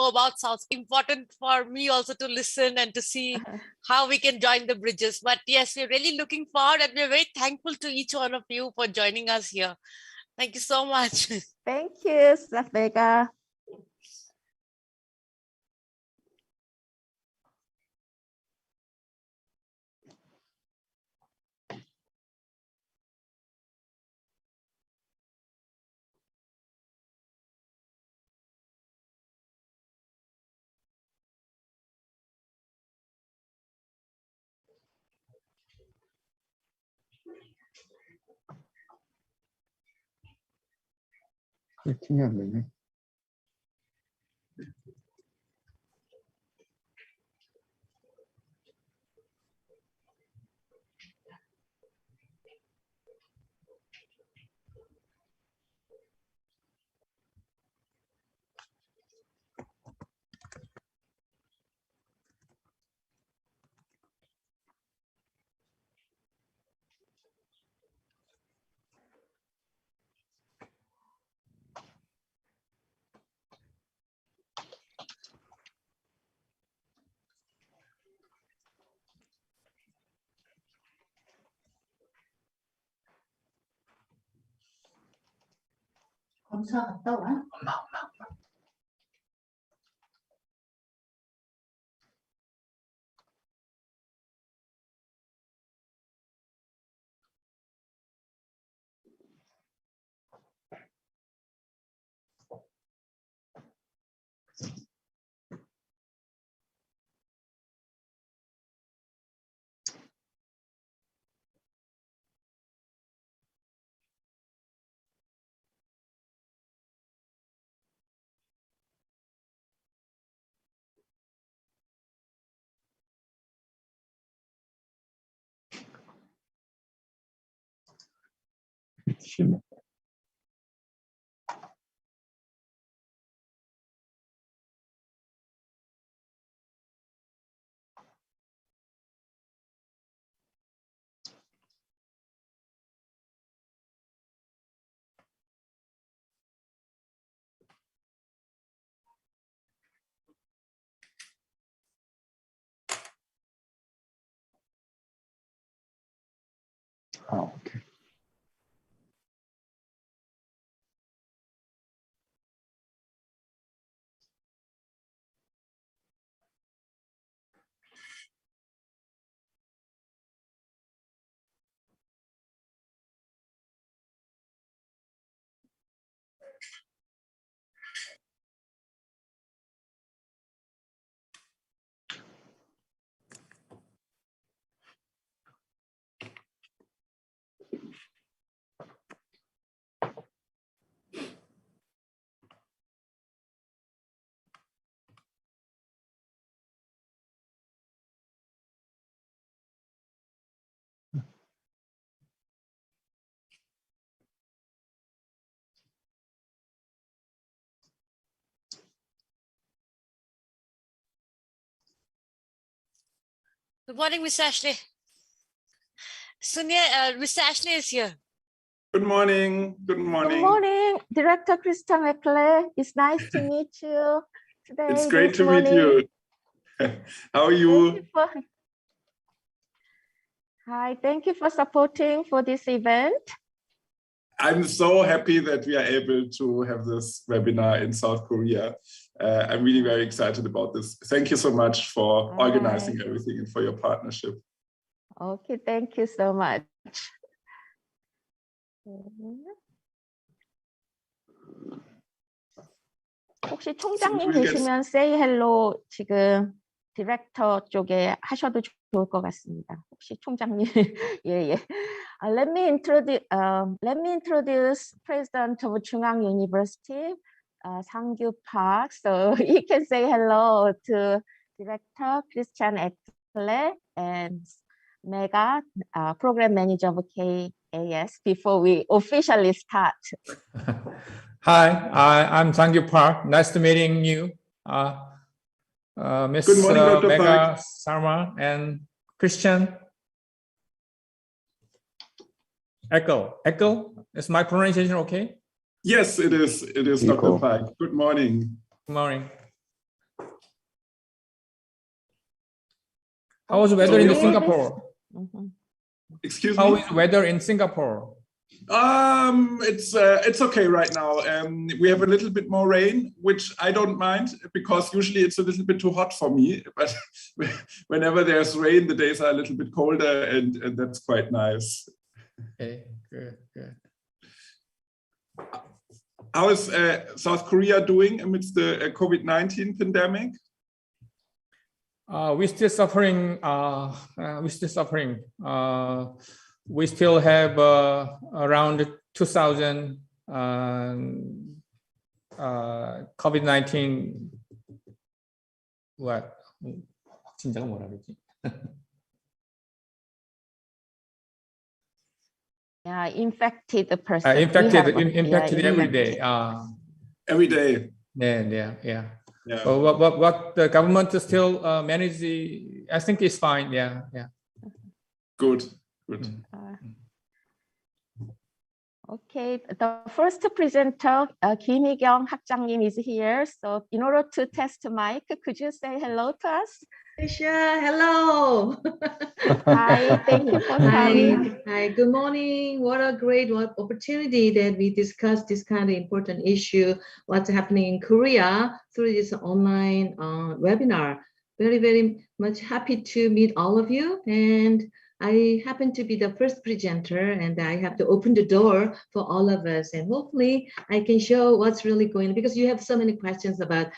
know about sounds important for me also to listen and to see how we can join the bridges. But yes, we're really looking forward and we're very thankful to each one of you for joining us here. Thank you so much. Thank you, Staff Vega. 검사 갔다 와? Okay. Good morning, Miss Ashley. Miss Ashley is here. Good morning. Good morning. Good morning, Director Christian Eclair. It's nice to meet you today. It's great to meet you. How are you? Hi, thank you for supporting for this event. I'm so happy that we are able to have this webinar in South Korea. I'm really very excited about this. Thank you so much for organizing everything and for your partnership. Okay, thank you so much. 혹시 총장님 계시면 say hello 지금 디렉터 쪽에 하셔도 좋을 것 같습니다. 혹시 총장님 예. Let me introduce President of Chung-Ang University, Sang-Gyu Park. So he can say hello to Director Christian Eclair and Mega Program Manager of KAS before we officially start. Hi, I'm Sang-Gyu Park. Nice to meeting you, Miss Good morning, Dr. Mega Park. Sarma and Christian. Echo, is my pronunciation okay? Yes, it is. It is, Dr. Park. Good morning. Good morning. How is the weather in Singapore? Mhm. Excuse How me? is the weather in Singapore? It's okay right now. We have a little bit more rain, which I don't mind because usually it's a little bit too hot for me. But whenever there's rain, the days are a little bit colder, and that's quite nice. Okay, good, good. How is South Korea doing amidst the COVID-19 pandemic? We're still suffering. We're still suffering. We still have around 2,000 COVID-19. What? 확진자가 뭐라 그러지? Yeah, infected person. Infected every day. Every day. Yeah. What the government still manage? I think it's fine. Yeah. Good. Okay, the first presenter, Kim Hee-kyung 학장님 is here. So in order to test mic, could you say hello to us? Sure. Hello. Hi, thank you for coming. Hi. Good morning. What a great opportunity that we discuss this kind of important issue, what's happening in Korea through this online webinar. Very, very much happy to meet all of you. And I happen to be the first presenter, and I have to open the door for all of us. And hopefully I can show what's really going on, because you have so many questions about,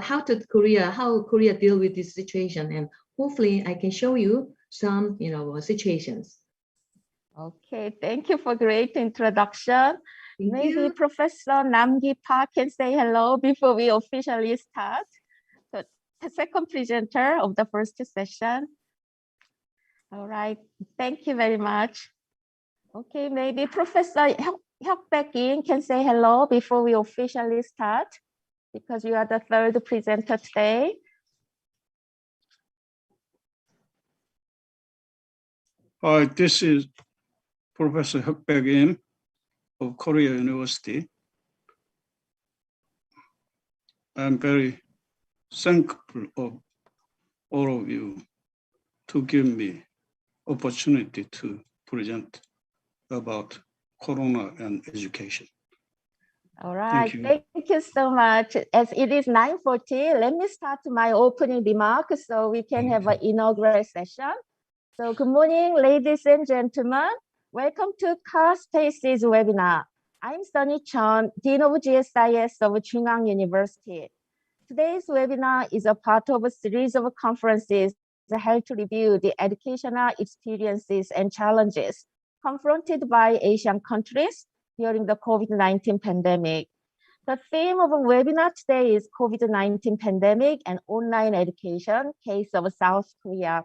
how Korea deal with this situation. And hopefully I can show you some, situations. Okay, thank you for great introduction. Thank Maybe you. Professor Nam-gi Park can say hello before we officially start. So the second presenter of the first session. All right, thank you very much. Okay, maybe Professor Hyuk-baek-in can say hello before we officially start, because you are the third presenter today. Hi, this is Professor Hyuk-baek-in of Korea University. I'm very thankful of all of you to give me opportunity to present about Corona and education. All right, Thank thank you so much. As it is 9:40, let me start my opening remarks so we can have an inaugural session. So good morning, ladies and gentlemen. Welcome to Car Spaces webinar. I'm Sunny Chun, Dean of GSIS of Chung-Ang University. Today's webinar is a part of a series of conferences held to review the educational experiences and challenges confronted by Asian countries during the COVID-19 pandemic. The theme of a webinar today is COVID-19 pandemic and online education, case of South Korea.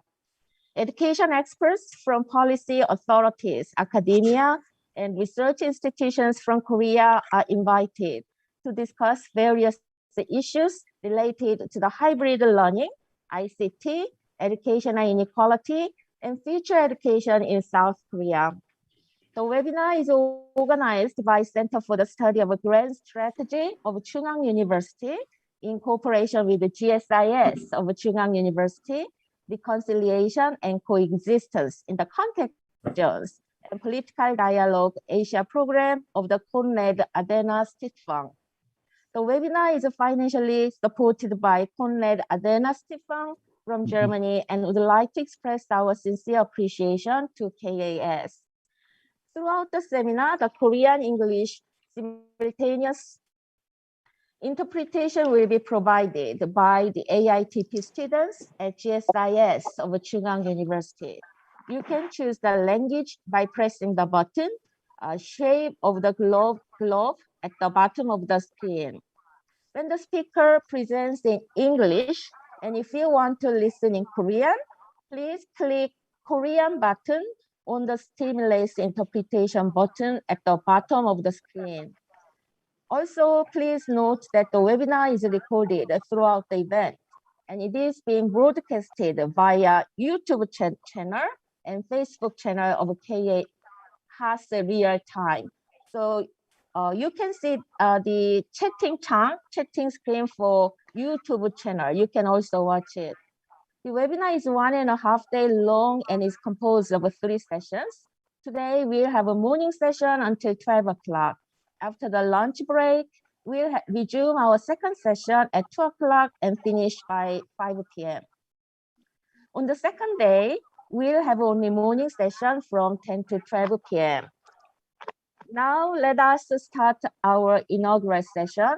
Education experts from policy authorities, academia, and research institutions from Korea are invited to discuss various issues related to the hybrid learning, ICT, educational inequality, and future education in South Korea. The webinar is organized by Center for the Study of Grand Strategy of Chung-Ang University in cooperation with the GSIS of Chung-Ang University, Reconciliation and Coexistence in the Contact Zones and Political Dialogue Asia Program of the Konrad Adenauer Stiftung. The webinar is financially supported by Konrad Adenauer Stiftung from Germany, and would like to express our sincere appreciation to KAS. Throughout the seminar, the Korean English simultaneous interpretation will be provided by the AITP students at GSIS of Chung-Ang University. You can choose the language by pressing the button, shape of the globe at the bottom of the screen. When the speaker presents in English, and if you want to listen in Korean, please click Korean button on the seamless interpretation button at the bottom of the screen. Also, please note that the webinar is recorded throughout the event, and it is being broadcasted via YouTube channel and Facebook channel of KAS Real Time. So you can see the chatting screen for YouTube channel. You can also watch it. The webinar is 1.5 days long and is composed of 3 sessions. Today, we'll have a morning session until 12 o'clock. After the lunch break, we'll resume our second session at 2 o'clock and finish by 5 p.m. On the second day, we'll have only morning session from 10 to 12 p.m. Now, let us start our inaugural session.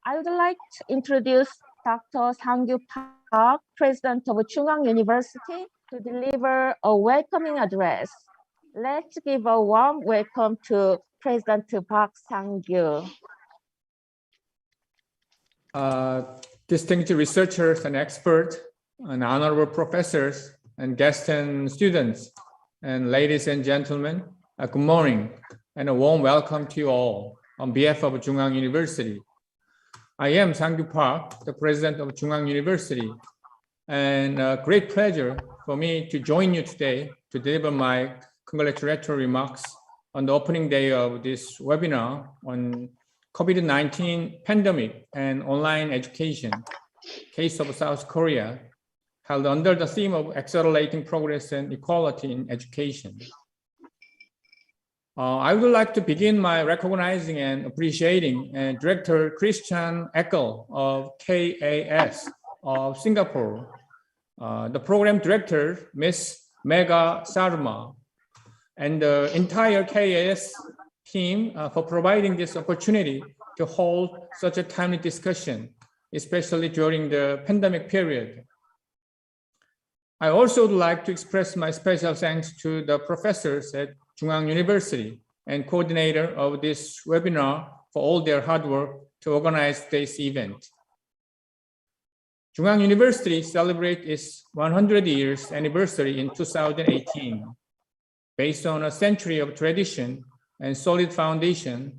I would like to introduce Dr. Sang-Kyu Park, President of Chung-Ang University, to deliver a welcoming address. Let's give a warm welcome to President Park Sang-Kyu. Distinguished researchers and experts, and honorable professors, and guests and students, and ladies and gentlemen, good morning, and a warm welcome to you all on behalf of Chung-Ang University. I am Sang-Kyu Park, the president of Chung-Ang University, and a great pleasure for me to join you today to deliver my congratulatory remarks on the opening day of this webinar on COVID-19 pandemic and online education, case of South Korea, held under the theme of accelerating progress and equality in education. I would like to begin by recognizing and appreciating Director Christian Eckel of KAS of Singapore, the program director, Ms. Mega Sarma, and the entire KAS team for providing this opportunity to hold such a timely discussion, especially during the pandemic period. I also would like to express my special thanks to the professors at Chung-Ang University and coordinator of this webinar for all their hard work to organize this event. Chung-Ang University celebrates its 100 years anniversary in 2018. Based on a century of tradition and solid foundation,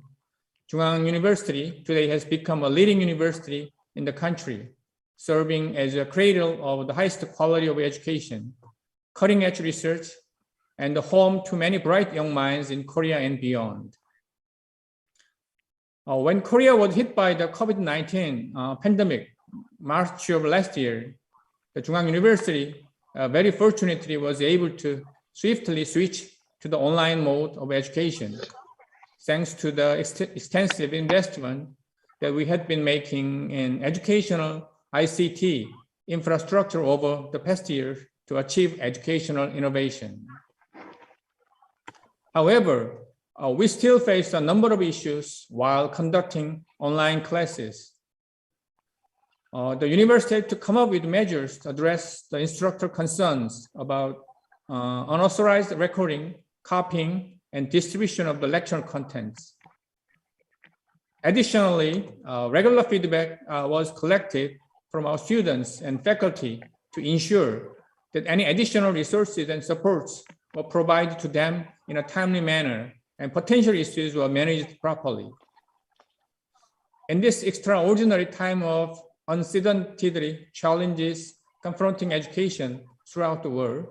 Chung-Ang University today has become a leading university in the country, serving as a cradle of the highest quality of education, cutting-edge research, and the home to many bright young minds in Korea and beyond. When Korea was hit by the COVID-19 pandemic, March of last year, the Chung-Ang University very fortunately was able to swiftly switch to the online mode of education, thanks to the extensive investment that we had been making in educational ICT infrastructure over the past year to achieve educational innovation. However, we still face a number of issues while conducting online classes. The university had to come up with measures to address the instructor concerns about unauthorized recording, copying, and distribution of the lecture contents. Additionally, regular feedback was collected from our students and faculty to ensure that any additional resources and supports were provided to them in a timely manner and potential issues were managed properly. In this extraordinary time of unprecedented challenges confronting education throughout the world,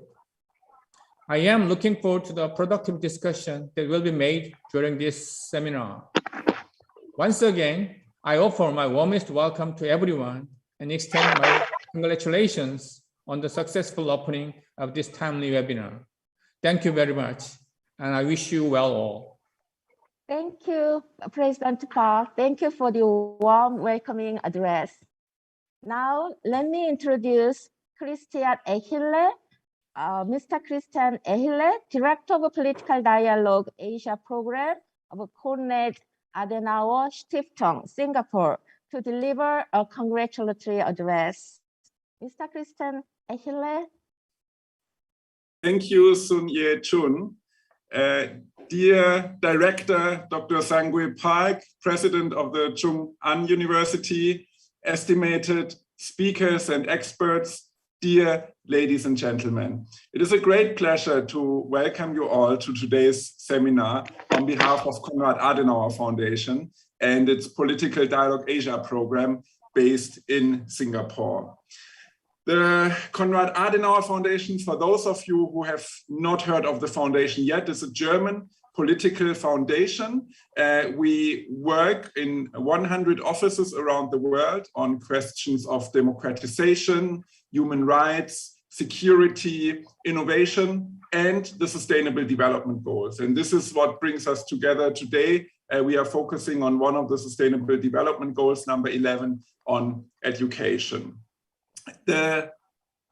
I am looking forward to the productive discussion that will be made during this seminar. Once again, I offer my warmest welcome to everyone and extend my congratulations on the successful opening of this timely webinar. Thank you very much, and I wish you well all. Thank you, President Park. Thank you for the warm welcoming address. Now, let me introduce Christian Ehille. Mr. Christian Ehille, Director of Political Dialogue Asia Program of Konrad Adenauer Stiftung, Singapore, to deliver a congratulatory address. Mr. Christian Ehille. Thank you, Sun-Ye Chun. Dear Director, Dr. Sang-Kyu Park, President of the Chung-Ang University, estimated speakers and experts, dear ladies and gentlemen, it is a great pleasure to welcome you all to today's seminar on behalf of Konrad Adenauer Foundation and its Political Dialogue Asia program based in Singapore. The Konrad Adenauer Foundation, for those of you who have not heard of the foundation yet, is a German political foundation. We work in 100 offices around the world on questions of democratization, human rights, security, innovation, and the Sustainable Development Goals. And this is what brings us together today. We are focusing on one of the Sustainable Development Goals, number 11, on education. The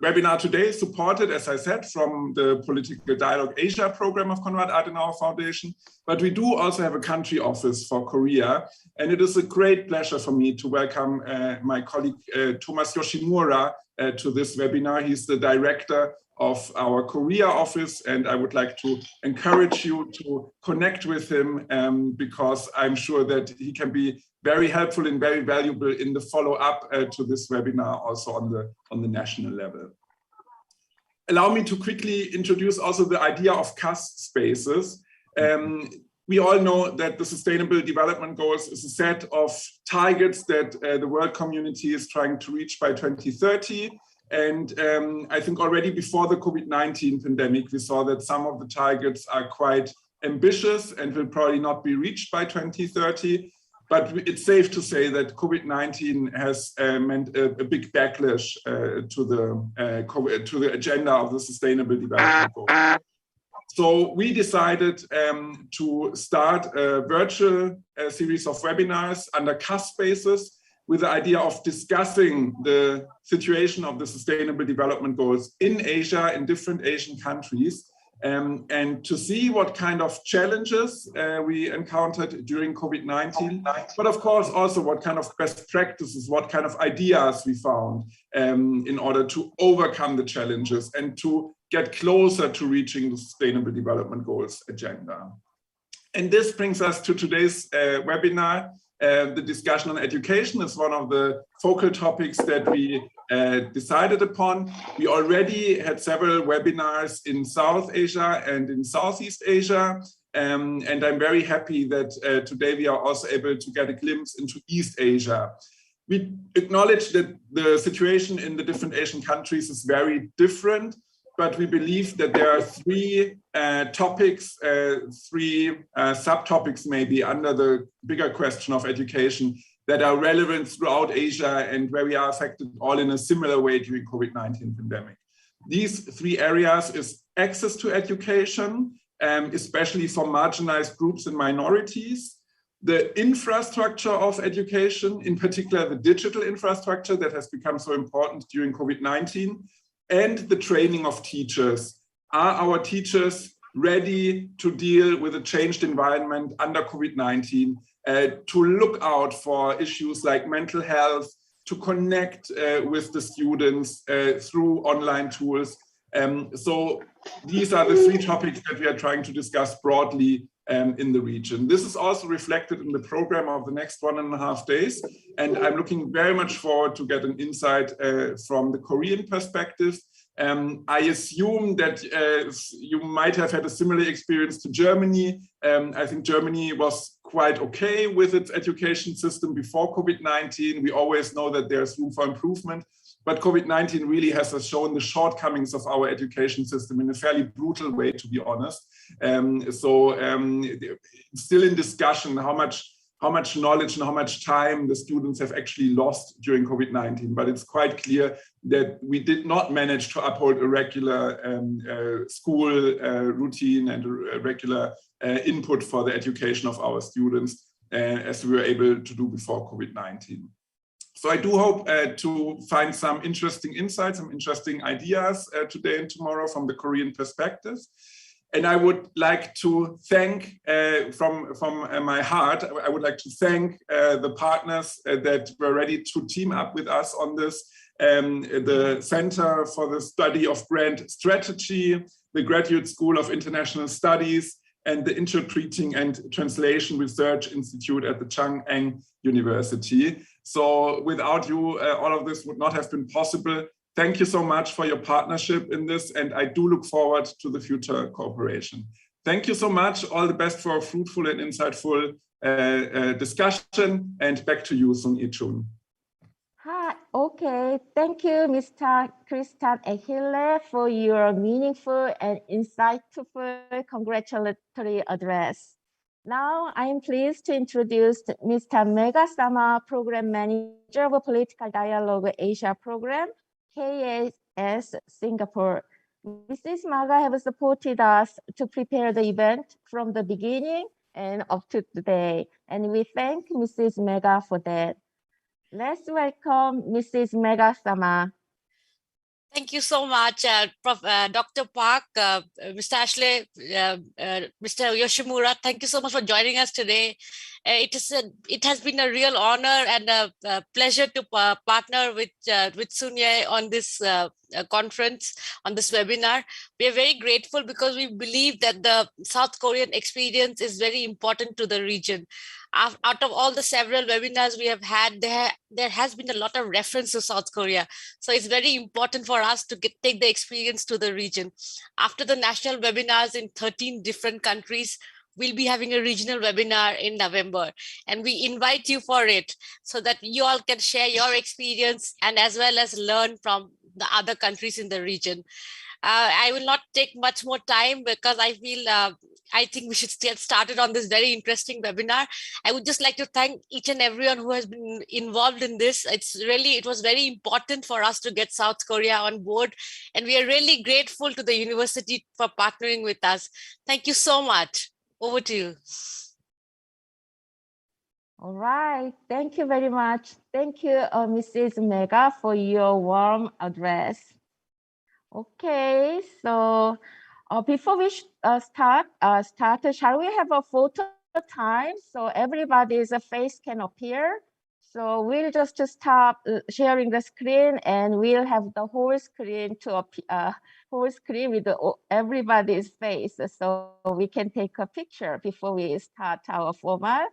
webinar today is supported, as I said, from the Political Dialogue Asia program of Konrad Adenauer Foundation, but we do also have a country office for Korea. And it is a great pleasure for me to welcome my colleague Thomas Yoshimura to this webinar. He's the director of our Korea office, and I would like to encourage you to connect with him because I'm sure that he can be very helpful and very valuable in the follow-up to this webinar, also on the national level. Allow me to quickly introduce also the idea of CAS spaces. We all know that the Sustainable Development Goals is a set of targets that the world community is trying to reach by 2030. And I think already before the COVID-19 pandemic, we saw that some of the targets are quite ambitious and will probably not be reached by 2030. But it's safe to say that COVID-19 has meant a big backlash to the agenda of the Sustainable Development Goals. So we decided to start a virtual series of webinars under CAS spaces with the idea of discussing the situation of the Sustainable Development Goals in Asia, in different Asian countries, and to see what kind of challenges we encountered during COVID-19, but of course also what kind of best practices, what kind of ideas we found in order to overcome the challenges and to get closer to reaching the Sustainable Development Goals agenda. And this brings us to today's webinar. The discussion on education is one of the focal topics that we decided upon. We already had several webinars in South Asia and in Southeast Asia. And I'm very happy that today we are also able to get a glimpse into East Asia. We acknowledge that the situation in the different Asian countries is very different, but we believe that there are three topics, three subtopics maybe under the bigger question of education that are relevant throughout Asia and where we are affected all in a similar way during COVID-19 pandemic. These three areas is access to education, especially for marginalized groups and minorities, the infrastructure of education, in particular the digital infrastructure that has become so important during COVID-19, and the training of teachers. Are our teachers ready to deal with a changed environment under COVID-19, to look out for issues like mental health, to connect with the students through online tools? So these are the three topics that we are trying to discuss broadly in the region. This is also reflected in the program of the next 1.5 days. And I'm looking very much forward to get an insight from the Korean perspective. I assume that you might have had a similar experience to Germany. I think Germany was quite okay with its education system before COVID-19. We always know that there's room for improvement, but COVID-19 really has shown the shortcomings of our education system in a fairly brutal way, to be honest. Still in discussion how much knowledge and how much time the students have actually lost during COVID-19. But it's quite clear that we did not manage to uphold a regular school routine and a regular input for the education of our students as we were able to do before COVID-19. So I do hope to find some interesting insights, some interesting ideas today and tomorrow from the Korean perspective. And I would like to thank, from my heart, I would like to thank the partners that were ready to team up with us on this. The Center for the Study of Brand Strategy, the Graduate School of International Studies, and the Interpreting and Translation Research Institute at the Chung-Ang University. So without you, all of this would not have been possible. Thank you so much for your partnership in this, and I do look forward to the future cooperation. Thank you so much. All the best for a fruitful and insightful discussion, and back to you, Sung Ichun. Hi, okay. Thank you, Mr. Christian Ehile, for your meaningful and insightful congratulatory address. Now, I am pleased to introduce Mr. Mega Sama, Program Manager of Political Dialogue Asia Program, as Singapore. Mrs. Maga have supported us to prepare the event from the beginning and up to today, and we thank Mrs. Mega for that. Let's welcome Mrs. Mega-sama. Thank you so much, Dr. Park, Mr. Ashley, Mr. Yoshimura. Thank you so much for joining us today. It has been a real honor and a pleasure to partner with Sunye on this conference, on this webinar. We are very grateful because we believe that the South Korean experience is very important to the region. Out of all the several webinars we have had, there has been a lot of reference to South Korea. So it's very important for us to take the experience to the region. After the national webinars in 13 different countries, we'll be having a regional webinar in November, and we invite you for it so that you all can share your experience and as well as learn from the other countries in the region. I will not take much more time because I think we should get started on this very interesting webinar. I would just like to thank each and everyone who has been involved in this. It was very important for us to get South Korea on board, and we are really grateful to the university for partnering with us. Thank you so much. Over to you. All right, thank you very much. Thank you, Mrs. Mega, for your warm address. Okay, so before we start, shall we have a photo time so everybody's face can appear? So we'll just stop sharing the screen, and we'll have the whole screen with everybody's face, so we can take a picture before we start our formal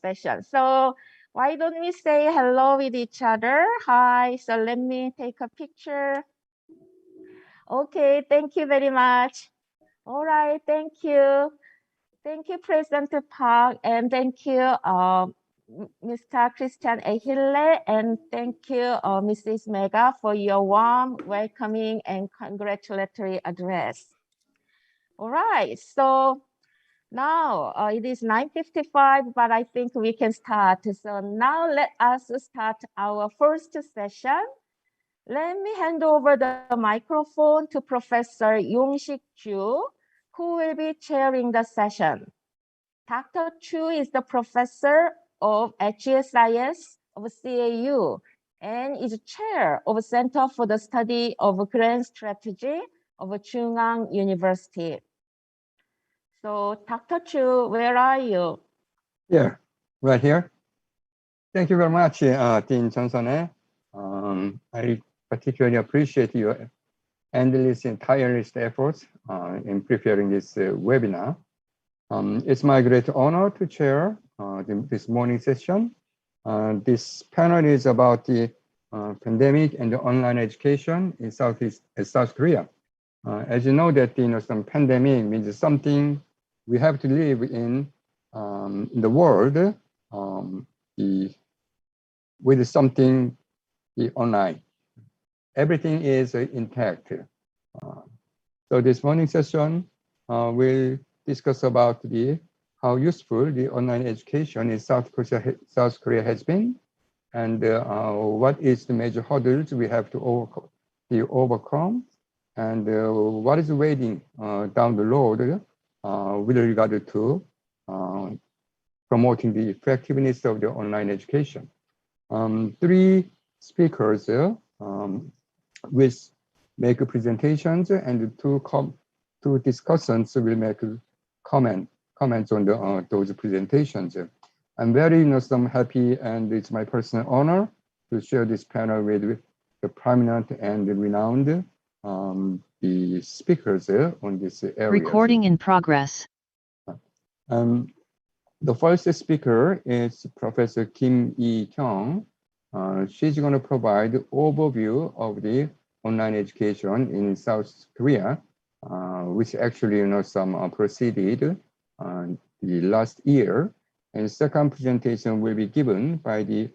session. So why don't we say hello with each other? Hi. So let me take a picture. Okay, thank you very much. All right, thank you. Thank you, President Park, and thank you, Mr. Christian Ehille, and thank you, Mrs. Mega, for your warm, welcoming, and congratulatory address. All right, so now it is 9:55, but I think we can start. So now let us start our first session. Let me hand over the microphone to Professor Yong-Sik Chu, who will be chairing the session. Dr. Chu is the professor at GSIS of CAU and is chair of Center for the Study of Grand Strategy of Chung-Ang University. So Dr. Chu, where are you? Yeah, right here. Thank you very much, Dean Johnson. I particularly appreciate your endless and tireless efforts in preparing this webinar. It's my great honor to chair this morning session. This panel is about the pandemic and the online education in South Korea. As you know, that some pandemic means something we have to live in the world with something online. Everything is intact. So this morning session will discuss about how useful the online education in South Korea has been, and what is the major hurdles we have to overcome, and what is waiting down the road with regard to promoting the effectiveness of the online education. Three speakers will make presentations, and two discussants will make comments on those presentations. I'm very happy, and it's my personal honor to share this panel with the prominent and renowned the speakers on this area. Recording in progress. The first speaker is Professor Kim Yi-kyung. She's going to provide overview of the online education in South Korea, which actually proceeded the last year. And second presentation will be given by the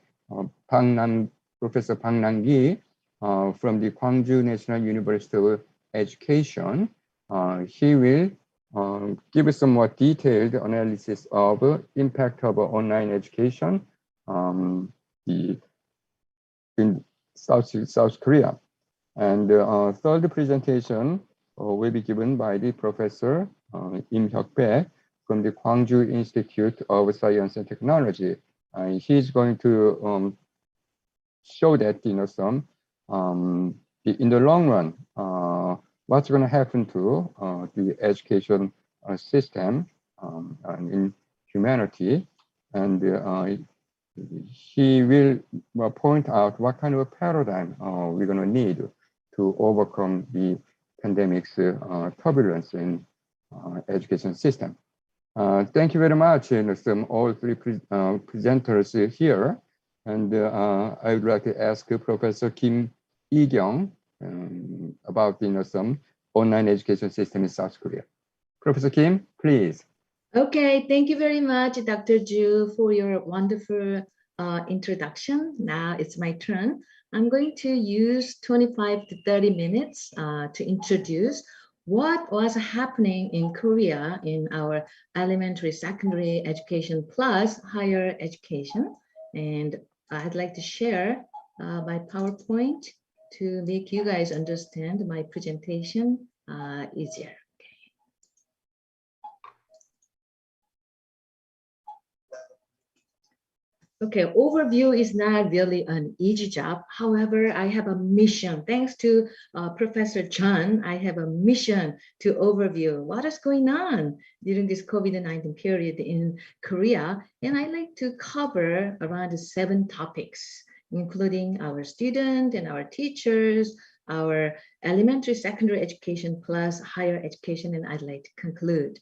Professor Bang Nam-gi from the Gwangju National University of Education. He will give us some more detailed analysis of impact of online education in South Korea. And third presentation will be given by the Professor Im Hyuk-baek from the Gwangju Institute of Science and Technology. He's going to show that, in the long run, what's going to happen to the education system in humanity, and he will point out what kind of a paradigm we're going to need to overcome the pandemic's turbulence in education system. Thank you very much, all three presenters here. And I would like to ask Professor Kim Lee-kyung about some online education system in South Korea. Professor Kim, please. Okay, thank you very much, Dr. Ju, for your wonderful introduction. Now it's my turn. I'm going to use 25 to 30 minutes to introduce what was happening in Korea in our elementary, secondary education plus higher education. And I'd like to share my PowerPoint to make you guys understand my presentation easier. Okay, overview is not really an easy job. However, I have a mission. Thanks to Professor Chun, I have a mission to overview what is going on during this COVID-19 period in Korea. And I like to cover around 7 topics, including our students and our teachers, our elementary, secondary education plus higher education, and I'd like to conclude.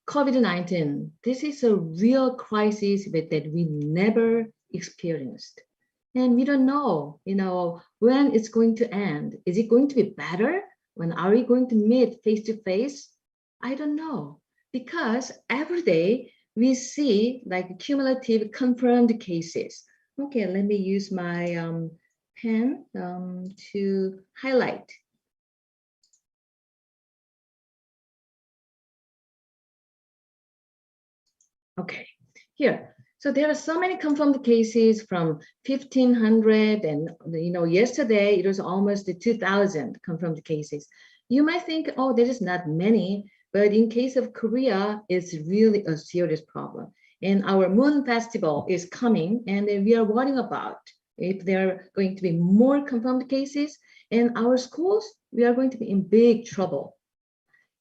COVID-19, this is a real crisis that we never experienced. And we don't know, when it's going to end. Is it going to be better? When are we going to meet face-to-face? I don't know. Because every day we see like cumulative confirmed cases. Okay, let me use my pen to highlight. Okay, here. So there are so many confirmed cases from 1,500, and yesterday it was almost 2,000 confirmed cases. You might think, oh, there is not many, but in case of Korea, it's really a serious problem. And our Moon Festival is coming, and we are worrying about if there are going to be more confirmed cases, and our schools, we are going to be in big trouble.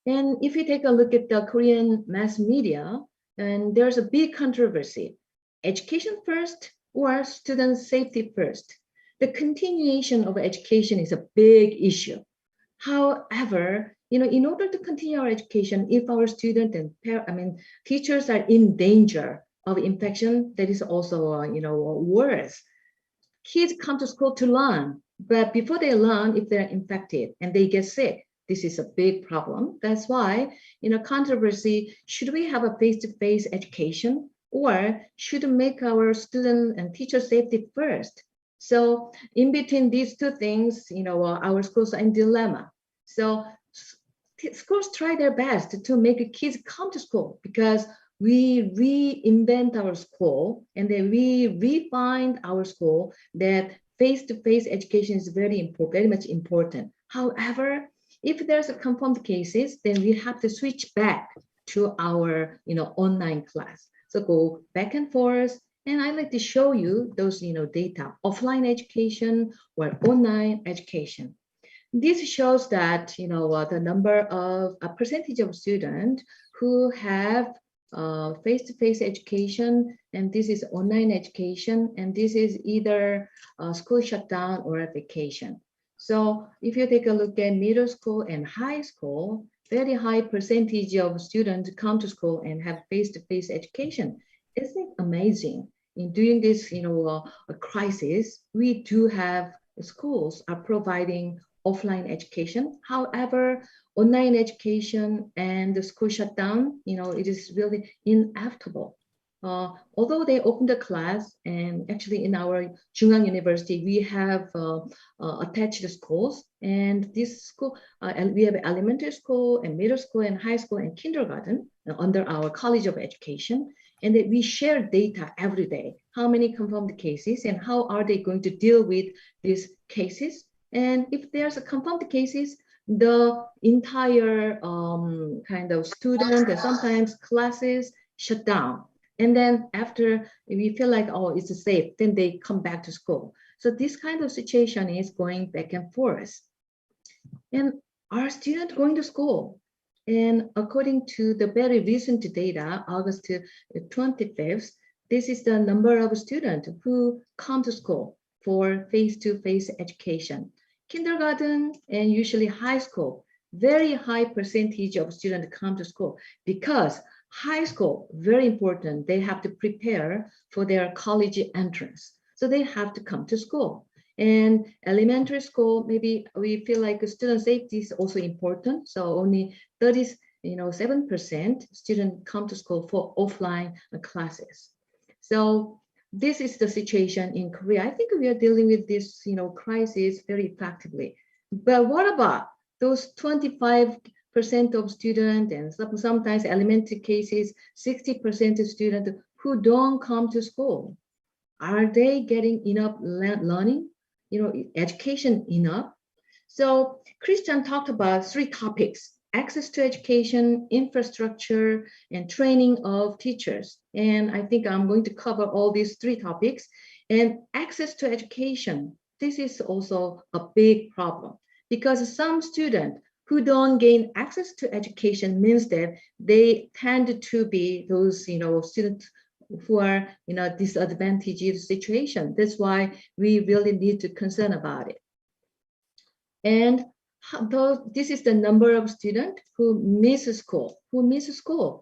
And if you take a look at the Korean mass media, and there's a big controversy, education first or student safety first. The continuation of education is a big issue. However, in order to continue our education, if our student and teachers are in danger of infection, that is also, worse. Kids come to school to learn, but before they learn, if they're infected and they get sick, this is a big problem. That's why, controversy, should we have a face-to-face education or should we make our student and teacher safety first? So in between these two things, our schools are in dilemma. So schools try their best to make kids come to school because we reinvent our school and then we refine our school that face-to-face education is very much important. However, if there's a confirmed cases, then we have to switch back to our, online class. So go back and forth. And I like to show you those, data, offline education or online education. This shows that, the number of a percentage of students who have face-to-face education, and this is online education, and this is either school shutdown or vacation. So if you take a look at middle school and high school, very high percentage of students come to school and have face-to-face education. Isn't it amazing? In during this, a crisis, we do have schools are providing offline education. However, online education and the school shutdown, it is really inevitable. Although they opened the class, and actually in our Chung-Ang University, we have attached schools, and this school, and we have elementary school and middle school and high school and kindergarten under our College of Education. And that we share data every day, how many confirmed cases and how are they going to deal with these cases. And if there's a confirmed cases, the entire kind of student and sometimes classes shut down. And then after we feel like, oh, it's safe, then they come back to school. So this kind of situation is going back and forth. And are students going to school? And according to the very recent data, August 25th, this is the number of students who come to school for face-to-face education. Kindergarten and usually high school, very high percentage of students come to school because high school, very important, they have to prepare for their college entrance. So they have to come to school. And elementary school, maybe we feel like student safety is also important. So only 7% students come to school for offline classes. So this is the situation in Korea. I think we are dealing with this, crisis very effectively. But what about those 25% of students and sometimes elementary cases, 60% of students who don't come to school? Are they getting enough learning, education enough? So Christian talked about 3 topics: access to education, infrastructure, and training of teachers. And I think I'm going to cover all these 3 topics. And access to education, this is also a big problem because some students who don't gain access to education means that they tend to be those, students who are in a disadvantaged situation. That's why we really need to concern about it. And this is the number of students who miss school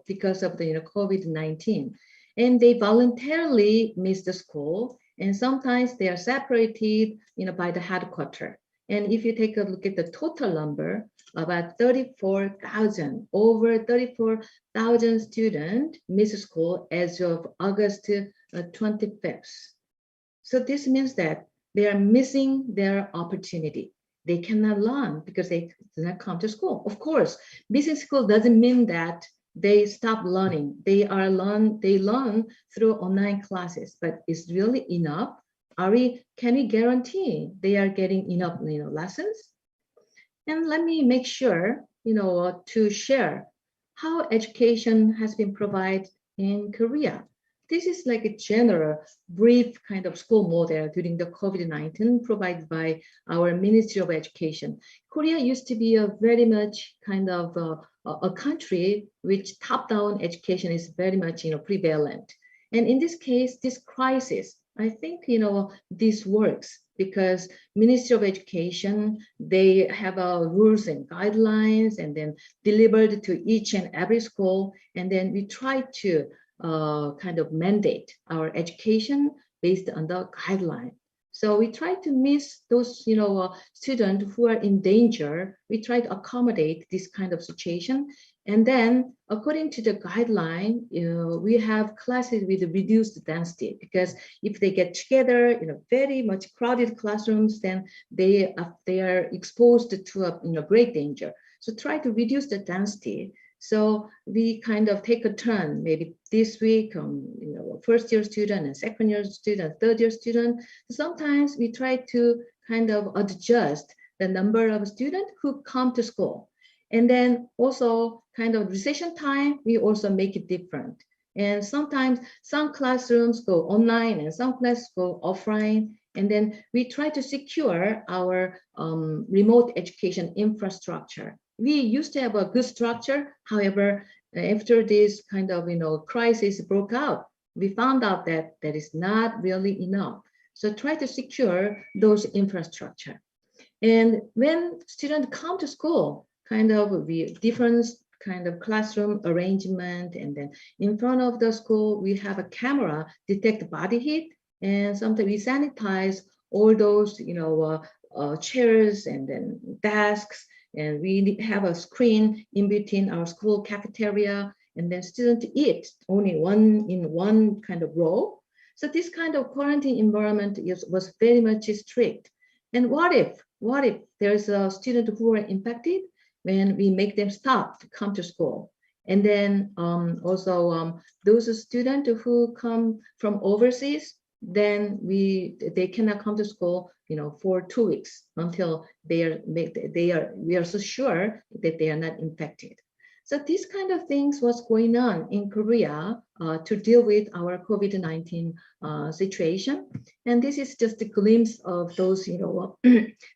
because of the COVID-19, and they voluntarily miss the school, and sometimes they are separated by the headquarters. And if you take a look at the total number, about 34,000, over 34,000 students miss school as of August 25th. So this means that they are missing their opportunity. They cannot learn because they do not come to school. Of course, missing school doesn't mean that they stop learning. They learn through online classes, but is really enough? Can we guarantee they are getting enough lessons? And let me make sure to share how education has been provided in Korea. This is like a general, brief kind of school model during the COVID-19 provided by our Ministry of Education. Korea used to be a very much kind of a country which top-down education is very much prevalent. And in this case, this crisis, I think this works because Ministry of Education, they have rules and guidelines and then delivered to each and every school. And then we try to kind of mandate our education based on the guideline. So we try to miss those, students who are in danger. We try to accommodate this kind of situation. And then according to the guideline, we have classes with reduced density because if they get together in a very much crowded classrooms, then they are exposed to a great danger. So try to reduce the density. So we kind of take a turn, maybe this week, first year student and second year student, third year student. Sometimes we try to kind of adjust the number of students who come to school. And then also kind of recession time, we also make it different. And sometimes some classrooms go online and some classes go offline. And then we try to secure our remote education infrastructure. We used to have a good structure. However, after this kind of crisis broke out, we found out that that is not really enough. So try to secure those infrastructure. And when students come to school, kind of different kind of classroom arrangement, and then in front of the school we have a camera detect body heat, and sometimes we sanitize all those chairs and then desks. And we have a screen in between our school cafeteria, and then students eat only in one kind of row. So this kind of quarantine environment was very much strict. And what if there's a student who are infected when we make them stop to come to school? And then also those students who come from overseas, then they cannot come to school, for 2 weeks until we are so sure that they are not infected. So these kind of things was going on in Korea to deal with our COVID-19 situation. And this is just a glimpse of those,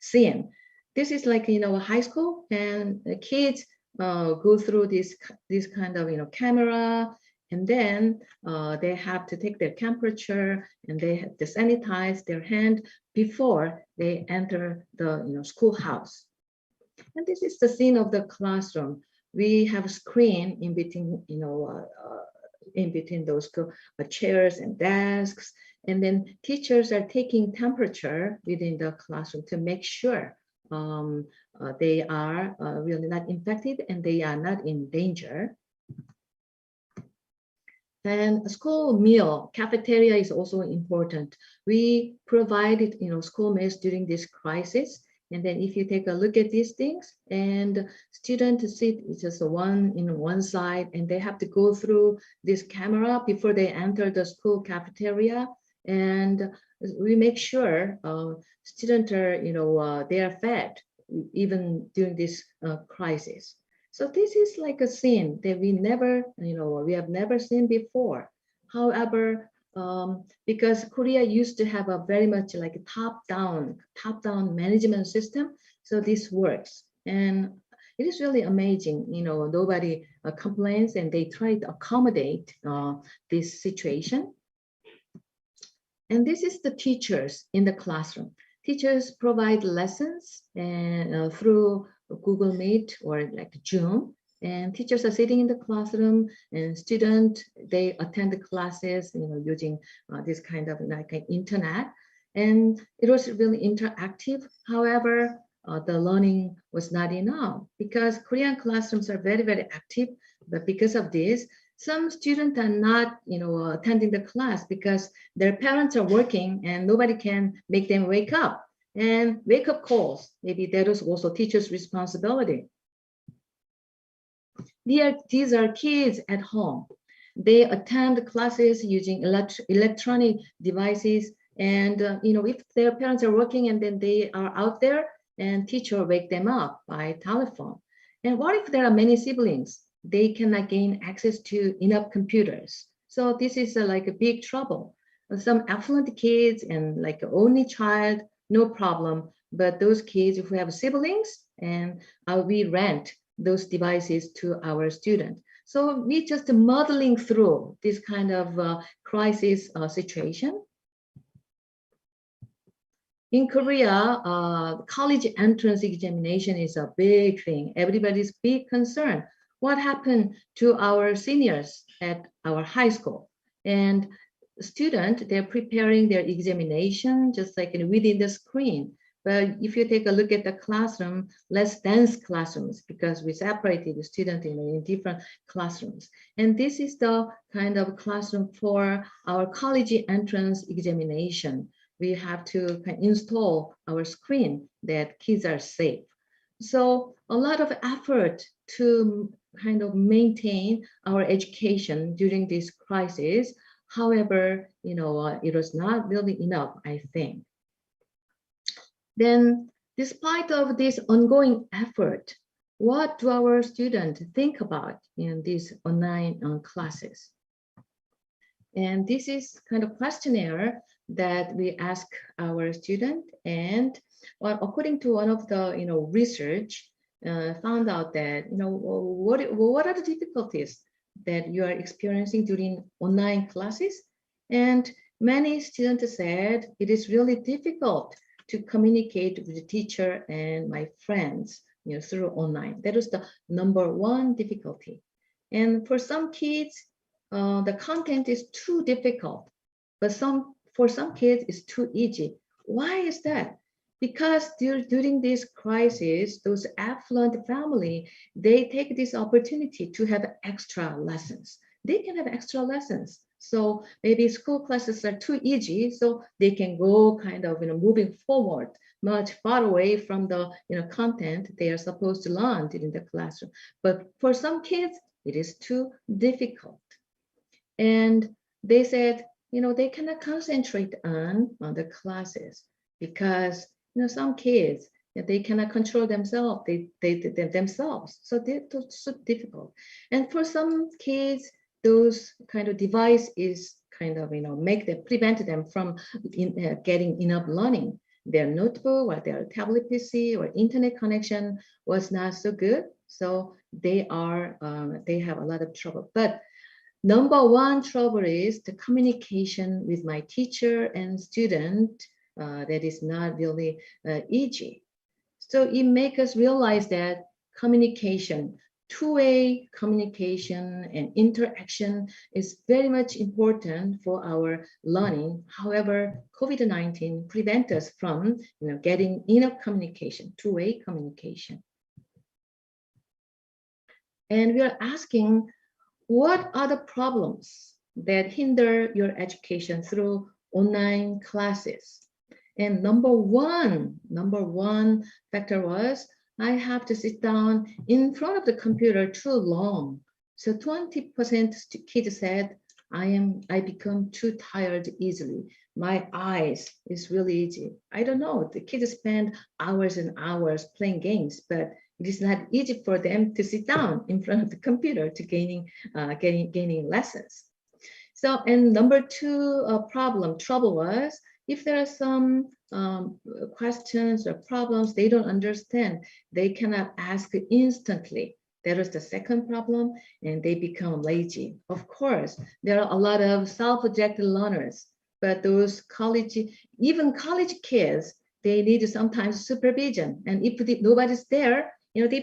scene. This is like, a high school, and the kids go through this kind of, camera, and then they have to take their temperature, and they have to sanitize their hand before they enter the, schoolhouse. And this is the scene of the classroom. We have a screen in between, in between those chairs and desks. And then teachers are taking temperature within the classroom to make sure they are really not infected and they are not in danger. And school meal, cafeteria is also important. We provided, school meals during this crisis. And then if you take a look at these things, and students sit just one side, and they have to go through this camera before they enter the school cafeteria. And we make sure students are, they are fed even during this crisis. So this is like a scene that we have never seen before. However, because Korea used to have a very much like a top-down management system, so this works, and it is really amazing. Nobody complains, and they try to accommodate this situation. And this is the teachers in the classroom. Teachers provide lessons and through Google Meet or like Zoom. And teachers are sitting in the classroom, and students, they attend the classes, using this kind of like an internet. And it was really interactive. However, the learning was not enough because Korean classrooms are very, very active. But because of this, some students are not, attending the class because their parents are working and nobody can make them wake up. And wake up calls, maybe that is also teachers' responsibility. These are kids at home. They attend classes using electronic devices. And if their parents are working and then they are out there, and teacher wake them up by telephone. And what if there are many siblings? They cannot gain access to enough computers. So this is like a big trouble. Some affluent kids and like only child, no problem. But those kids who have siblings, and we rent those devices to our students. So we just modeling through this kind of crisis situation. In Korea, college entrance examination is a big thing. Everybody's big concern. What happened to our seniors at our high school? And students, they're preparing their examination just like within the screen. But if you take a look at the classroom, less dense classrooms, because we separated the students in different classrooms. And this is the kind of classroom for our college entrance examination. We have to install our screen that kids are safe. So a lot of effort to kind of maintain our education during this crisis. However, it was not really enough, I think. Then, despite of this ongoing effort, what do our students think about in these online classes? And this is kind of questionnaire that we ask our students. And according to one of the research, found out that what are the difficulties that you are experiencing during online classes? And many students said it is really difficult to communicate with the teacher and my friends through online. That was the #1 difficulty. And for some kids, the content is too difficult, but for some kids it's too easy. Why is that? Because during this crisis, those affluent family, they take this opportunity to have extra lessons. They can have extra lessons. So maybe school classes are too easy, so they can go kind of moving forward much far away from the content they are supposed to learn in the classroom. But for some kids, It is too difficult. And they said, they cannot concentrate on the classes because, some kids, they cannot control themselves, themselves. So it's so difficult. And for some kids, those kind of device is kind of, prevent them from getting enough learning. Their notebook or their tablet PC or internet connection was not so good. So they have a lot of trouble. But number one trouble is the communication with my teacher and student. That is not really easy. So it makes us realize that communication, two-way communication and interaction is very much important for our learning. However, COVID-19 prevents us from getting enough communication, two-way communication. And we are asking, what are the problems that hinder your education through online classes? And number one factor was, I have to sit down in front of the computer too long. So 20% kids said, I become too tired easily. My eyes is really easy. I don't know, the kids spend hours and hours playing games, but it is not easy for them to sit down in front of the computer to gaining lessons. So, and number two trouble was, if there are some questions or problems they don't understand, they cannot ask instantly. That is the second problem, and they become lazy. Of course, there are a lot of self-directed learners, but those even college kids, they need sometimes supervision. And if nobody's there, they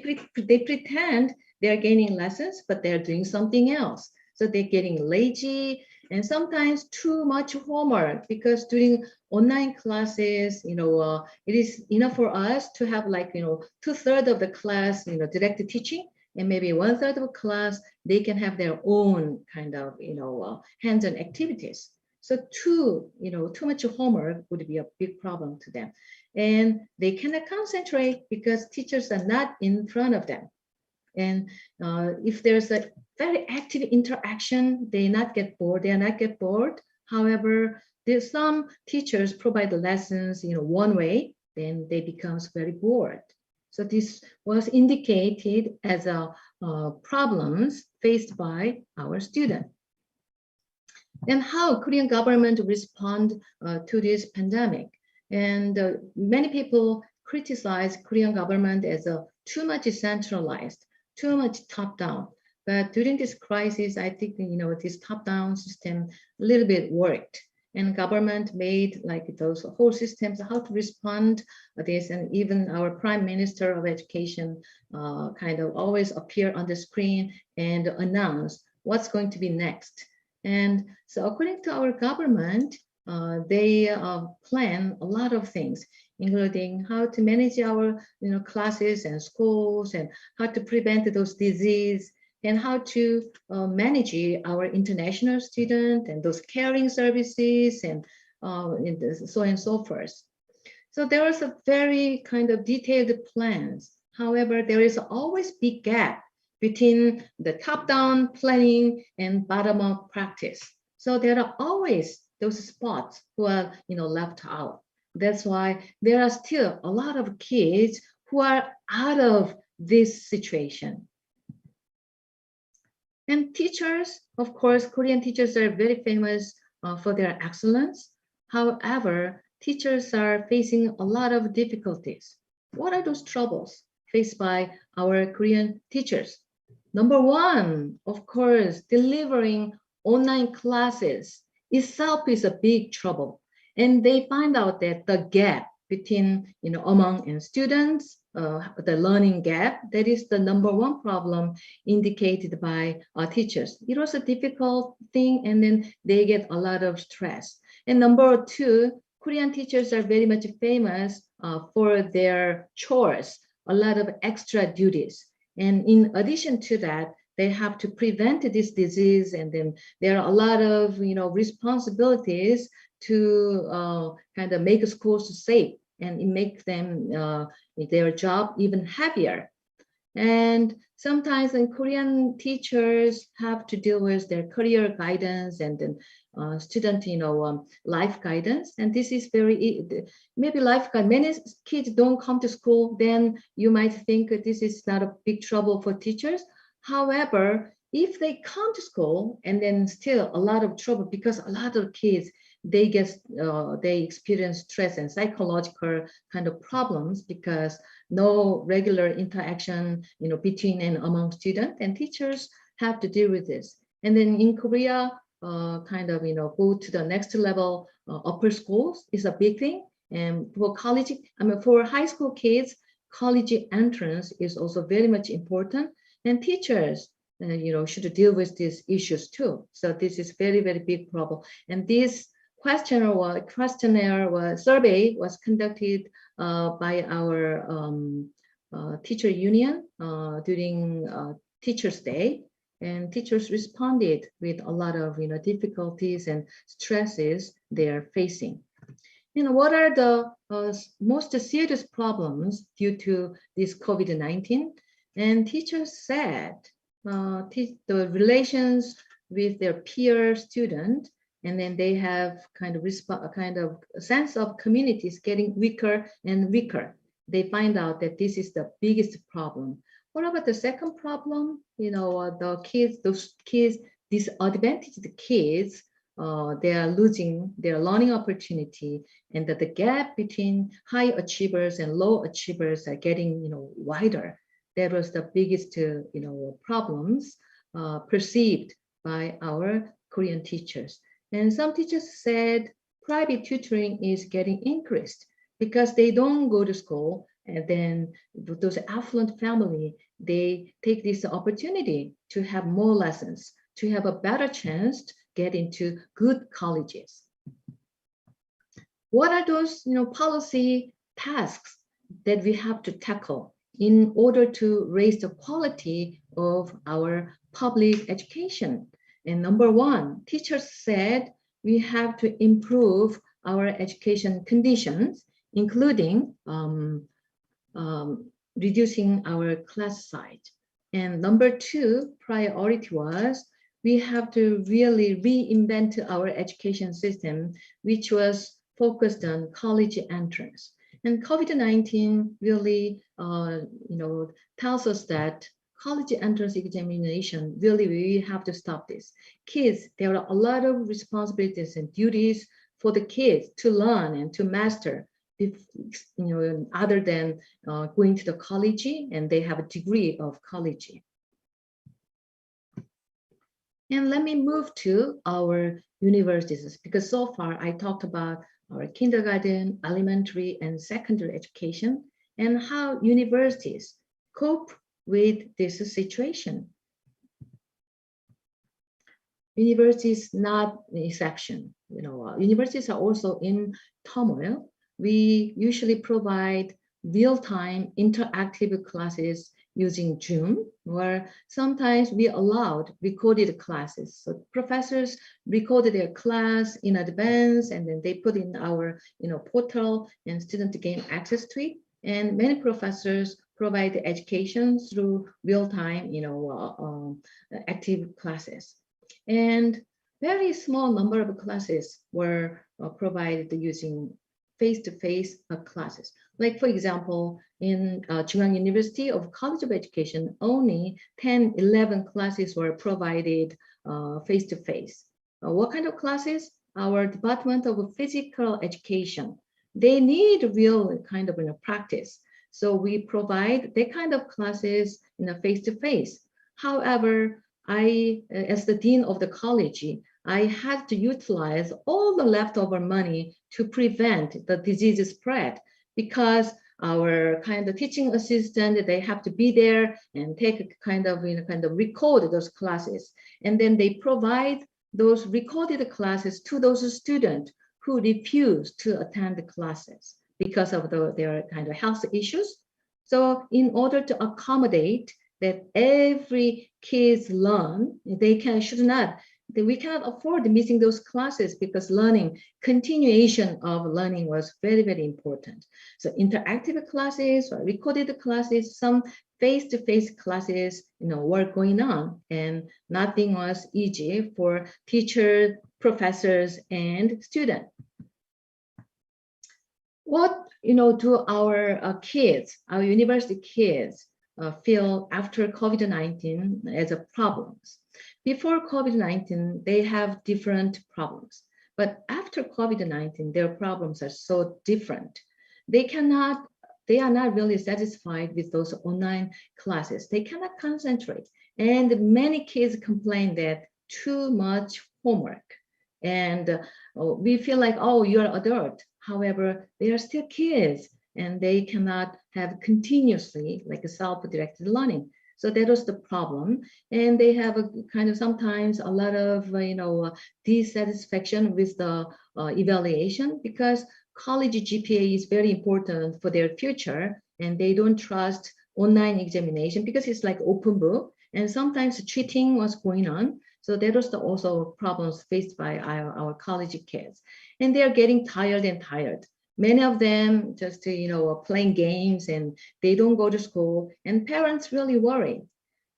pretend they're gaining lessons, but they're doing something else. So they're getting lazy and sometimes too much homework, because during online classes, it is enough for us to have 2/3 of the class, direct teaching, and maybe 1/3 of the class, they can have their own kind of, hands-on activities. So too much homework would be a big problem to them. And they cannot concentrate because teachers are not in front of them. And if there's a very active interaction, they are not get bored. However, there's some teachers provide the lessons, one way, then they becomes very bored. So this was indicated as problems faced by our student. And how Korean government respond to this pandemic. And many people criticize Korean government as too much centralized, too much top-down. But during this crisis, I think, this top-down system a little bit worked. And government made those whole systems, how to respond to this. And even our Prime Minister of Education kind of always appear on the screen and announce what's going to be next. And so according to our government, they plan a lot of things, including how to manage our classes and schools, and how to prevent those diseases, and how to manage our international students and those caring services, and so on and so forth. So there was a very kind of detailed plans. However, there is always big gap between the top-down planning and bottom-up practice. So there are always those spots who are left out. That's why there are still a lot of kids who are out of this situation. And teachers, of course, Korean teachers are very famous for their excellence. However, teachers are facing a lot of difficulties. What are those troubles faced by our Korean teachers? Number one, of course, delivering online classes itself is a big trouble. And they find out that the gap between, among students, the learning gap, that is the number one problem indicated by our teachers. It was a difficult thing, and then they get a lot of stress. And number two, Korean teachers are very much famous for their chores, a lot of extra duties. And in addition to that, they have to prevent this disease, and then there are a lot of responsibilities to kind of make schools safe and make them their job even heavier. And sometimes Korean teachers have to deal with their career guidance and then student, life guidance. And this is maybe life guide. Many kids don't come to school, then you might think that this is not a big trouble for teachers. However, if they come to school and then still a lot of trouble, because a lot of kids, they experience stress and psychological kind of problems because no regular interaction, between and among students, and teachers have to deal with this. And then in Korea, go to the next level, upper schools is a big thing. And for college, for high school kids, college entrance is also very much important. And teachers, should deal with these issues too. So this is very, very big problem. And this questionnaire survey was conducted by our teacher union during Teachers' Day, and teachers responded with a lot of difficulties and stresses they are facing. What are the most serious problems due to this COVID-19? And teachers said the relations with their peer student, and then they have kind of sense of communities getting weaker and weaker. They find out that this is the biggest problem. What about the second problem? Those kids, disadvantaged kids, they are losing their learning opportunity, and that the gap between high achievers and low achievers are getting wider. That was the biggest problems perceived by our Korean teachers. And some teachers said private tutoring is getting increased because they don't go to school, and then those affluent family, they take this opportunity to have more lessons, to have a better chance to get into good colleges. What are those policy tasks that we have to tackle in order to raise the quality of our public education? And number one, teachers said we have to improve our education conditions, including reducing our class size. And number two priority was we have to really reinvent our education system, which was focused on college entrance. And COVID-19 really, tells us that college entrance examination, really, we have to stop this. Kids, there are a lot of responsibilities and duties for the kids to learn and to master, other than going to the college and they have a degree of college. And let me move to our universities, because so far I talked about our kindergarten, elementary, and secondary education, and how universities cope with this situation. Universities not an exception. Universities are also in turmoil. We usually provide real-time interactive classes using Zoom, where sometimes we allowed recorded classes. So professors recorded their class in advance, and then they put in our portal, and students gain access to it. And many professors provide education through real-time active classes. And very small number of classes were provided using face-to-face classes. Like, for example, in Chung-Ang University of College of Education, only 10, 11 classes were provided face-to-face. What kind of classes? Our Department of Physical Education. They need real kind of practice. So we provide that kind of classes in a face-to-face. However, I, as the dean of the college, I had to utilize all the leftover money to prevent the disease spread, because our kind of teaching assistant, they have to be there and take kind of record those classes. And then they provide those recorded classes to those students who refuse to attend the classes because of their kind of health issues. So in order to accommodate that every kids learn, they should not we cannot afford missing those classes because continuation of learning was very, very important. So interactive classes or recorded classes, some face-to-face classes, were going on, and nothing was easy for teachers, professors, and students. What do our kids, our university kids, feel after COVID-19 as a problems? Before COVID-19, they have different problems, but after COVID-19, their problems are so different. They are not really satisfied with those online classes. They cannot concentrate, and many kids complain that too much homework, and we feel like, oh, you're adult. However, they are still kids, and they cannot have continuously like a self-directed learning. So that was the problem. And they have a kind of sometimes a lot of, dissatisfaction with the evaluation, because college GPA is very important for their future, and they don't trust online examination because it's like open book, and sometimes cheating was going on. So that was also problems faced by our college kids, and they are getting tired and tired. Many of them just, playing games, and they don't go to school, and parents really worry.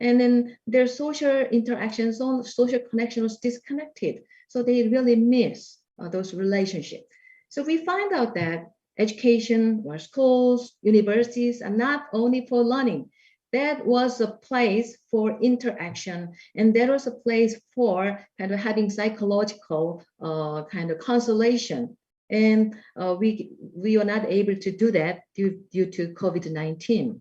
And then their social interactions, social connection was disconnected. So they really miss those relationships. So we find out that education or schools, universities are not only for learning. That was a place for interaction, and that was a place for kind of having psychological kind of consolation. And we are not able to do that due to COVID-19.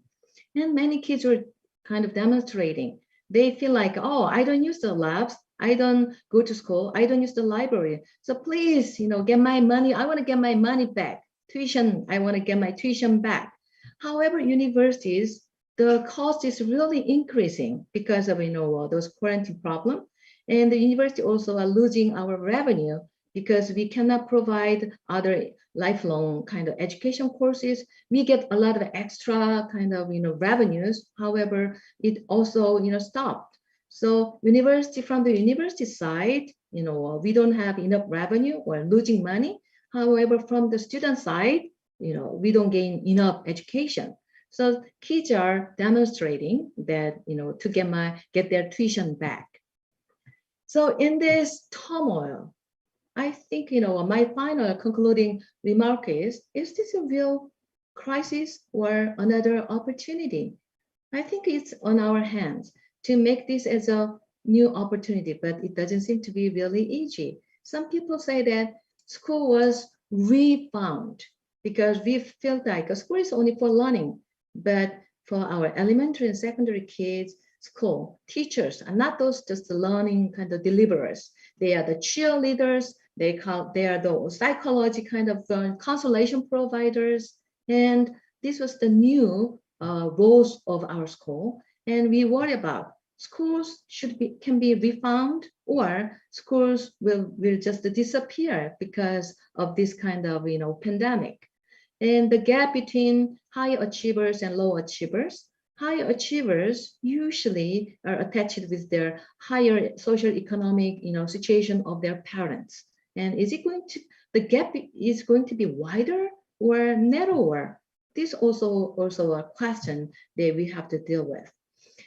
And many kids were kind of demonstrating. They feel like, oh, I don't use the labs, I don't go to school, I don't use the library. So please, get my money. I want to get my money back. Tuition, I want to get my tuition back. However, universities, the cost is really increasing because of those quarantine problem, and the university also are losing our revenue because we cannot provide other lifelong kind of education courses. We get a lot of extra kind of revenues. However, it also stopped. So from the university side, we don't have enough revenue or losing money. However, from the student side, we don't gain enough education. So kids are demonstrating that, to get their tuition back. So in this turmoil, I think, my final concluding remark is this a real crisis or another opportunity? I think it's on our hands to make this as a new opportunity, but it doesn't seem to be really easy. Some people say that school was refound because we felt like school is only for learning. But for our elementary and secondary kids, school teachers are not those just the learning kind of deliverers. They are the cheerleaders. They are the psychology kind of consolation providers. And this was the new roles of our school. And we worry about schools can be refound, or schools will just disappear because of this kind of pandemic. And the gap between high achievers and low achievers. High achievers usually are attached with their higher social economic situation of their parents. And the gap is going to be wider or narrower? This also a question that we have to deal with.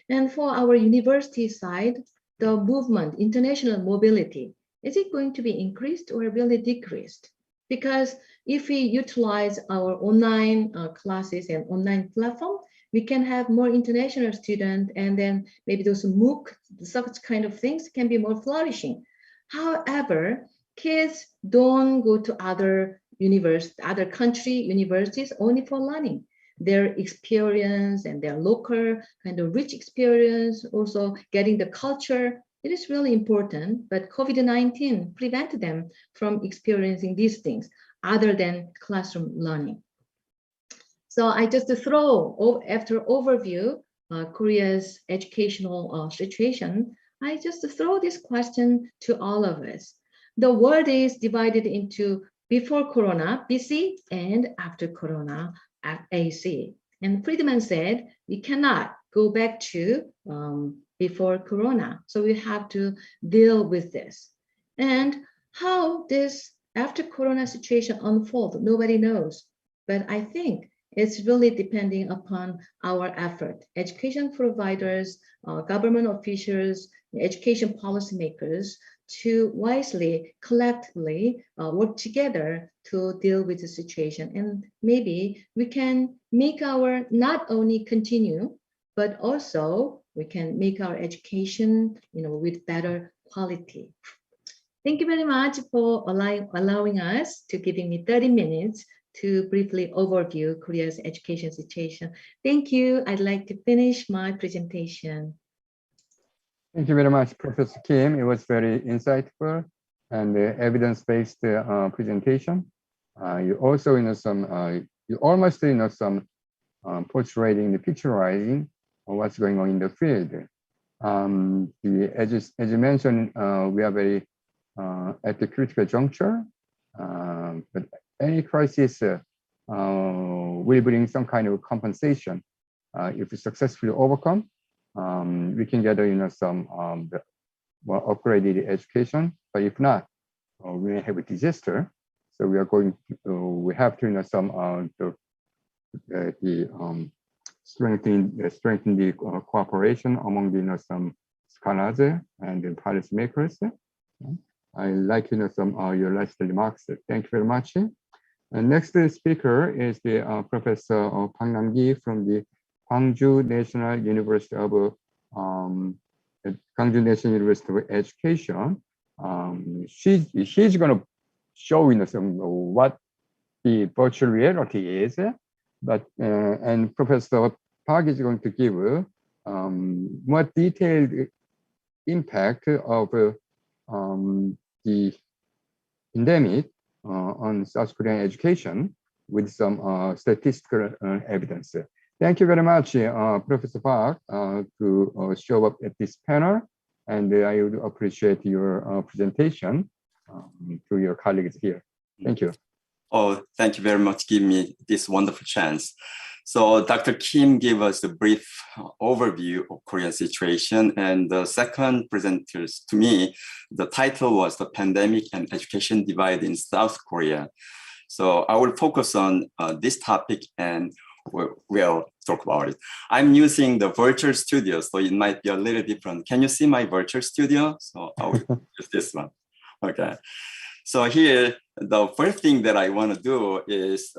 And for our university side, the movement, international mobility, is it going to be increased or really decreased? Because if we utilize our online classes and online platform, we can have more international students, and then maybe those MOOC, such kind of things can be more flourishing. However, kids don't go to other country universities only for learning. Their experience and their local kind of rich experience, also getting the culture, it is really important, but COVID-19 prevented them from experiencing these things other than classroom learning. So I just after overview Korea's educational situation, I just throw this question to all of us. The world is divided into before Corona, BC, and after Corona, AC. And Friedman said, we cannot go back to before Corona. So we have to deal with this. And how this after Corona situation unfold, nobody knows. But I think it's really depending upon our effort. Education providers, government officials, education policymakers to wisely, collectively work together to deal with the situation. And maybe we can make our not only continue, but also we can make our education, with better quality. Thank you very much for allowing us to giving me 30 minutes to briefly overview Korea's education situation. Thank you. I'd like to finish my presentation. Thank you very much, Professor Kim. It was very insightful and evidence-based presentation. You also, you almost, portraying the picturizing of what's going on in the field. As you mentioned, we are very at the critical juncture, but any crisis will bring some kind of compensation. If we successfully overcome, we can gather some more upgraded education. But if not, we may have a disaster. So we are going to, we have to strengthen the cooperation among some scholars and the policymakers. I like some your last remarks. Thank you very much. And next speaker is the Professor Park Nam-gi from the Gwangju National University of Education. She's going to show what the virtual reality is, but and Professor Park is going to give more detailed impact of the pandemic on South Korean education with some statistical evidence. Thank you very much, Professor Park, to show up at this panel, and I would appreciate your presentation to your colleagues here. Thank you. Oh, thank you very much for giving me this wonderful chance. So Dr. Kim gave us a brief overview of Korean situation, and the second presenters to me, the title was The Pandemic and Education Divide in South Korea. So I will focus on this topic and we'll talk about it. I'm using the virtual studio, so it might be a little different. Can you see my virtual studio? So I will use this one. Okay. So here, the first thing that I want to do is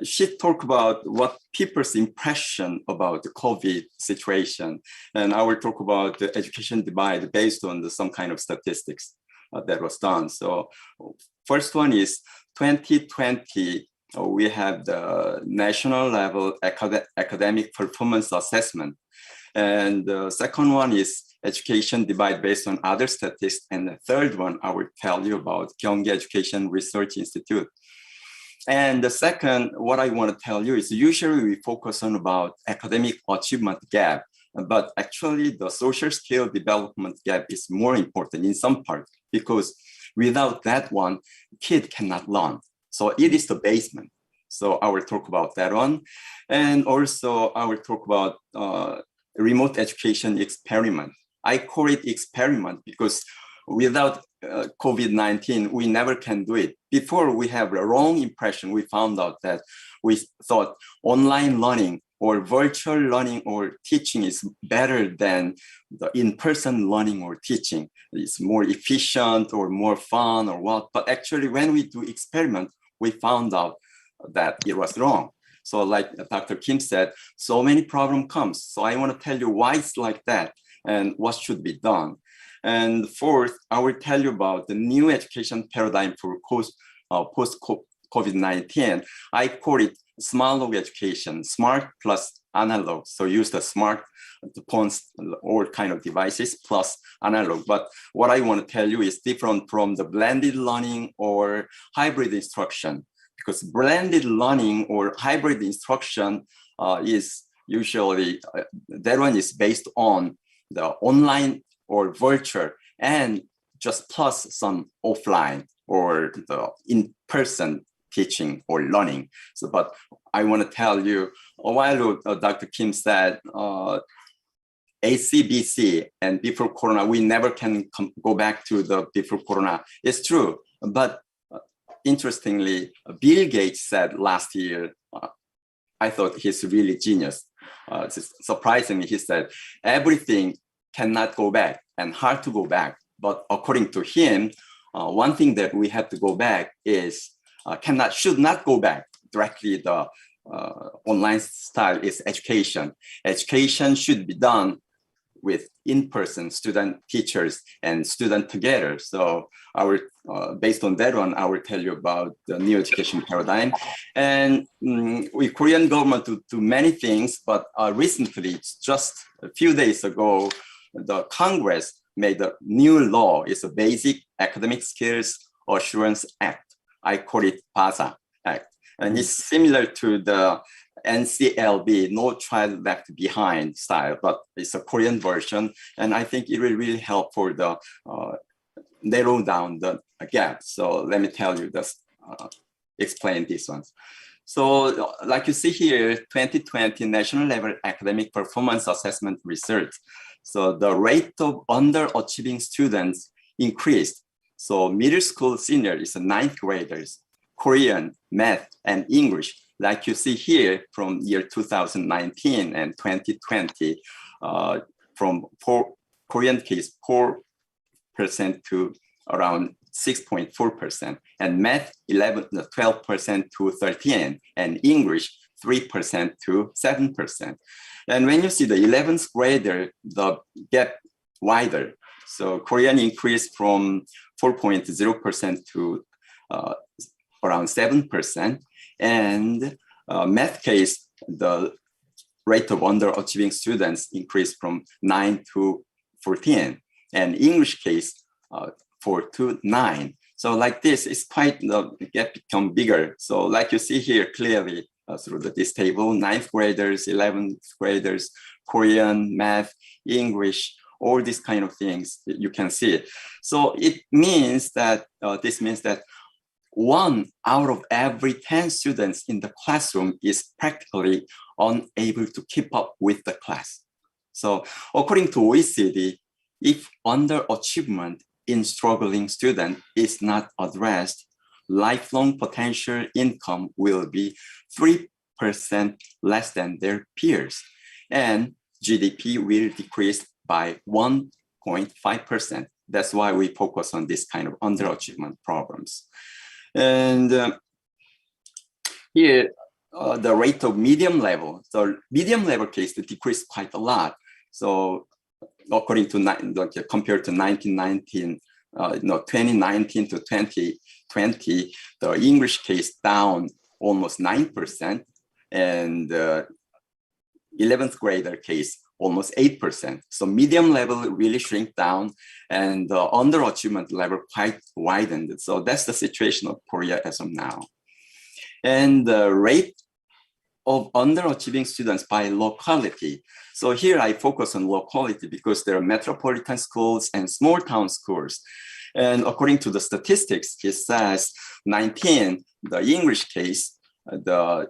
she talk about what people's impression about the COVID situation. And I will talk about the education divide based on some kind of statistics that was done. So first one is 2020, we have the national level academic performance assessment. And the second one is education divide based on other statistics. And the third one, I will tell you about Gyeonggi Education Research Institute. And the second, what I want to tell you is usually we focus on about academic achievement gap, but actually the social skill development gap is more important in some part, because without that one, kid cannot learn. So it is the basement. So I will talk about that one. And also I will talk about remote education experiment. I call it experiment because without COVID-19, we never can do it. Before we have a wrong impression, we found out that we thought online learning or virtual learning or teaching is better than the in-person learning or teaching. It's more efficient or more fun or what, but actually when we do experiment, we found out that it was wrong. So like Dr. Kim said, so many problems comes. So I want to tell you why it's like that and what should be done. And fourth, I will tell you about the new education paradigm for post-COVID-19. I call it smart education, smart plus analog. So use the smart phones, all kind of devices plus analog. But what I want to tell you is different from the blended learning or hybrid instruction, because blended learning or hybrid instruction is usually, that one is based on the online or virtual and just plus some offline or the in-person teaching or learning. So, but I want to tell you, a while ago, Dr. Kim said, ACBC and before Corona, we never can go back to the before Corona. It's true, but interestingly, Bill Gates said last year, I thought he's really genius. Surprisingly, he said, everything cannot go back and hard to go back. But according to him, one thing that we have to go back is should not go back directly. The online style is education. Education should be done with in-person student, teachers, and student together. So based on that one, I will tell you about the new education paradigm. And we Korean government do many things, but recently, just a few days ago, the Congress made a new law. It's a Basic Academic Skills Assurance Act. I call it BASA Act. And it's similar to the NCLB, No Child Left Behind style, but it's a Korean version. And I think it will really help for the narrow down the gap. So let me tell you this, explain these ones. So like you see here, 2020 national level academic performance assessment results. So the rate of underachieving students increased. So middle school senior is 9th graders, Korean, math, and English. Like you see here from year 2019 and 2020, from Korean case 4% to around 6.4%, and math 12% to 13%, and English 3% to 7%. And when you see the 11th grader, the gap wider. So Korean increased from 4.0% to around 7%. And math case, the rate of underachieving students increased from 9 to 14. And English case, 4 to 9. So like this, it's quite, the gap become bigger. So like you see here clearly through this table, 9th graders, 11th graders, Korean, math, English, all these kind of things that you can see. So it means that, this means that 1 out of every 10 students in the classroom is practically unable to keep up with the class. So according to OECD, if underachievement in struggling student is not addressed, lifelong potential income will be 3% less than their peers, and GDP will decrease by 1.5%. That's why we focus on this kind of underachievement problems. And here, the rate of medium level. So medium level case decreased quite a lot. So according to compared to 2019 to 2020, the English case down almost 9%, and 11th grader case almost 8%. So medium level really shrink down, and the underachievement level quite widened. So that's the situation of Korea as of now. And the rate of underachieving students by locality. So here I focus on locality because there are metropolitan schools and small town schools. And according to the statistics, it says 19, the English case, the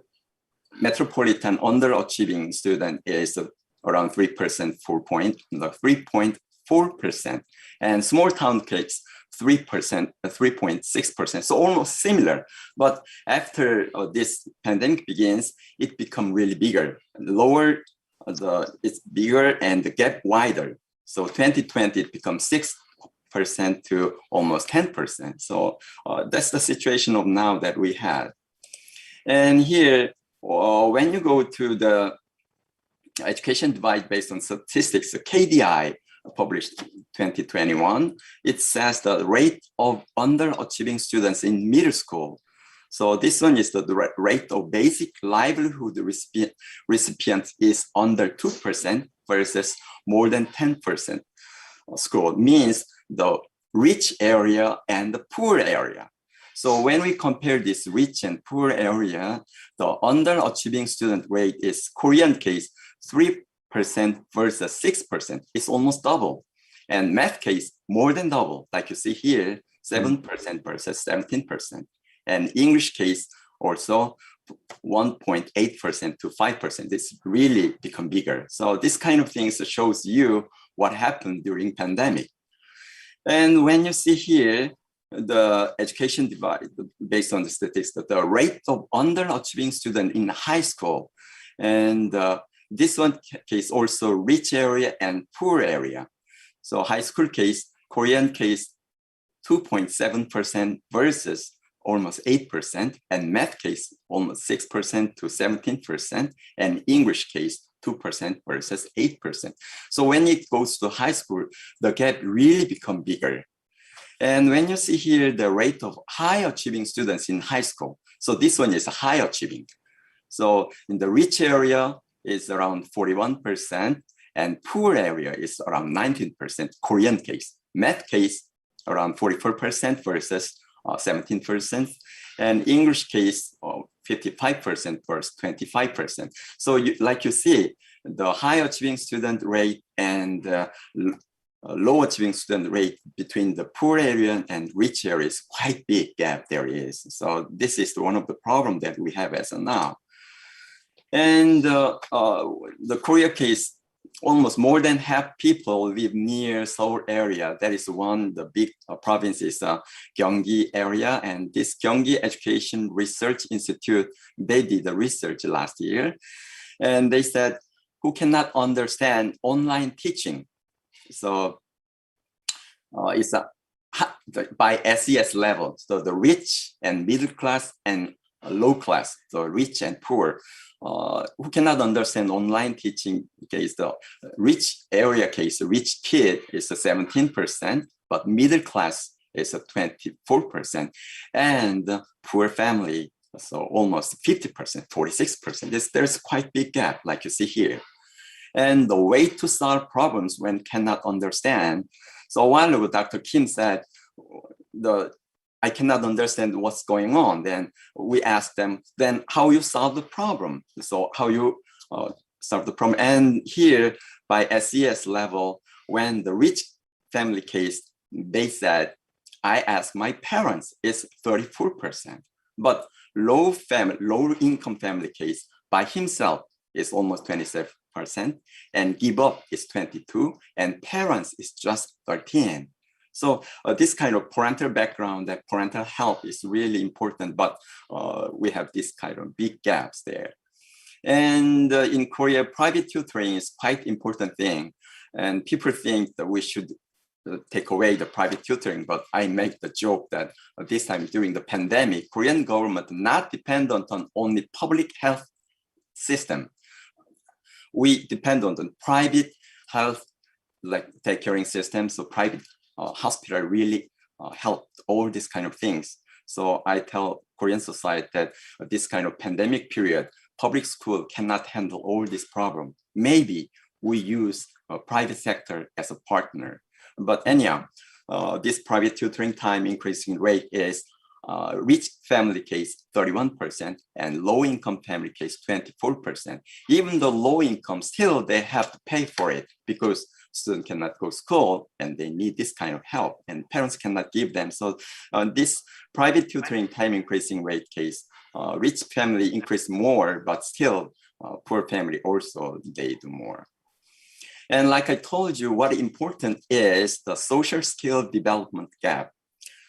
metropolitan underachieving student is around 3%, 3.4%, and small town case 3%, 3.6%. So almost similar. But after this pandemic begins, it becomes really bigger. Lower, it's bigger and the gap wider. So 2020, it becomes 6% to almost 10%. So that's the situation of now that we have. And here, when you go to the education divide based on statistics, the KDI published 2021, it says the rate of underachieving students in middle school. So this one is the rate of basic livelihood recipients is under 2% versus more than 10% school, means the rich area and the poor area. So when we compare this rich and poor area, the underachieving student rate is Korean case 3% versus 6%. It's almost double. And math case, more than double. Like you see here, 7% versus 17%. And English case, also 1.8% to 5%. It's really become bigger. So this kind of things shows you what happened during pandemic. And when you see here, the education divide based on the statistics, the rate of underachieving student in high school, and this one case also rich area and poor area. So high school case, Korean case, 2.7% versus almost 8%, and math case almost 6% to 17%, and English case 2% versus 8%. So when it goes to high school, the gap really become bigger. And when you see here the rate of high achieving students in high school, so this one is high achieving. So in the rich area is around 41%, and poor area is around 19%, Korean case. Math case around 44% versus 17%, and English case 55% versus 25%. So like you see, the high achieving student rate and low achieving student rate between the poor area and rich area is quite big gap there is. So this is one of the problems that we have as of now. And the Korea case, almost more than half people live near Seoul area. That is one, the big province is Gyeonggi area. And this Gyeonggi Education Research Institute, they did the research last year. And they said, who cannot understand online teaching? So it's by SES level. So the rich and middle class and low class, so rich and poor, who cannot understand online teaching case, the rich area case, rich kid is 17%, but middle class is 24%, and poor family, so almost 50%, 46%. There's quite big gap, like you see here. And the way to solve problems when cannot understand. So a while ago, Dr. Kim said, I cannot understand what's going on. Then we asked them, then how you solve the problem? So how you solve the problem? And here by SES level, when the rich family case, they said, I asked my parents, it's 34%. But low income family case by himself is almost 27%, and give up is 22%, and parents is just 13%. So this kind of parental background, that parental help is really important, but we have this kind of big gaps there. And in Korea, private tutoring is quite important thing. And people think that we should take away the private tutoring, but I make the joke that this time during the pandemic, Korean government not dependent on only public health system. We depend on the private health, like take caring systems, so private hospital really help all these kind of things. So I tell Korean society that this kind of pandemic period, public school cannot handle all this problem. Maybe we use a private sector as a partner. But anyhow, this private tutoring time increasing rate is rich family case 31% and low income family case 24%. Even the low income, still they have to pay for it because students cannot go to school and they need this kind of help and parents cannot give them. So this private tutoring time increasing rate case, rich family increase more, but still poor family also they do more. And like I told you, what important is the social skill development gap.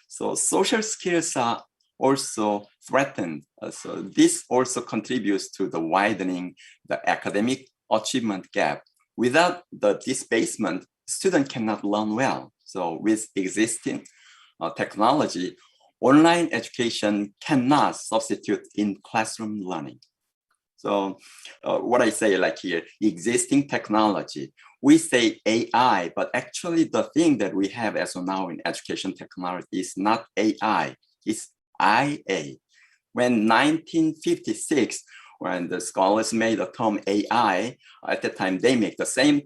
So social skills are also threatened. So this also contributes to the widening the academic achievement gap. Without the displacement, student cannot learn well. So with existing technology, online education cannot substitute in classroom learning. So what I say like here, existing technology, we say AI, but actually the thing that we have as of now in education technology is not AI, it's IA. When 1956, when the scholars made the term AI, at the time they make the same,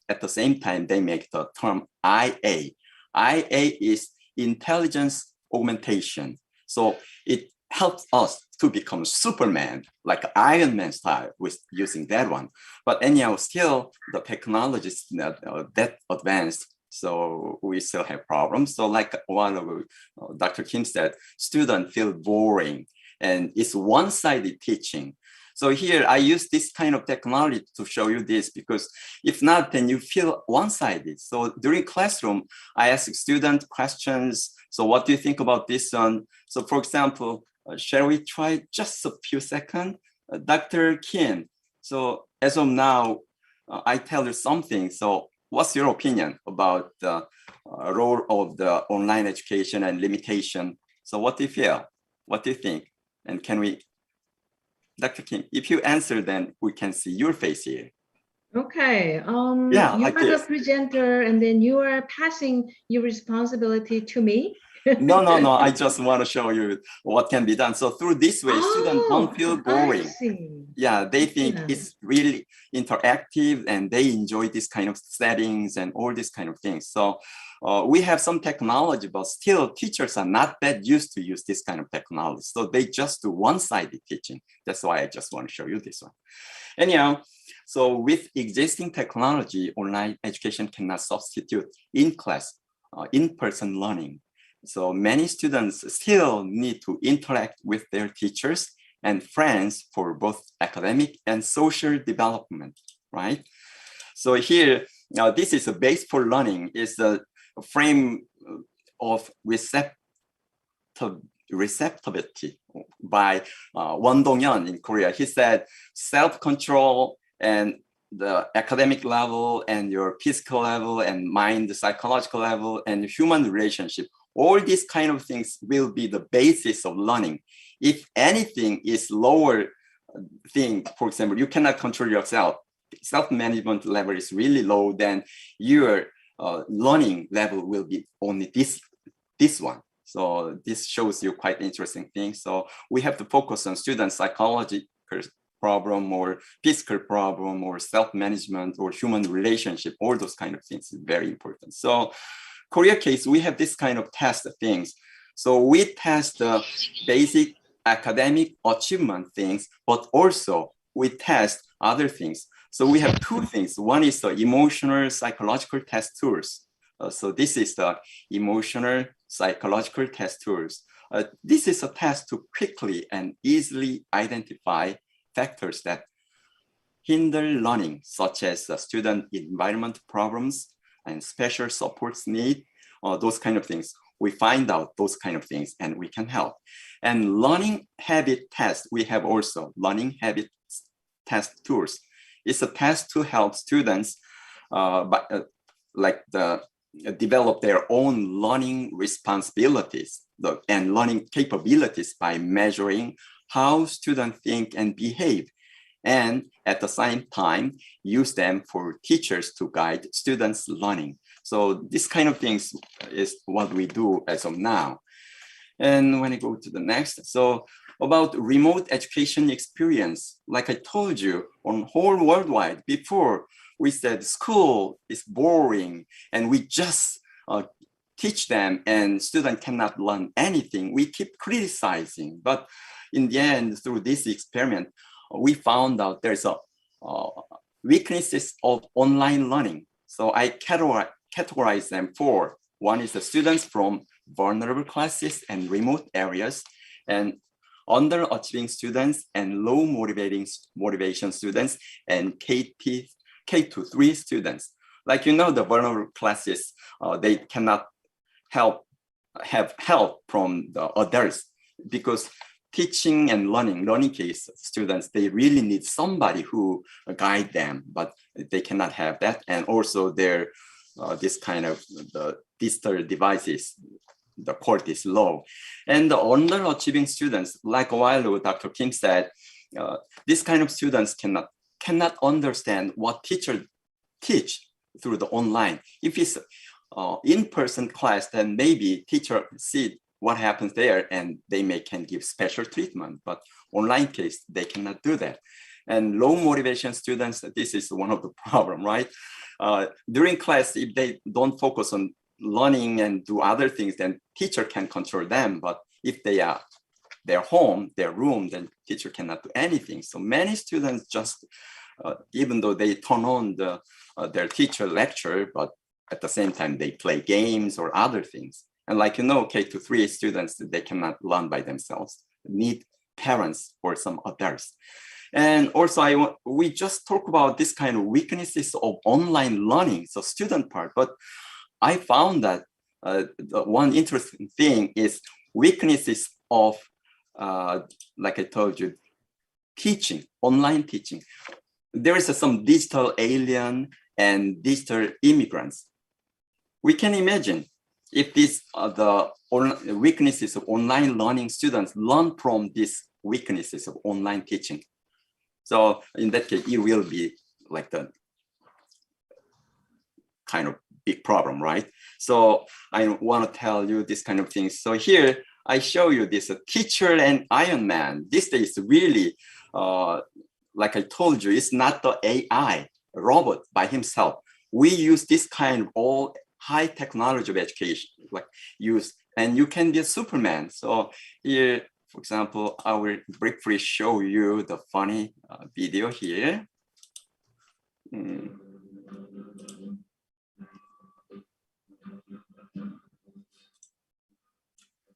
at the same time they make the term IA. IA is intelligence augmentation. So it helps us to become Superman, like Iron Man style with using that one. But anyhow, still the technology is not that advanced. So we still have problems. So like one of Dr. Kim said, students feel boring. and it's one-sided teaching. So here I use this kind of technology to show you this, because if not, then you feel one-sided. So during classroom, I ask student questions. So what do you think about this one? So for example, shall we try just a few seconds? Dr. Kim, so as of now, I tell you something. So what's your opinion about the role of the online education and limitation? So what do you feel? What do you think? And can we, Dr. Kim, if you answer, then we can see your face here. Okay. Yeah, you like are the this. presenter, and then you are passing your responsibility to me. No. I just want to show you what can be done. So through this way, students don't feel boring. I see. Yeah, they think Yeah. it's really interactive and they enjoy this kind of settings and all these kind of things. So we have some technology, but still teachers are not that used to use this kind of technology. So they just do one-sided teaching. That's why I just want to show you this one. Anyhow, so with existing technology, online education cannot substitute in-class, in-person learning. So many students still need to interact with their teachers and friends for both academic and social development, right? So here, now this is a base for learning, is a frame of receptivity by Won Dong-yeon in Korea. He said self-control and the academic level and your physical level and mind, the psychological level and human relationship, all these kind of things will be the basis of learning. If anything is lower thing, for example, you cannot control yourself, self-management level is really low, then your learning level will be only this one. So this shows you quite interesting things. So we have to focus on student psychological problem or physical problem or self-management or human relationship, all those kind of things is very important. So Korea case, we have this kind of test things. So we test the basic academic achievement things, but also we test other things. So we have two things. One is the emotional psychological test tools. So this is the emotional psychological test tools. This is a test to quickly and easily identify factors that hinder learning, such as student environment problems and special supports need, those kind of things. We find out those kind of things and we can help. And learning habit test, we have also learning habit test tools. It's a test to help students develop their own learning responsibilities and learning capabilities by measuring how students think and behave, and at the same time, use them for teachers to guide students' learning. So this kind of things is what we do as of now. And when I go to the next, so about remote education experience, like I told you, on whole worldwide, before we said school is boring and we just teach them and students cannot learn anything. We keep criticizing, but in the end, through this experiment, we found out there's a weaknesses of online learning. So I categorize them for, one is the students from vulnerable classes and remote areas, and underachieving students and low motivation students, and K-3 students. Like, you know, the vulnerable classes, they cannot have help from the adults, because teaching and learning case students, they really need somebody who guide them, but they cannot have that. And also their this kind of the digital devices, the quality is low. And the underachieving students, like a while ago, Dr. Kim said, this kind of students cannot understand what teacher teach through the online. If it's in-person class, then maybe teacher see what happens there and they can give special treatment, but online case, they cannot do that. And low motivation students, this is one of the problem, right? During class, if they don't focus on learning and do other things, then teacher can control them. But if they are their home, their room, then teacher cannot do anything. So many students just, even though they turn on their teacher lecture, but at the same time, they play games or other things. And like, you know, K-3 students, they cannot learn by themselves, need parents or some adults. And also we just talk about this kind of weaknesses of online learning, so student part, but I found that the one interesting thing is weaknesses of, like I told you, teaching, online teaching. There is some digital alien and digital immigrants. We can imagine if these are the weaknesses of online learning, students learn from these weaknesses of online teaching. So in that case, it will be like the kind of big problem, right? So I want to tell you this kind of things. So here I show you this teacher and Iron Man. This is really, like I told you, it's not the AI robot by himself. We use this kind of all high technology of education, like use, and you can be a Superman. So here, for example, I will briefly show you the funny video here.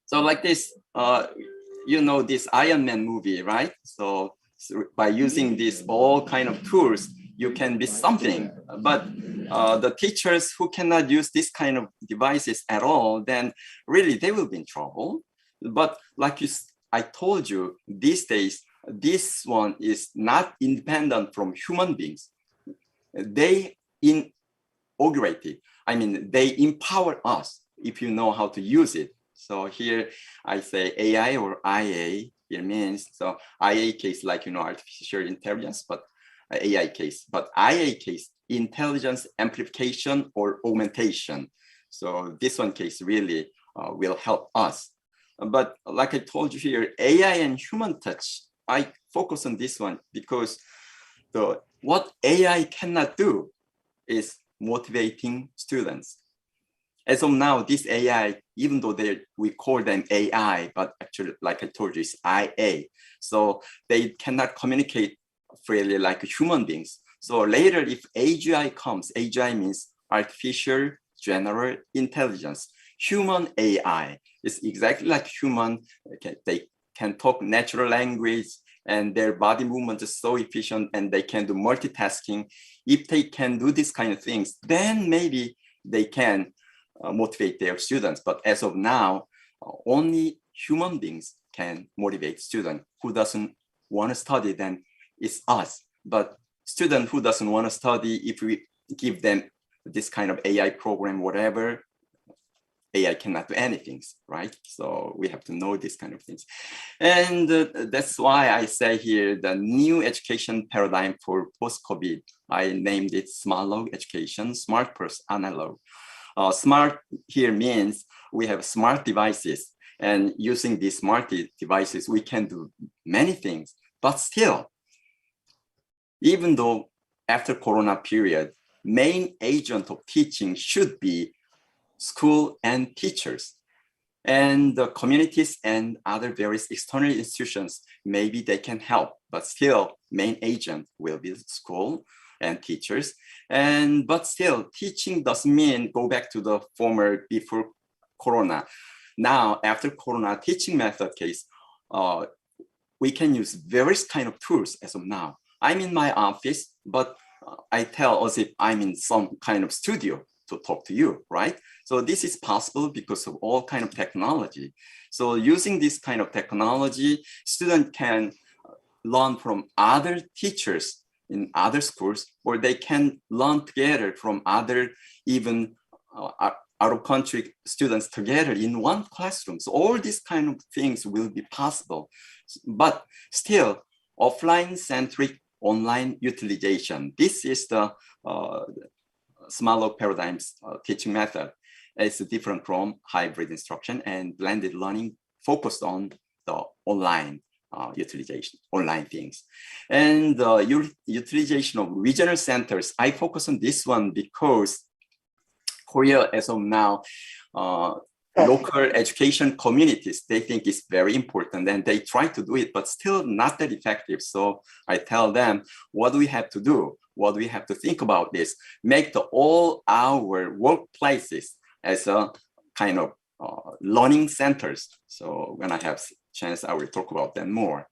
So like this, you know, this Iron Man movie, right? So by using these all kind of tools, you can be something. But the teachers who cannot use this kind of devices at all, then really they will be in trouble. But like I told you, these days, this one is not independent from human beings. They inaugurated, I mean, they empower us if you know how to use it. So here I say AI or IA, it means, so IA case like, you know, artificial intelligence, but AI case, but IA case, intelligence amplification or augmentation. So this one case really will help us. But like I told you here, AI and human touch, I focus on this one because what AI cannot do is motivating students. As of now, this AI, even though we call them AI, but actually, like I told you, it's IA. So they cannot communicate freely like human beings. So later, if AGI comes, AGI means artificial general intelligence. Human AI is exactly like human. They can talk natural language and their body movement is so efficient and they can do multitasking. If they can do these kind of things, then maybe they can motivate their students. But as of now, only human beings can motivate students. Who doesn't want to study, then it's us. But student who doesn't want to study, if we give them this kind of AI program, whatever, AI cannot do anything, right? So we have to know this kind of things. And that's why I say here, the new education paradigm for post-COVID, I named it smart log education, smart plus analog. Smart here means we have smart devices, and using these smart devices, we can do many things. But still, even though after Corona period, main agent of teaching should be school and teachers, and the communities and other various external institutions, maybe they can help, but still main agent will be school and teachers. But still, teaching doesn't mean go back to the former before Corona. Now, after Corona teaching method case, we can use various kind of tools as of now. I'm in my office, but I tell as if I'm in some kind of studio to talk to you, right? So this is possible because of all kind of technology. So using this kind of technology, students can learn from other teachers in other schools, or they can learn together from other even out-of-country students together in one classroom. So all these kind of things will be possible. But still, offline-centric online utilization. This is the smart log paradigms teaching method. It's different from hybrid instruction and blended learning focused on the online utilization, online things. And the utilization of regional centers, I focus on this one because Korea, as of now, local education communities, they think it's very important and they try to do it, but still not that effective. So I tell them, what do we have to do? What do we have to think about this? Make all our workplaces as a kind of learning centers. So when I have chance, I will talk about them more.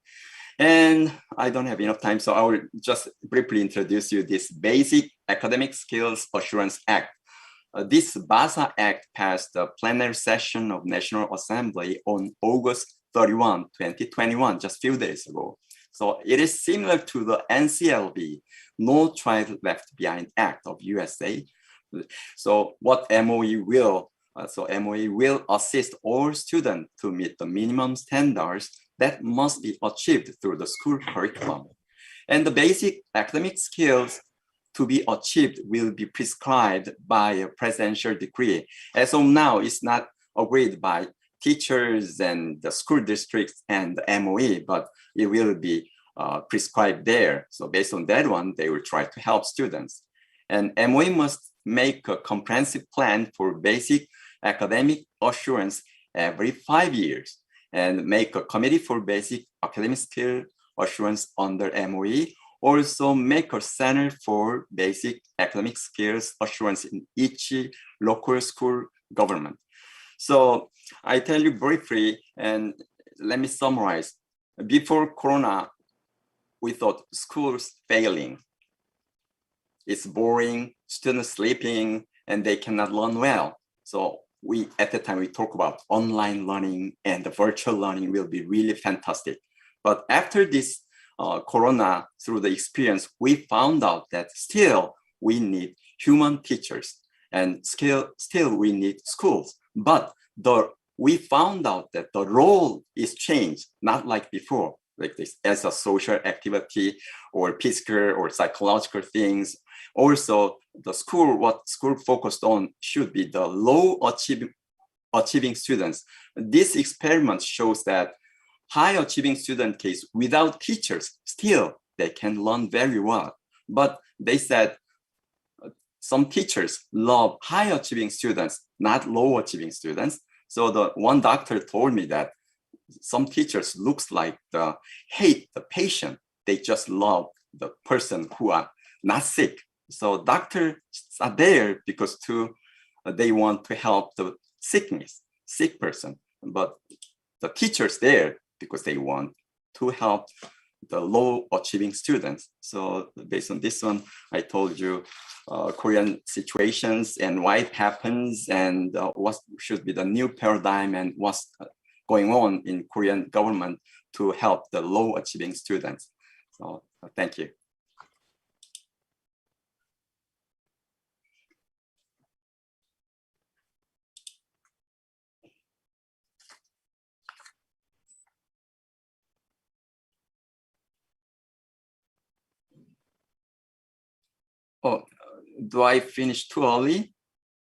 And I don't have enough time, so I will just briefly introduce you this Basic Academic Skills Assurance Act. This BASA Act passed the plenary session of National Assembly on August 31, 2021, just a few days ago. So it is similar to the NCLB, No Child Left Behind Act of USA. So what MOE will, MOE will assist all students to meet the minimum standards that must be achieved through the school curriculum. And the basic academic skills to be achieved will be prescribed by a presidential decree. As of now, it's not agreed by teachers and the school districts and the MOE, but it will be prescribed there. So based on that one, they will try to help students. And MOE must make a comprehensive plan for basic academic assurance every 5 years and make a committee for basic academic skill assurance under MOE. Also make a center for basic academic skills assurance in each local school government. So I tell you briefly, and let me summarize. Before Corona, we thought schools failing. It's boring, students sleeping, and they cannot learn well. So at the time, we talk about online learning and the virtual learning will be really fantastic. But after this Corona, through the experience, we found out that still we need human teachers and still we need schools. But we found out that the role is changed, not like before, like this as a social activity or physical or psychological things. Also, the school, what school focused on should be the low achieving students. This experiment shows that high achieving student case without teachers, still they can learn very well. But they said some teachers love high achieving students, not low achieving students. So the one doctor told me that some teachers looks like hate the patient. They just love the person who are not sick. So doctors are there because they want to help the sick person. But the teachers there because they want to help the low achieving students. So based on this one, I told you Korean situations and why it happens and what should be the new paradigm and what's going on in Korean government to help the low achieving students. So thank you. Oh, do I finish too early?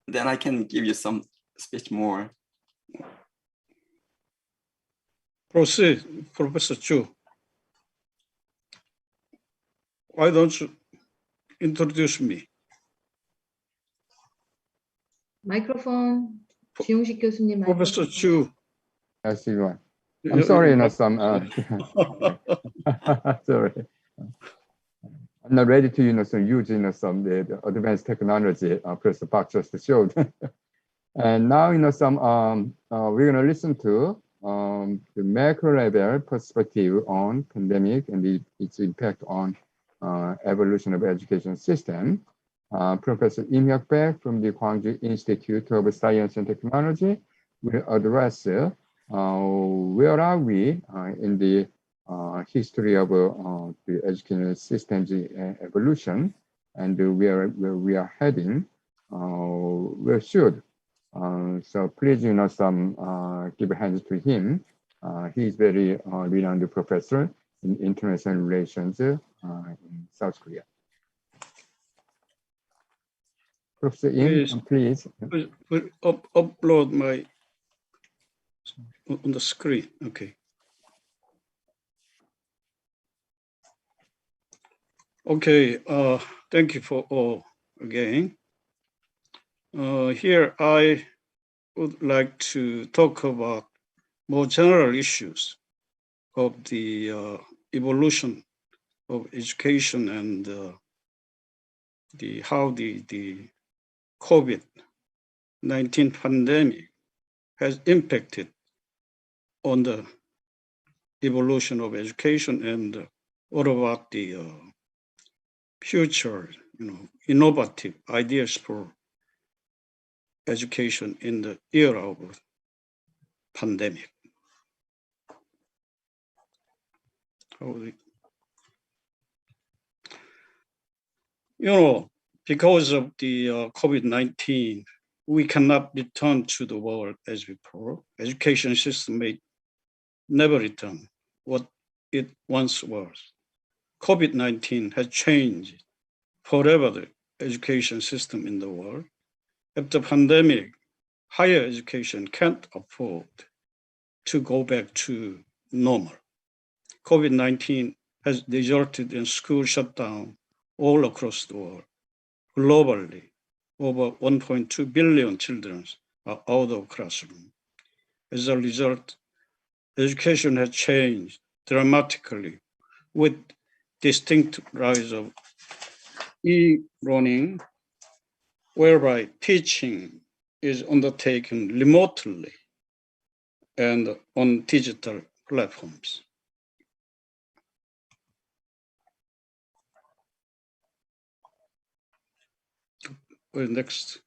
Then I can give you some speech more. Proceed, Professor Chu. Why don't you introduce me? Microphone. 지용식 교수님. Professor Chu. Yes, everyone. I'm sorry, sorry. I'm not ready to use the advanced technology Professor Park just showed. And now we're going to listen to the macro level perspective on pandemic and its impact on evolution of education system. Professor Im Hyuk-baek from the Gwangju Institute of Science and Technology will address where are we in the history of the educational system's evolution and where we are heading, where should. So please, give hands to him. He's very renowned professor in international relations in South Korea. Professor Im, please. Upload my on the screen. Okay. Okay. Thank you for all again. Here I would like to talk about more general issues of the evolution of education and how the COVID-19 pandemic has impacted on the evolution of education and what about the future, innovative ideas for education in the era of pandemic. Because of the COVID-19, we cannot return to the world as before. Education system may never return what it once was. COVID-19 has changed forever the education system in the world. After pandemic, higher education can't afford to go back to normal. COVID-19 has resulted in school shutdown all across the world. Globally, over 1.2 billion children are out of classroom. As a result, education has changed dramatically with distinct rise of e-learning, whereby teaching is undertaken remotely and on digital platforms. Next.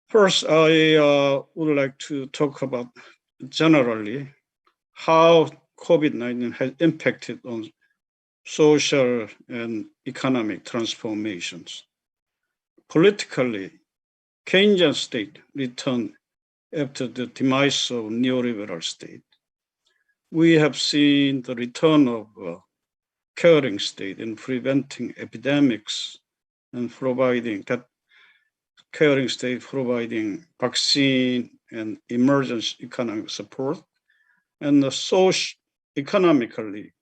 First, I would like to talk about generally how COVID-19 has impacted on social and economic transformations. Politically, Keynesian state returned after the demise of neoliberal state. We have seen the return of caring state in preventing epidemics and providing that caring state providing vaccine and emergency economic support. And the social economically,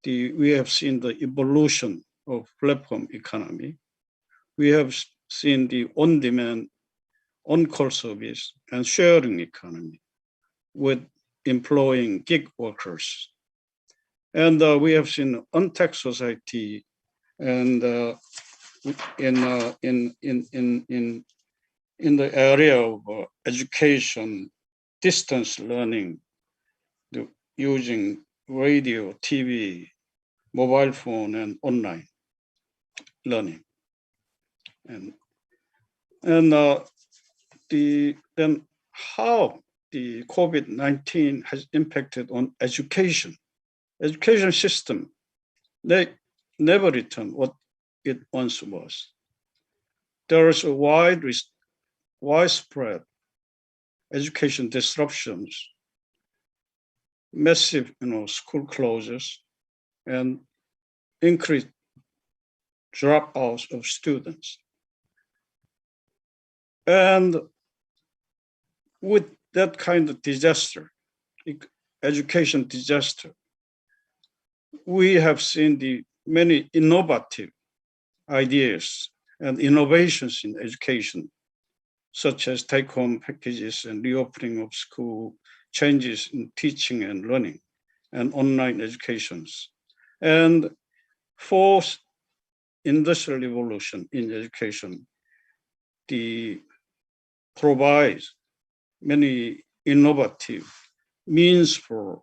we have seen the evolution of platform economy. We have seen the on-demand, on-call service and sharing economy with employing gig workers. And we have seen untaxed society and in the area of education, distance learning, using radio, TV, mobile phone, and online learning. And then how the COVID-19 has impacted on education. Education system, they never return what it once was. There is a widespread education disruptions, massive school closures, and increased dropouts of students. And with that kind of disaster, education disaster, we have seen the many innovative ideas and innovations in education, such as take-home packages and reopening of school, changes in teaching and learning, and online educations. And fourth industrial revolution in education, provides many innovative means for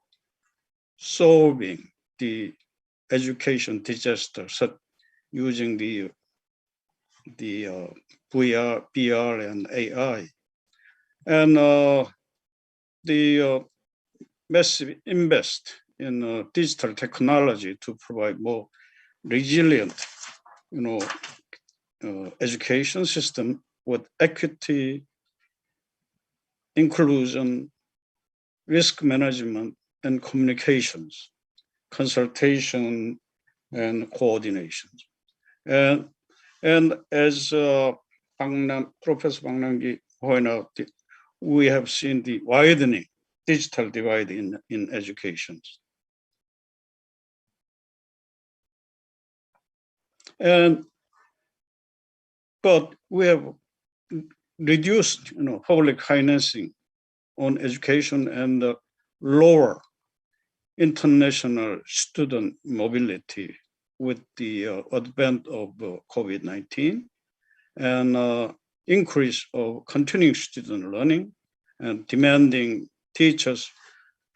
solving the education disaster, such using the VR, BR, and AI. And the massive invest in digital technology to provide more resilient, education system with equity, inclusion, risk management, and communications, consultation, and coordination. And as Professor Bang-Nam-Ki pointed out, we have seen the widening digital divide in education. But we have reduced, public financing on education and lower international student mobility with the advent of COVID-19. And increase of continuing student learning and demanding teachers'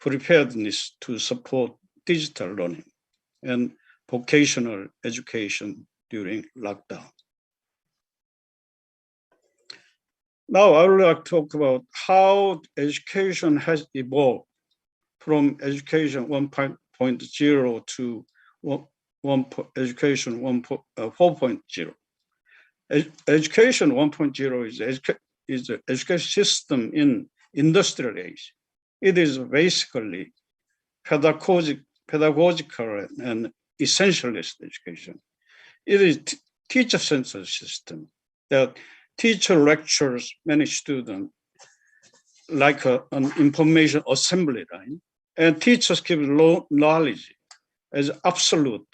preparedness to support digital learning and vocational education during lockdown. Now I would like to talk about how education has evolved from education 1.0 to education 4.0. Education 1.0 is the education system in industrial age. It is basically pedagogical and essentialist education. It is teacher-centered system that teacher lectures many students like an information assembly line, and teachers give knowledge as absolute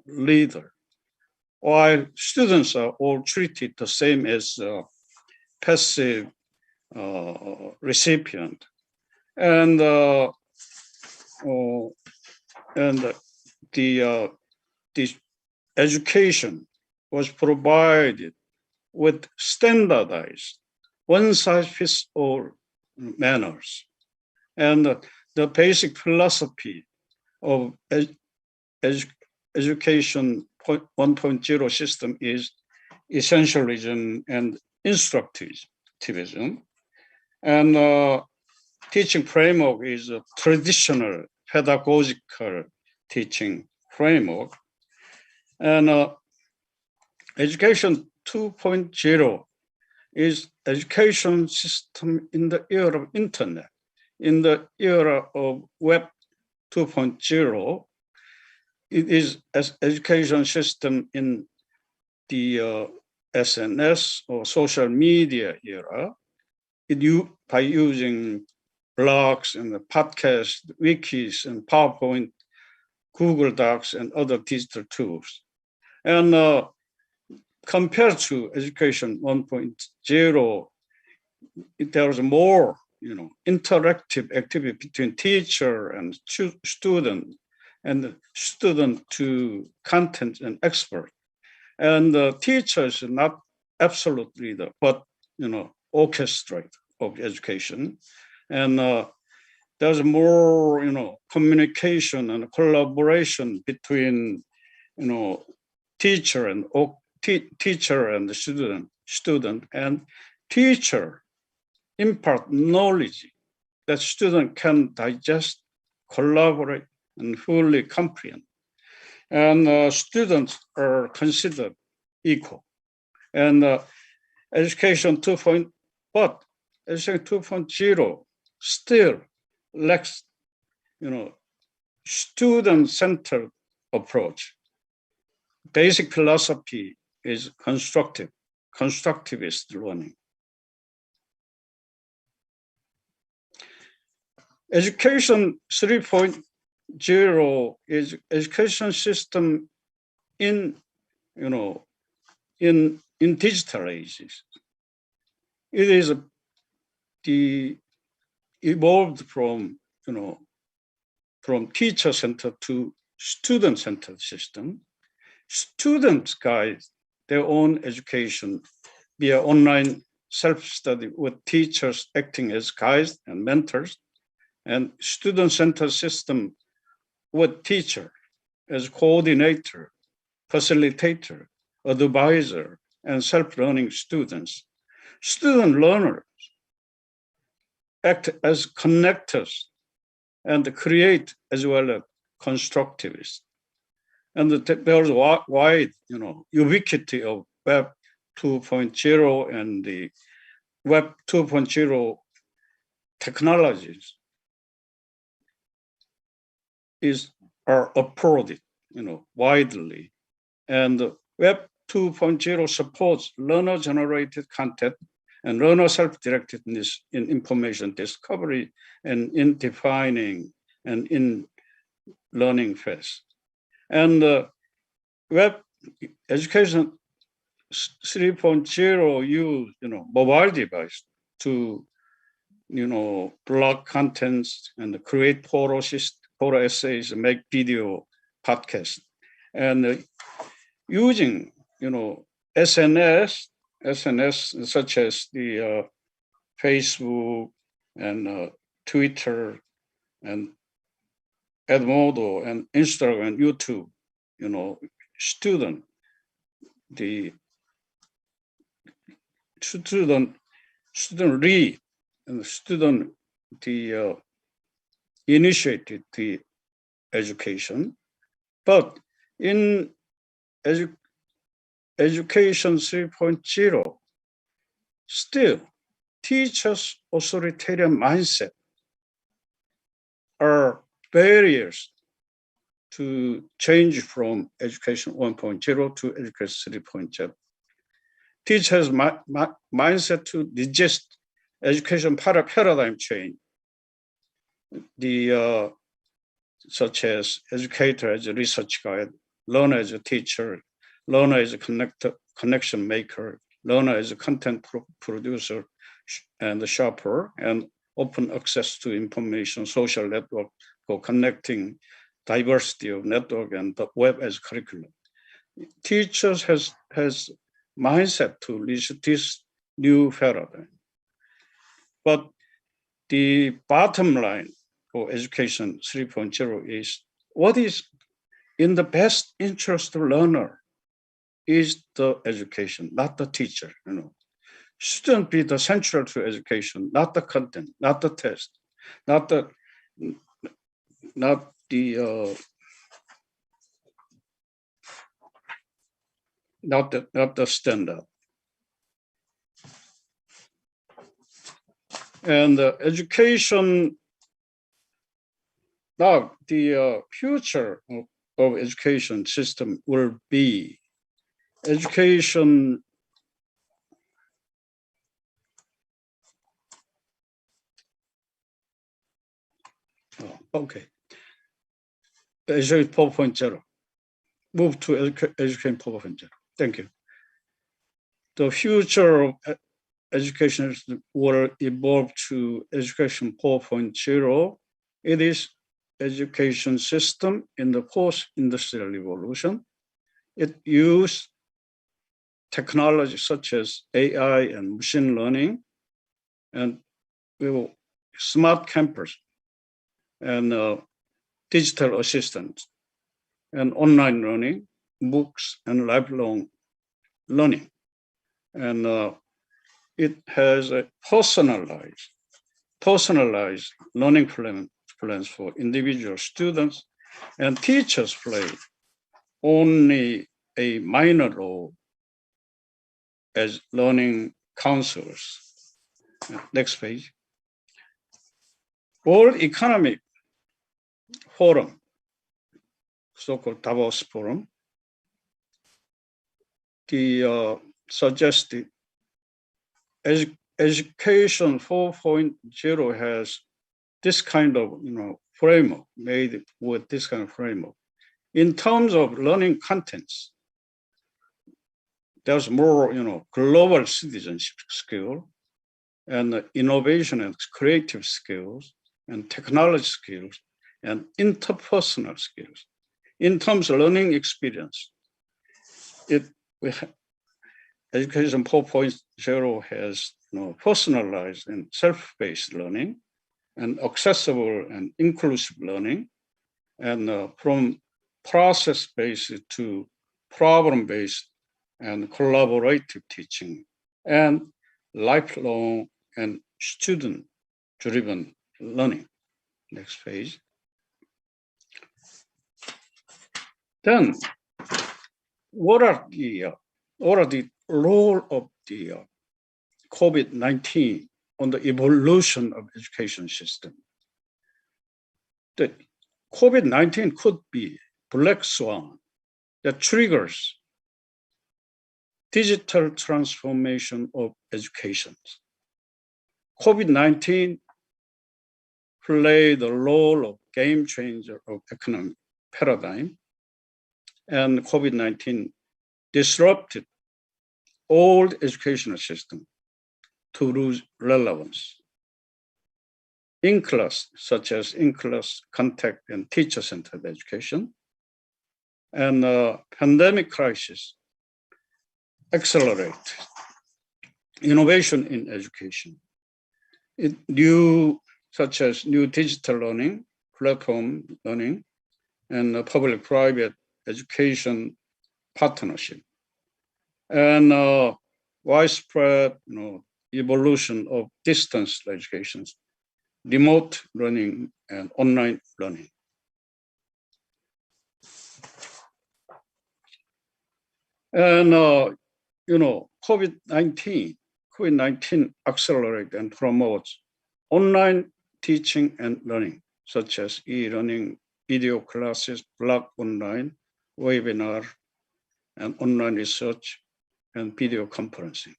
leader, while students are all treated the same as passive recipient. And the education was provided with standardized one-size-fits-all manners. And the basic philosophy of education 1.0 system is essentialism and instructivism. And teaching framework is a traditional pedagogical teaching framework. And education 2.0 is education system in the era of internet. In the era of Web 2.0, it is an education system in the SNS or social media era. By using blogs and the podcasts, wikis, and PowerPoint, Google Docs, and other digital tools. And compared to education 1.0, there was more, interactive activity between teacher and student, and student to content and expert. And the teacher is not absolute leader, but orchestrate of education. And there's more, communication and collaboration between, teacher and the student, and teacher impart knowledge that student can digest, collaborate, and fully comprehend. And students are considered equal. And education 2.0 still lacks, student-centered approach. Basic philosophy is constructivist learning. Education 3.0 is education system in digital ages. It is evolved from teacher-centered to student-centered system. Students guide their own education via online self-study with teachers acting as guides and mentors, and student-centered system with teacher as coordinator, facilitator, advisor, and self-learning students. Student learners act as connectors and create as well as constructivists. And there's wide, ubiquity of Web 2.0 and the Web 2.0 technologies are applauded, widely. And Web 2.0 supports learner-generated content and learner self-directedness in information discovery and in defining and in learning phase. And Web education 3.0 use, mobile device to, blog contents and create photo essays, make video podcasts, and using, SNS SNS such as the Facebook and Twitter and Edmodo and Instagram and YouTube, student read and student initiated the education, but in education 3.0, still teachers' authoritarian mindset are barriers to change from education 1.0 to education 3.0. Teachers' mindset to resist education paradigm change, such as educator as a research guide, learner as a teacher, learner as a connection maker, learner as a content producer and a shopper, and open access to information, social network for connecting diversity of network and the web as curriculum. Teachers has mindset to reach this new paradigm. But the bottom line for education 3.0 is what is in the best interest of learner is the education, not the teacher. Shouldn't be the central to education, not the content, not the test, not the standard. And education, now the future of education system will be education Education 4.0. Move to education 4.0. Thank you. The future of education will evolve to education 4.0. It is education system in the post-industrial revolution. It uses technology such as AI and machine learning and smart campus and digital assistants and online learning, books and lifelong learning. And it has a personalized learning plans for individual students, and teachers play only a minor role as learning counselors. Next page. World Economic Forum, so-called Davos Forum, suggested education 4.0 has this kind of framework, made with this kind of framework. In terms of learning contents, there's more global citizenship skill and innovation and creative skills and technology skills and interpersonal skills. In terms of learning experience, education 4.0 has personalized and self-paced learning and accessible and inclusive learning, and from process-based to problem-based and collaborative teaching, and lifelong and student-driven learning. Next page. Then, what are the role of the COVID-19 on the evolution of education system? The COVID-19 could be black swan that triggers digital transformation of education. COVID-19 played the role of game changer of economic paradigm, and COVID-19 disrupted old educational system to lose relevance. In-class, such as in-class contact and teacher-centered education, and pandemic crisis accelerate innovation in education. Such as new digital learning, platform learning, and public-private education partnership, and widespread evolution of distance education, remote learning, and online learning. And COVID-19 accelerates and promotes online teaching and learning, such as e-learning, video classes, blog online, webinar, and online research, and video conferencing.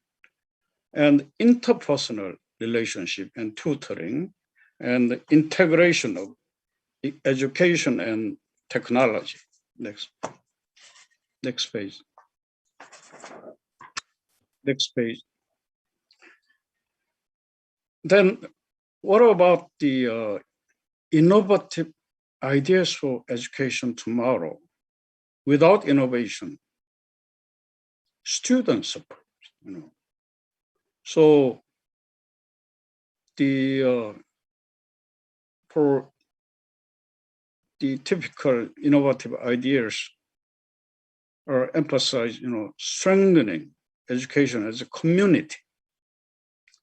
And interpersonal relationship and tutoring, and the integration of education and technology. Next page. Next page. Then what about the innovative ideas for education tomorrow? Without innovation, student support, So for the typical innovative ideas are emphasized, strengthening education as a community,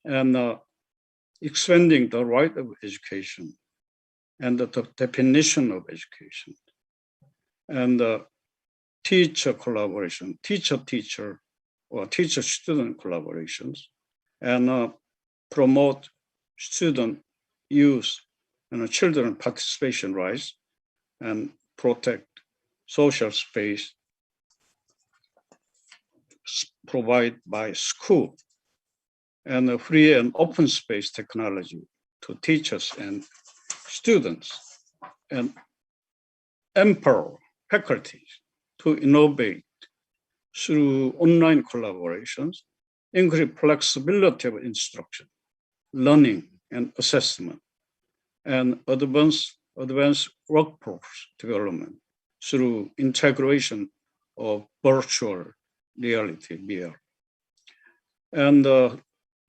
and expanding the right of education and the definition of education, and teacher collaboration, teacher-teacher or teacher-student collaborations, and promote student, youth, and children participation rights, and protect social space provided by school, and a free and open space technology to teachers and students, and empower faculty to innovate through online collaborations, increase flexibility of instruction, learning, and assessment, and advance workforce development through integration of virtual reality, VR. And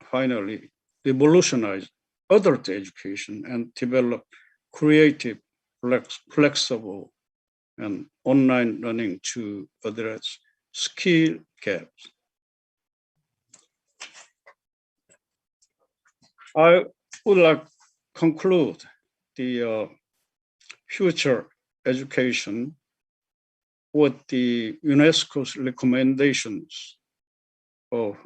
finally, revolutionize adult education and develop creative, flexible, and online learning to address skill gaps. I would like to conclude the future education with the UNESCO's recommendations of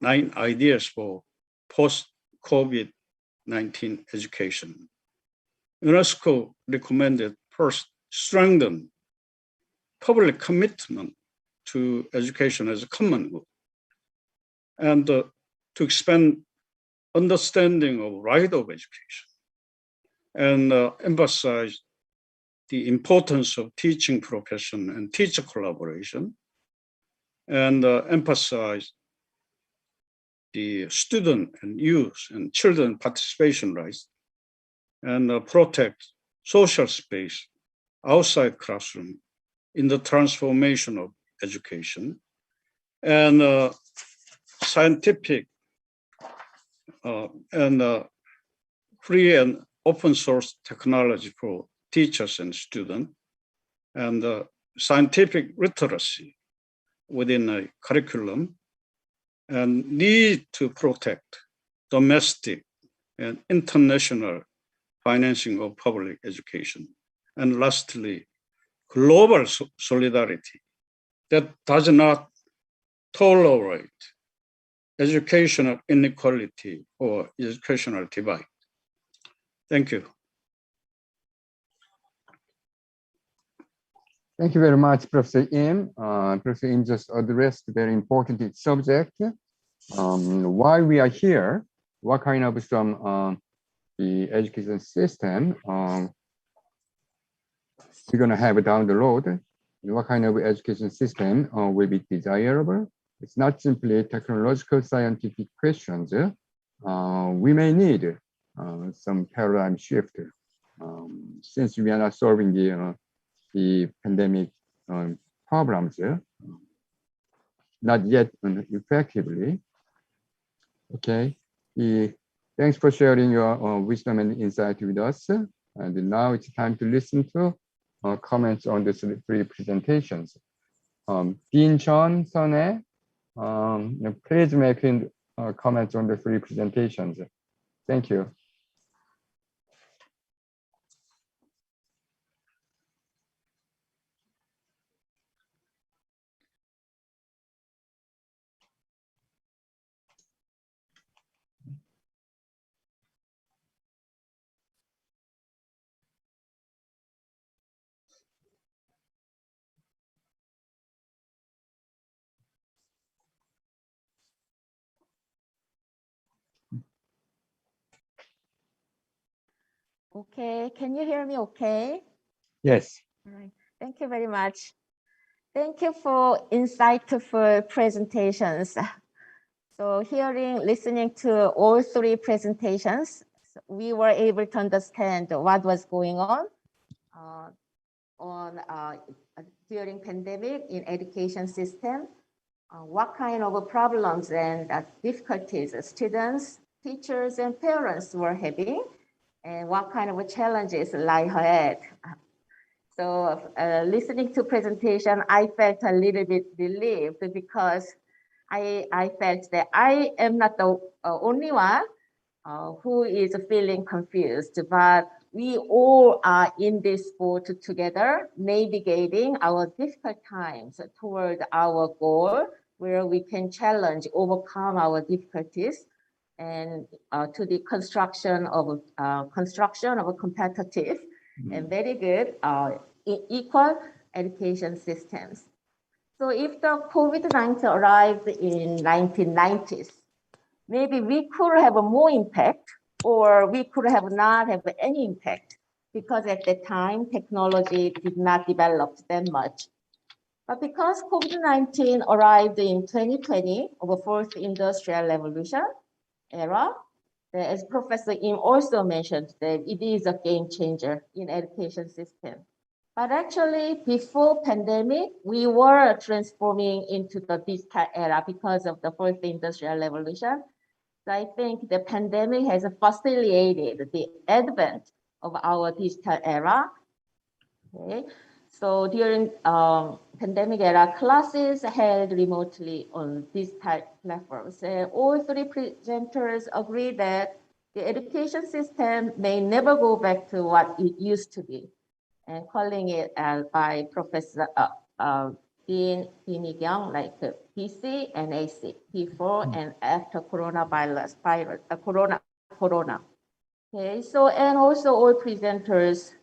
9 ideas for post-COVID-19 education. UNESCO recommended first, strengthen public commitment to education as a common good, and to expand understanding of right of education, and emphasize the importance of teaching profession and teacher collaboration, and emphasize the student and youth and children participation rights, and protect social space outside classroom in the transformation of education, and scientific and free and open source technology for teachers and students, and scientific literacy within a curriculum, and need to protect domestic and international financing of public education. And lastly, global solidarity that does not tolerate educational inequality or educational divide. Thank you. Thank you very much, Professor Im. Professor Im just addressed a very important subject. Why we are here, what kind of the education system we're going to have down the road, and what kind of education system will be desirable. It's not simply technological scientific questions. We may need some paradigm shift since we are not solving the pandemic problems, not yet effectively. Okay. Thanks for sharing your wisdom and insight with us. And now it's time to listen to comments on the three presentations. Dean John Sonne, please make comments on the three presentations. Thank you. Okay, can you hear me okay? Yes. All right, thank you very much. Thank you for insightful presentations. So listening to all three presentations, we were able to understand what was going on during pandemic in education system, what kind of problems and difficulties students, teachers, and parents were having, and what kind of challenges lie ahead. So listening to presentation, I felt a little bit relieved because I felt that I am not the only one who is feeling confused, but we all are in this boat together, navigating our difficult times toward our goal, where we can overcome our difficulties, and to the construction of a competitive and very good equal education systems. So if the COVID-19 arrived in 1990s, maybe we could have a more impact, or we could have not have any impact, because at the time technology did not develop that much. But because COVID-19 arrived in 2020 of the fourth industrial revolution era, as Professor Im also mentioned, that it is a game changer in education system. But actually, before pandemic, we were transforming into the digital era because of the fourth industrial revolution. So I think the pandemic has facilitated the advent of our digital era. Okay. So during pandemic era, classes held remotely on digital platforms. All three presenters agree that the education system may never go back to what it used to be, and calling it by Professor Dean Kim-Il-kyung like PC and AC, before and after coronavirus, corona. Okay, so, and also all presenters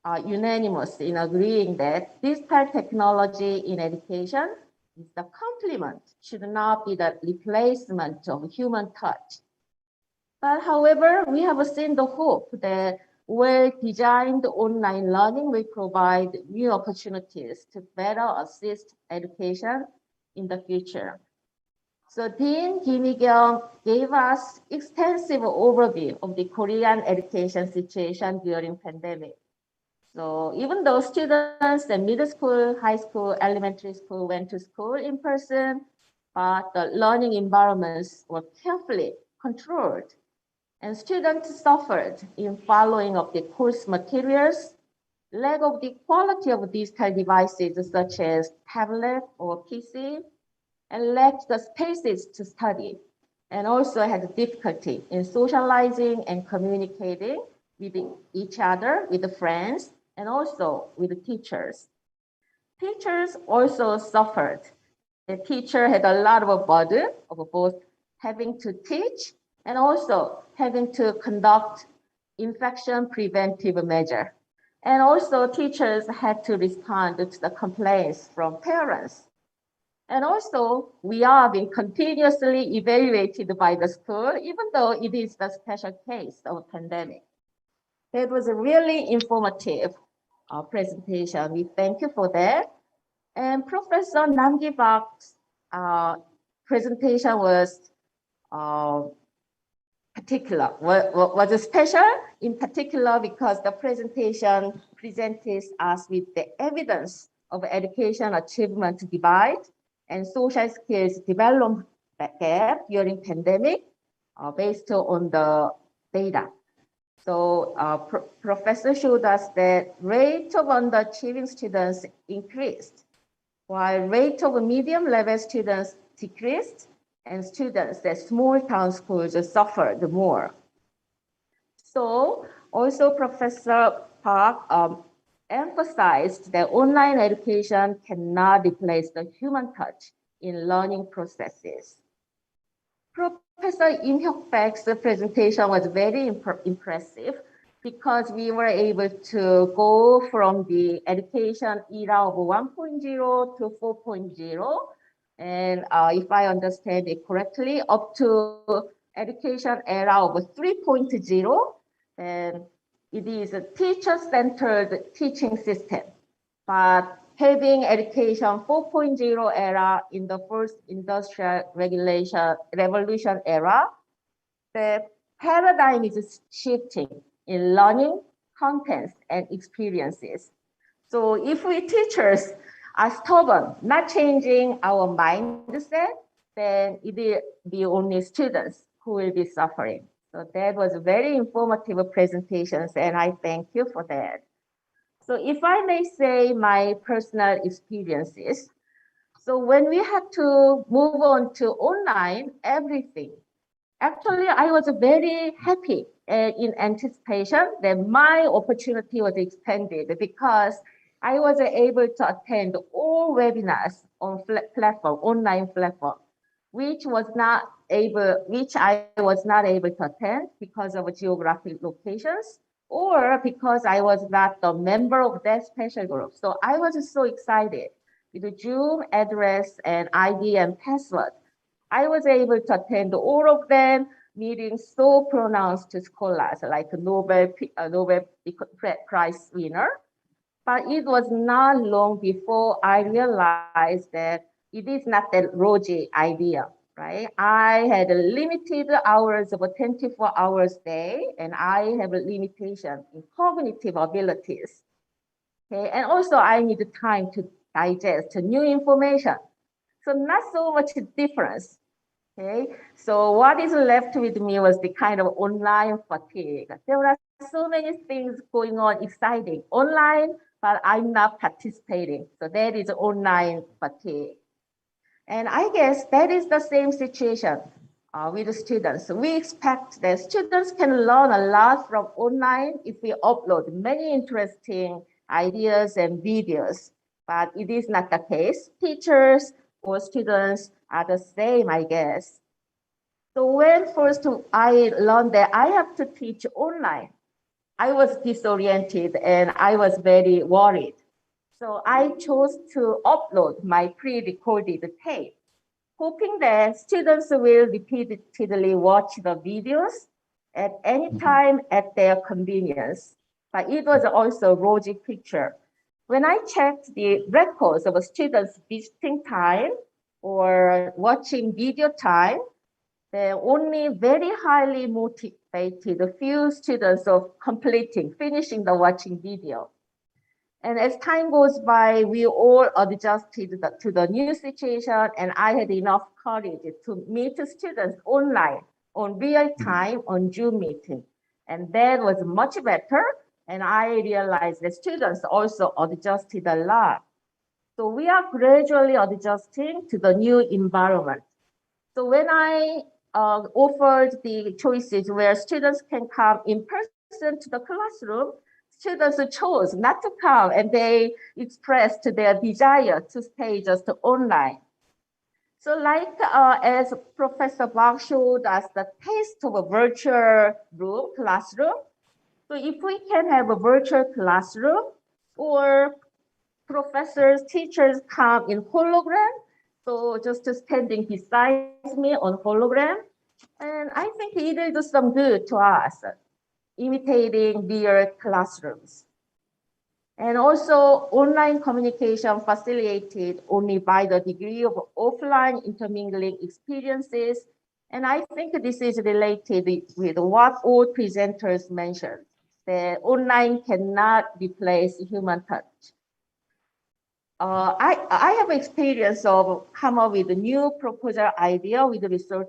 are unanimous in agreeing that digital technology in education is the complement, should not be the replacement of human touch. But however, we have seen the hope that well-designed online learning will provide new opportunities to better assist education in the future. So Dean Kim-Il-kyung gave us extensive overview of the Korean education situation during pandemic. So even though students in middle school, high school, elementary school went to school in person, but the learning environments were carefully controlled, and students suffered in following up the course materials, lack of the quality of digital devices such as tablet or PC, and lacked the spaces to study, and also had difficulty in socializing and communicating with each other, with the friends, and also with the teachers. Teachers also suffered. The teacher had a lot of a burden of both having to teach and also having to conduct infection preventive measure. And also teachers had to respond to the complaints from parents. And also we are being continuously evaluated by the school, even though it is the special case of a pandemic. It was a really informative presentation. We thank you for that. And Professor Nam-gi Park's presentation was was special in particular because the presentation presented us with the evidence of education achievement divide and social skills development gap during pandemic, based on the data. So professor showed us that rate of underachieving students increased, while rate of medium level students decreased, and students at small town schools suffered more. So also Professor Park emphasized that online education cannot replace the human touch in learning processes. Professor Im Hyuk-baek's presentation was very impressive because we were able to go from the education era of 1.0 to 4.0. And if I understand it correctly, up to education era of 3.0. And it is a teacher-centered teaching system. But having education 4.0 era in the first industrial revolution era, the paradigm is shifting in learning, contents, and experiences. So if we teachers are stubborn, not changing our mindset, then it will be only students who will be suffering. So that was very informative presentations, and I thank you for that. So if I may say my personal experiences, so when we had to move on to online everything, actually I was very happy in anticipation that my opportunity was expanded because I was able to attend all webinars on platform, online platform, which I was not able to attend because of geographic locations, or because I was not a member of that special group. So I was so excited with the Zoom address and ID and password. I was able to attend all of them, meeting so pronounced scholars like Nobel Prize winner. But it was not long before I realized that it is not that rosy idea, right? I had a limited hours of a 24 hours day, and I have a limitation in cognitive abilities. Okay, and also I need time to digest new information. So not so much difference. Okay, so what is left with me was the kind of online fatigue. There are so many things going on, exciting online, but I'm not participating. So that is online fatigue. And I guess that is the same situation with the students. We expect that students can learn a lot from online if we upload many interesting ideas and videos, but it is not the case. Teachers or students are the same, I guess. So when first I learned that I have to teach online, I was disoriented and I was very worried. So I chose to upload my pre-recorded tape, hoping that students will repeatedly watch the videos at any time at their convenience. But it was also a rosy picture. When I checked the records of students visiting time or watching video time, there are only very highly motivated few students of finishing the watching video. And as time goes by, we all adjusted to the new situation, and I had enough courage to meet students online on real time on Zoom meeting. And that was much better. And I realized that students also adjusted a lot. So we are gradually adjusting to the new environment. So when I offered the choices where students can come in person to the classroom, students chose not to come, and they expressed their desire to stay just online. So like as Professor Bach showed us the taste of a virtual classroom. So if we can have a virtual classroom, or professors, teachers come in hologram, so just standing beside me on hologram, and I think it will do some good to us, imitating real classrooms. And also online communication facilitated only by the degree of offline intermingling experiences. And I think this is related with what all presenters mentioned, that online cannot replace human touch. I have experience of come up with a new proposal idea with research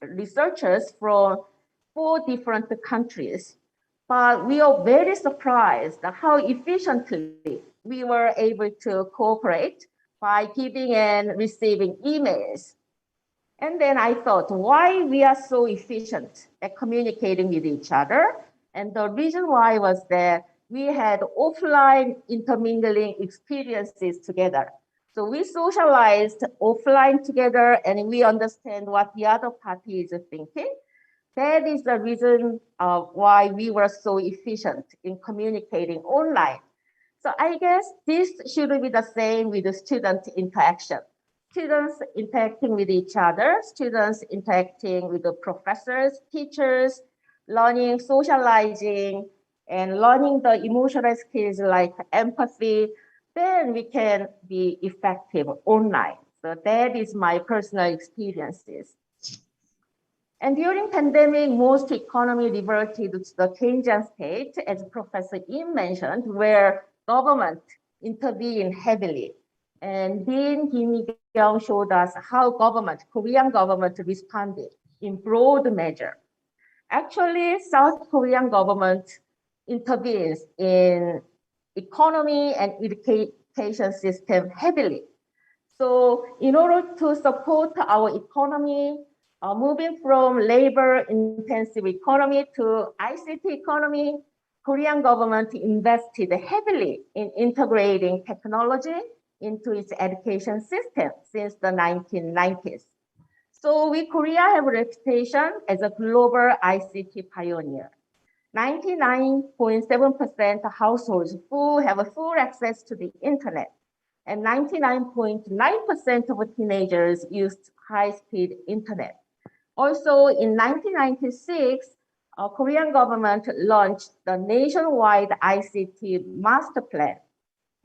researchers from 4 different countries. But we are very surprised how efficiently we were able to cooperate by giving and receiving emails. And then I thought, why we are so efficient at communicating with each other? And the reason why was that we had offline intermingling experiences together. So we socialized offline together and we understand what the other party is thinking. That is the reason why we were so efficient in communicating online. So I guess this should be the same with the student interaction. Students interacting with each other, students interacting with the professors, teachers, learning, socializing, and learning the emotional skills like empathy, then we can be effective online. So that is my personal experiences. And during pandemic, most economy reverted to the Keynesian state, as Professor Im mentioned, where government intervened heavily. And Dean Kim Hee-kyung showed us how Korean government responded in broad measure. Actually, South Korean government intervenes in economy and education system heavily. So in order to support our economy, moving from labor-intensive economy to ICT economy, Korean government invested heavily in integrating technology into its education system since the 1990s. So we Korea have a reputation as a global ICT pioneer. 99.7% of households who have a full access to the internet, and 99.9% of teenagers used high-speed internet. Also, in 1996, Korean government launched the nationwide ICT master plan.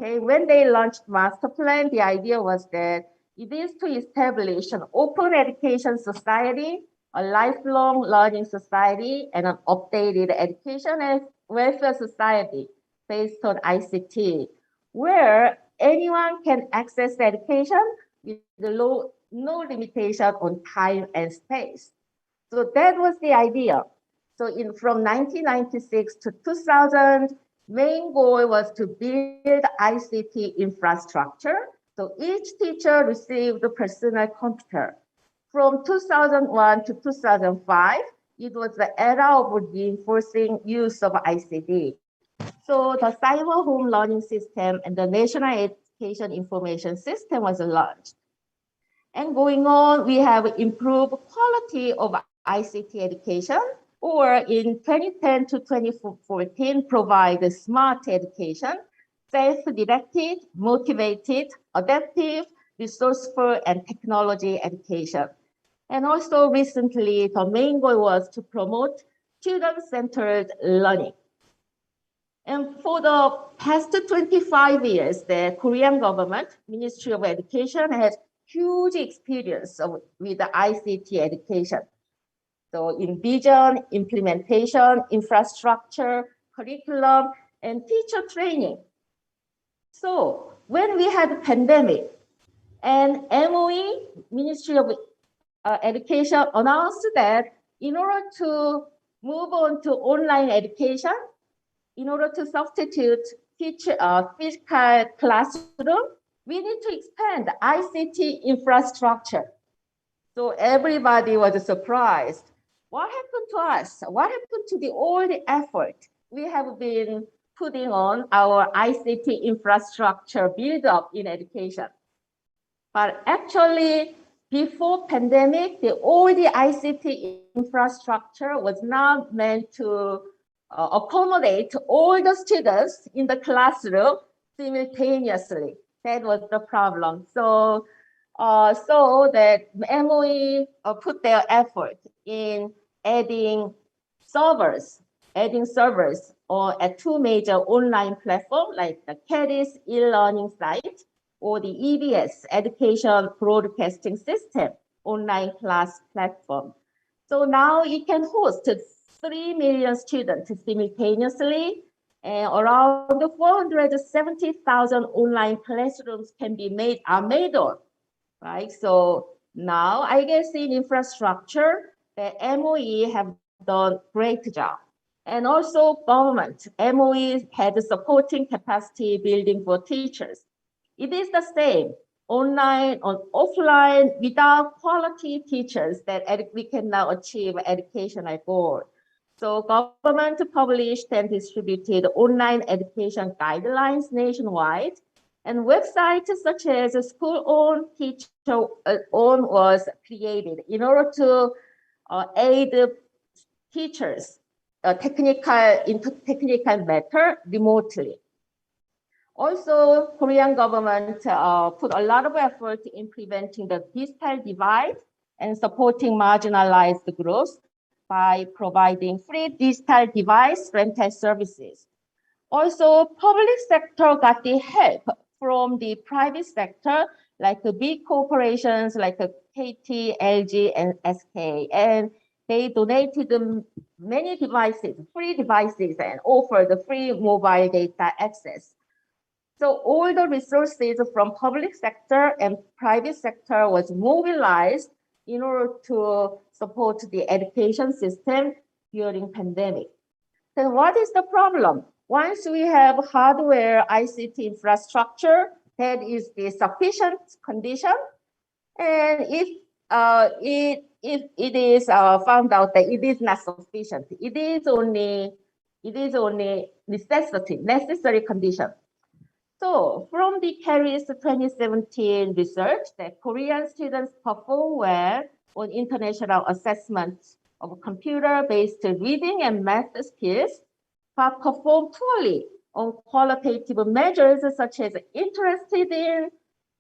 Okay, when they launched master plan, the idea was that it is to establish an open education society, a lifelong learning society, and an updated education and welfare society based on ICT, where anyone can access education with no limitation on time and space. So that was the idea. So from 1996 to 2000, main goal was to build ICT infrastructure. So each teacher received a personal computer. From 2001 to 2005, it was the era of reinforcing use of ICT. So the cyber home learning system and the national education information system was launched. And going on, we have improved quality of ICT education, or in 2010 to 2014, provide smart education, self-directed, motivated, adaptive, resourceful, and technology education. And also recently, the main goal was to promote student-centered learning. And for the past 25 years, the Korean government, Ministry of Education, has huge experience with the ICT education. So in vision, implementation, infrastructure, curriculum, and teacher training. So when we had a pandemic, and MOE, Ministry of Education, announced that in order to move on to online education, in order to substitute physical classroom, we need to expand ICT infrastructure. So everybody was surprised. What happened to us? What happened to all the effort we have been putting on our ICT infrastructure build up in education? But actually, before pandemic, all the ICT infrastructure was not meant to accommodate all the students in the classroom simultaneously. That was the problem. So, so that MOE put their effort in adding servers at 2 major online platforms like the CADIS e-learning site or the EBS, Education Broadcasting System, online class platform. So now it can host 3 million students simultaneously, and around 470,000 online classrooms are made on, right? So now I guess in infrastructure, the MOE have done great job. And also government, MOE had supporting capacity building for teachers. It is the same, online or offline, without quality teachers that we can now achieve educational goal. So government published and distributed online education guidelines nationwide, and websites such as School Own, Teacher Own was created in order to aid teachers into technical matter remotely. Also, Korean government put a lot of effort in preventing the digital divide and supporting marginalized groups by providing free digital device rental services. Also, public sector got the help from the private sector, like the big corporations like KT, LG, and SK, and they donated many devices, free devices, and offered the free mobile data access. So all the resources from public sector and private sector was mobilized in order to support the education system during pandemic. Then what is the problem? Once we have hardware ICT infrastructure, that is the sufficient condition. And if it is found out that it is not sufficient, it is only necessary condition. So from the CARIS 2017 research, that Korean students perform well on international assessments of computer-based reading and math skills, but perform poorly on qualitative measures such as interested in,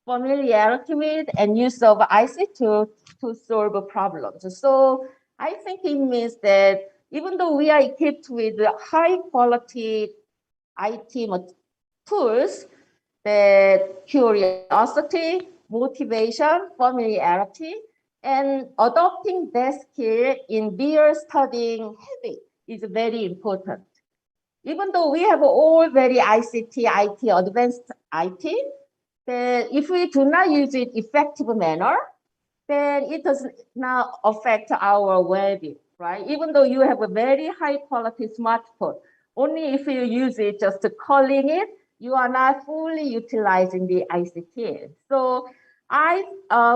familiarity with, and use of ICT to solve problems. So I think it means that even though we are equipped with high quality IT tools, that curiosity, motivation, familiarity, and adopting that skill in real studying habit is very important. Even though we have all very ICT, IT, advanced IT, then if we do not use it effective manner, then it does not affect our well-being, right? Even though you have a very high quality smartphone, only if you use it just calling it, you are not fully utilizing the ICT. So I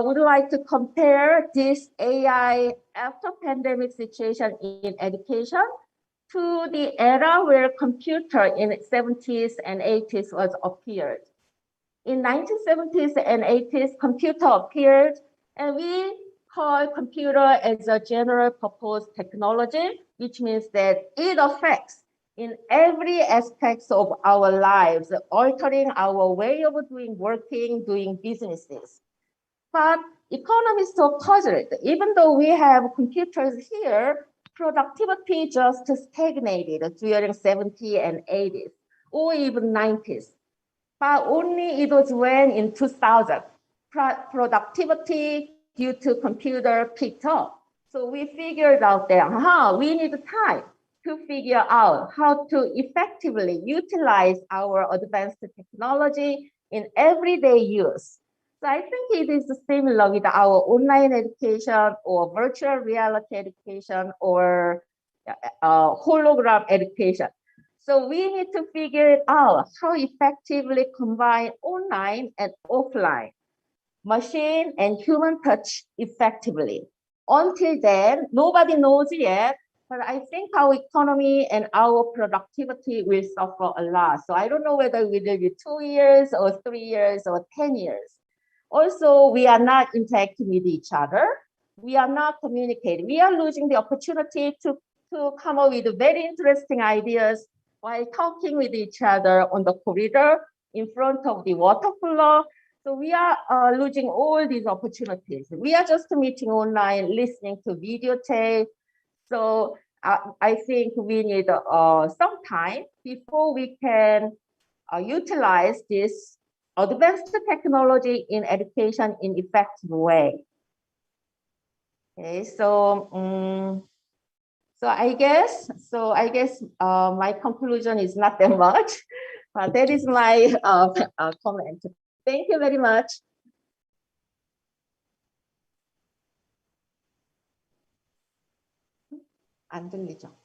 would like to compare this AI after pandemic situation in education to the era where computer in the 70s and 80s was appeared. In 1970s and 80s, computer appeared, and we call computer as a general purpose technology, which means that it affects in every aspect of our lives, altering our way of working, doing businesses. But economists are puzzled. Even though we have computers here, productivity just stagnated during 70s and 80s, or even 90s. But only it was when in 2000, productivity due to computer picked up. So we figured out that we need time to figure out how to effectively utilize our advanced technology in everyday use. So I think it is similar with our online education or virtual reality education or hologram education. So we need to figure out how effectively combine online and offline, machine and human touch effectively. Until then, nobody knows yet, but I think our economy and our productivity will suffer a lot. So I don't know whether it will be 2 years or 3 years or 10 years. Also, we are not interacting with each other. We are not communicating. We are losing the opportunity to come up with very interesting ideas while talking with each other on the corridor in front of the water cooler. So we are losing all these opportunities. We are just meeting online, listening to videotape. So I think we need some time before we can utilize this advanced technology in education in effective way. Okay, so I guess my conclusion is not that much, but that is my comment. Thank you very much. 안 들리죠?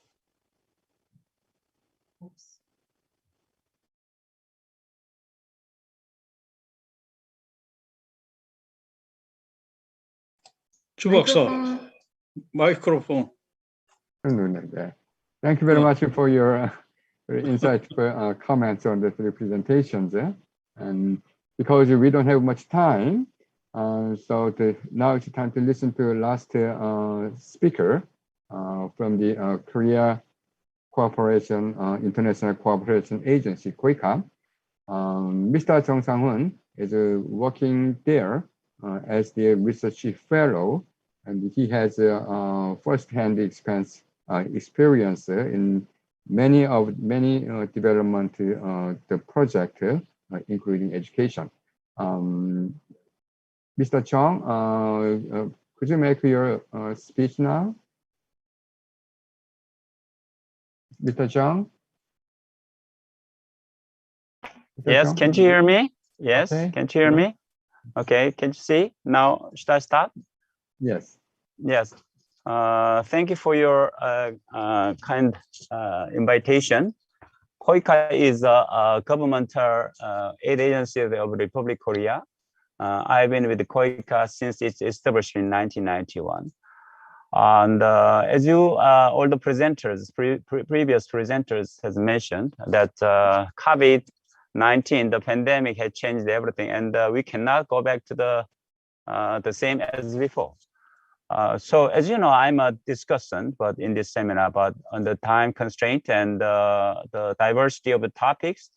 주 박사, Microphone. 마이크로폰. Thank you very much for your very insightful comments on the three presentations. And because we don't have much time, so now it's time to listen to the last speaker from the Korea Cooperation International Cooperation Agency, KOICA. Mr. Chung-Sang is working there as the research fellow, and he has first-hand experience in many development the project, including education. Mr. Chung, could you make your speech now? Mr. Chung? Yes, Chung? can you hear me? Yes, Okay. can you hear me? Okay, can you see? Now, should I start? Yes. Yes. Thank you for your kind invitation. KOICA is a governmental aid agency of the Republic of Korea. I've been with KOICA since its established in 1991. And as you, all the presenters, previous presenters has mentioned that COVID-19, the pandemic had changed everything, and we cannot go back to the same as before. So as you know, I'm a discussant, but in this seminar, but on the time constraint and the diversity of the topics,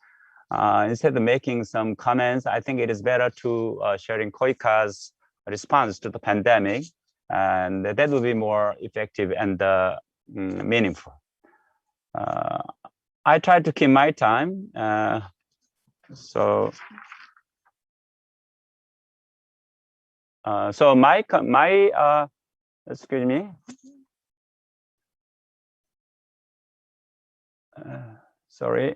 instead of making some comments, I think it is better to sharing KOICA's response to the pandemic, and that will be more effective and meaningful. I try to keep my time. So my excuse me. Sorry.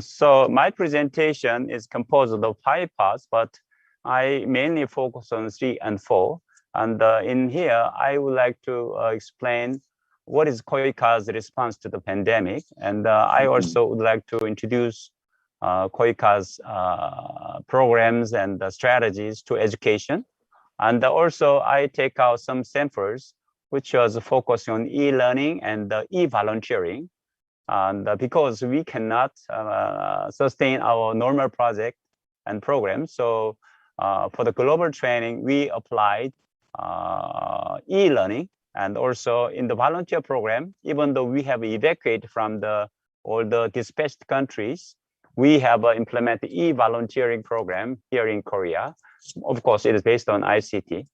So my presentation is composed of 5 parts, but I mainly focus on 3 and 4. And in here, I would like to explain what is KOICA's response to the pandemic. And I also would like to introduce KOICA's programs and strategies to education. And also I take out some samples, which was focused on e-learning and e-volunteering. And because we cannot sustain our normal project and program. So for the global training, we applied e-learning, and also in the volunteer program, even though we have evacuated from all the dispatched countries, we have implemented e-volunteering program here in Korea. Of course, it is based on ICT.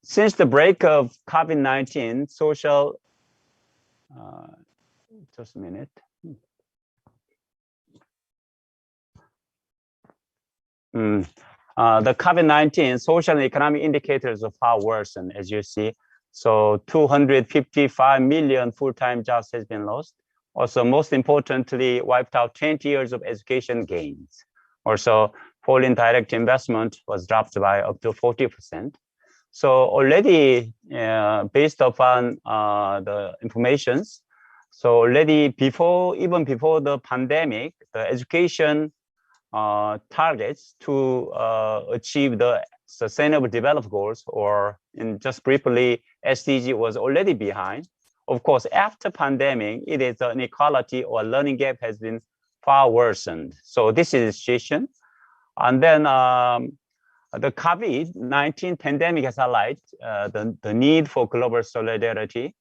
Since the break of COVID-19, social, just a minute. The COVID-19 social and economic indicators of how worsened, as you see. So 255 million full-time jobs has been lost. Also, most importantly, wiped out 20 years of education gains. Also, foreign direct investment was dropped by up to 40%. So already, based upon the informations, so already even before the pandemic, the education targets to achieve the Sustainable Development Goals, or in just briefly, SDG was already behind. Of course, after pandemic, it is an inequality or learning gap has been far worsened. So this is the situation. And then the COVID-19 pandemic has highlighted the need for global solidarity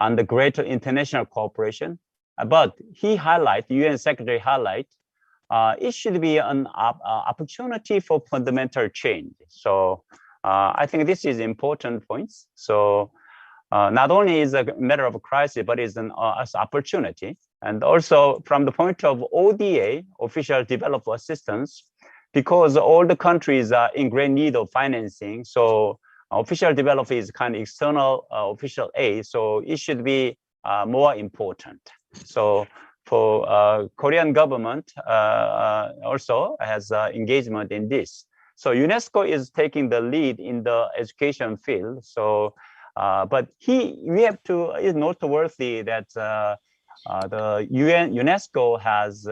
and the greater international cooperation. But UN Secretary highlight, it should be an opportunity for fundamental change. So I think this is important points. So not only is a matter of a crisis, but it's an opportunity. And also from the point of ODA, official development assistance, because all the countries are in great need of financing. So official development is kind of external official aid, so it should be more important. So for Korean government also has engagement in this. So UNESCO is taking the lead in the education field. So, but we have to, it's noteworthy that the UNESCO has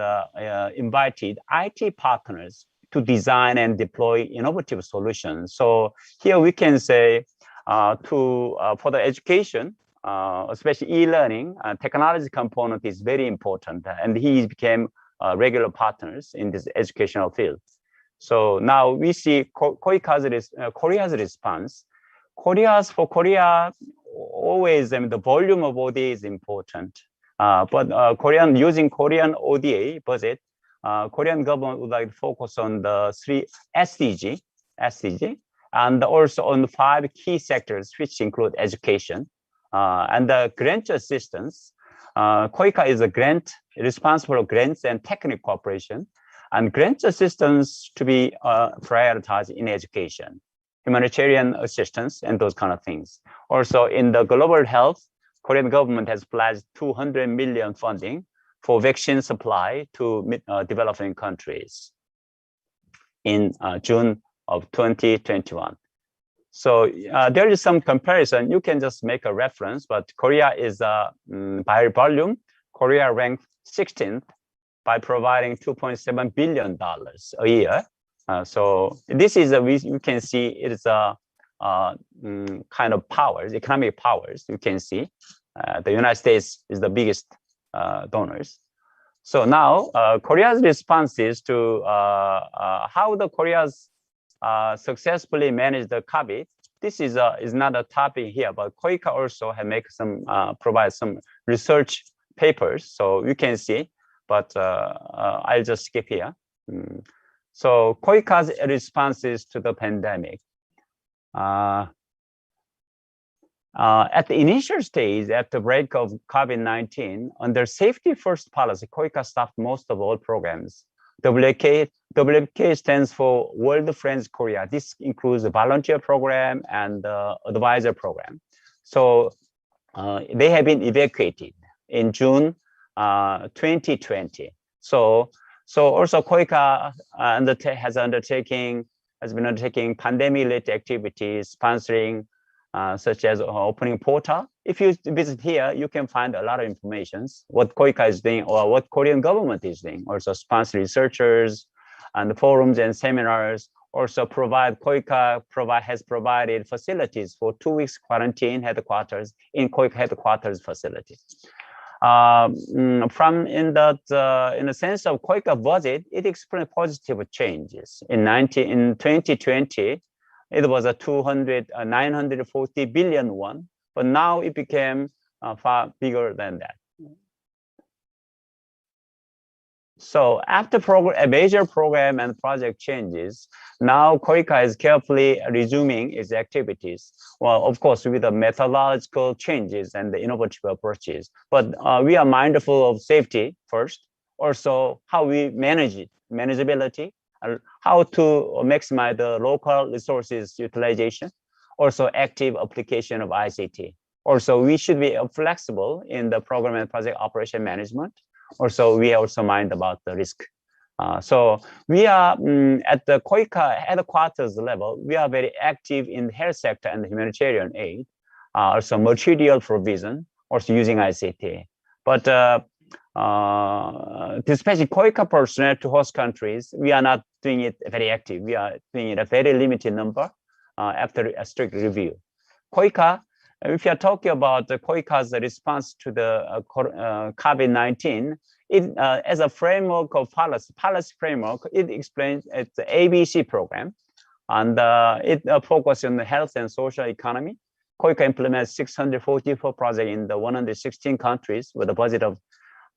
invited IT partners to design and deploy innovative solutions. So here we can say for the education, especially e-learning, technology component is very important, and he became regular partners in this educational field. So now we see Korea's response. For Korea, always the volume of ODA is important, but using Korean ODA budget, Korean government would like to focus on the 3 SDG, and also on 5 key sectors, which include education and the grant assistance. KOICA is a grant responsible for grants and technical cooperation, and grant assistance to be prioritized in education, humanitarian assistance, and those kind of things. Also, in the global health, Korean government has pledged 200 million funding for vaccine supply to developing countries in June of 2021. So there is some comparison. You can just make a reference, but Korea is by volume, Korea ranked 16th by providing $2.7 billion a year. So this is you can see it is a kind of powers, economic powers. You can see the United States is the biggest donors. So now Korea's responses to how the Korea's successfully managed the COVID. This is not a topic here, but KOICA also have provide some research papers, so you can see. But I'll just skip here. So KOICA's responses to the pandemic. At the initial stage, at the break of COVID-19, under safety first policy, KOICA stopped most of all programs. WK stands for World Friends Korea. This includes the volunteer program and the advisor program. So they have been evacuated in June 2020. So also KOICA has been undertaking pandemic-related activities, sponsoring such as opening portal. If you visit here, you can find a lot of information, what KOICA is doing or what Korean government is doing. Also sponsor researchers and forums and seminars. Also KOICA has provided facilities for 2 weeks quarantine headquarters in KOICA headquarters facility. In the sense of KOICA budget, it experienced positive changes. In 2020, it was a 940 billion won, but now it became far bigger than that. So after a major program and project changes, now KOICA is carefully resuming its activities. Well, of course, with the methodological changes and the innovative approaches, but we are mindful of safety first, also how we manage it, manageability, how to maximize the local resources utilization, also active application of ICT. Also, we should be flexible in the program and project operation management. Also, we also mind about the risk. So we are at the KOICA headquarters level, we are very active in the health sector and the humanitarian aid, also material provision, also using ICT. But especially KOICA personnel to host countries, we are not doing it very active. We are doing it a very limited number after a strict review. KOICA, if you are talking about the KOICA's response to the COVID-19, it as a framework of policy framework, it explains it's the ABC program, and it focuses on the health and social economy. KOICA implements 644 projects in the 116 countries with a budget of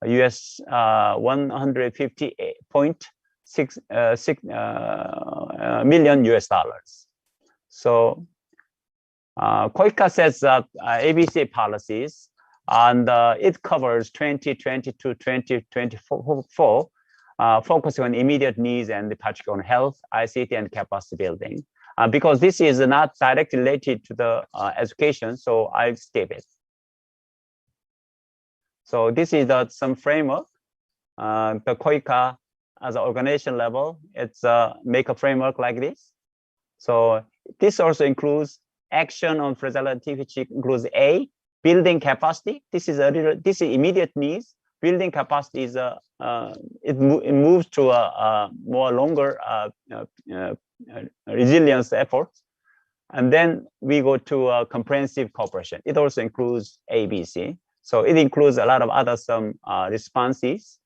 US 150.6 million US dollars. So KOICA sets up ABC policies, and it covers 2020 to 2024, focusing on immediate needs and particularly on health, ICT, and capacity building. because this is not directly related to the education, so I'll skip it. So this is some framework. The KOICA as an organization level, it's make a framework like this. So this also includes action on fragility, which includes A, building capacity. This is immediate needs. Building capacity is it moves to a more longer resilience efforts. And then we go to comprehensive cooperation. It also includes A, B, C. So it includes a lot of other responses,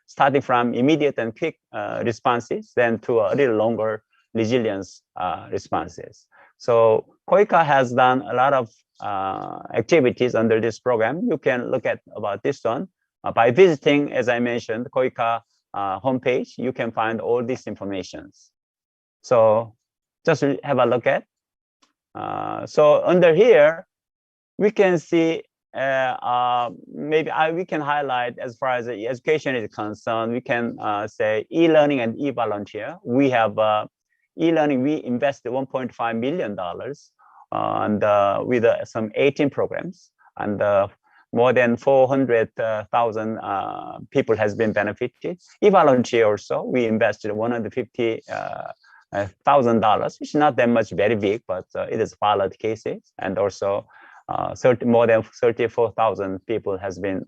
starting from immediate and quick responses, then to a little longer resilience responses. So KOICA has done a lot of activities under this program. You can look at about this one by visiting, as I mentioned, KOICA homepage. You can find all these informations. So just have a look at. So under here, we can see maybe we can highlight as far as the education is concerned. We can say e-learning and e-volunteer. We have e-learning. We invested $1.5 million and with some 18 programs, and more than 400,000 people has been benefited. E-volunteer also, we invested $150,000, which is not that much very big, but it is pilot cases, and also more than 34,000 people has been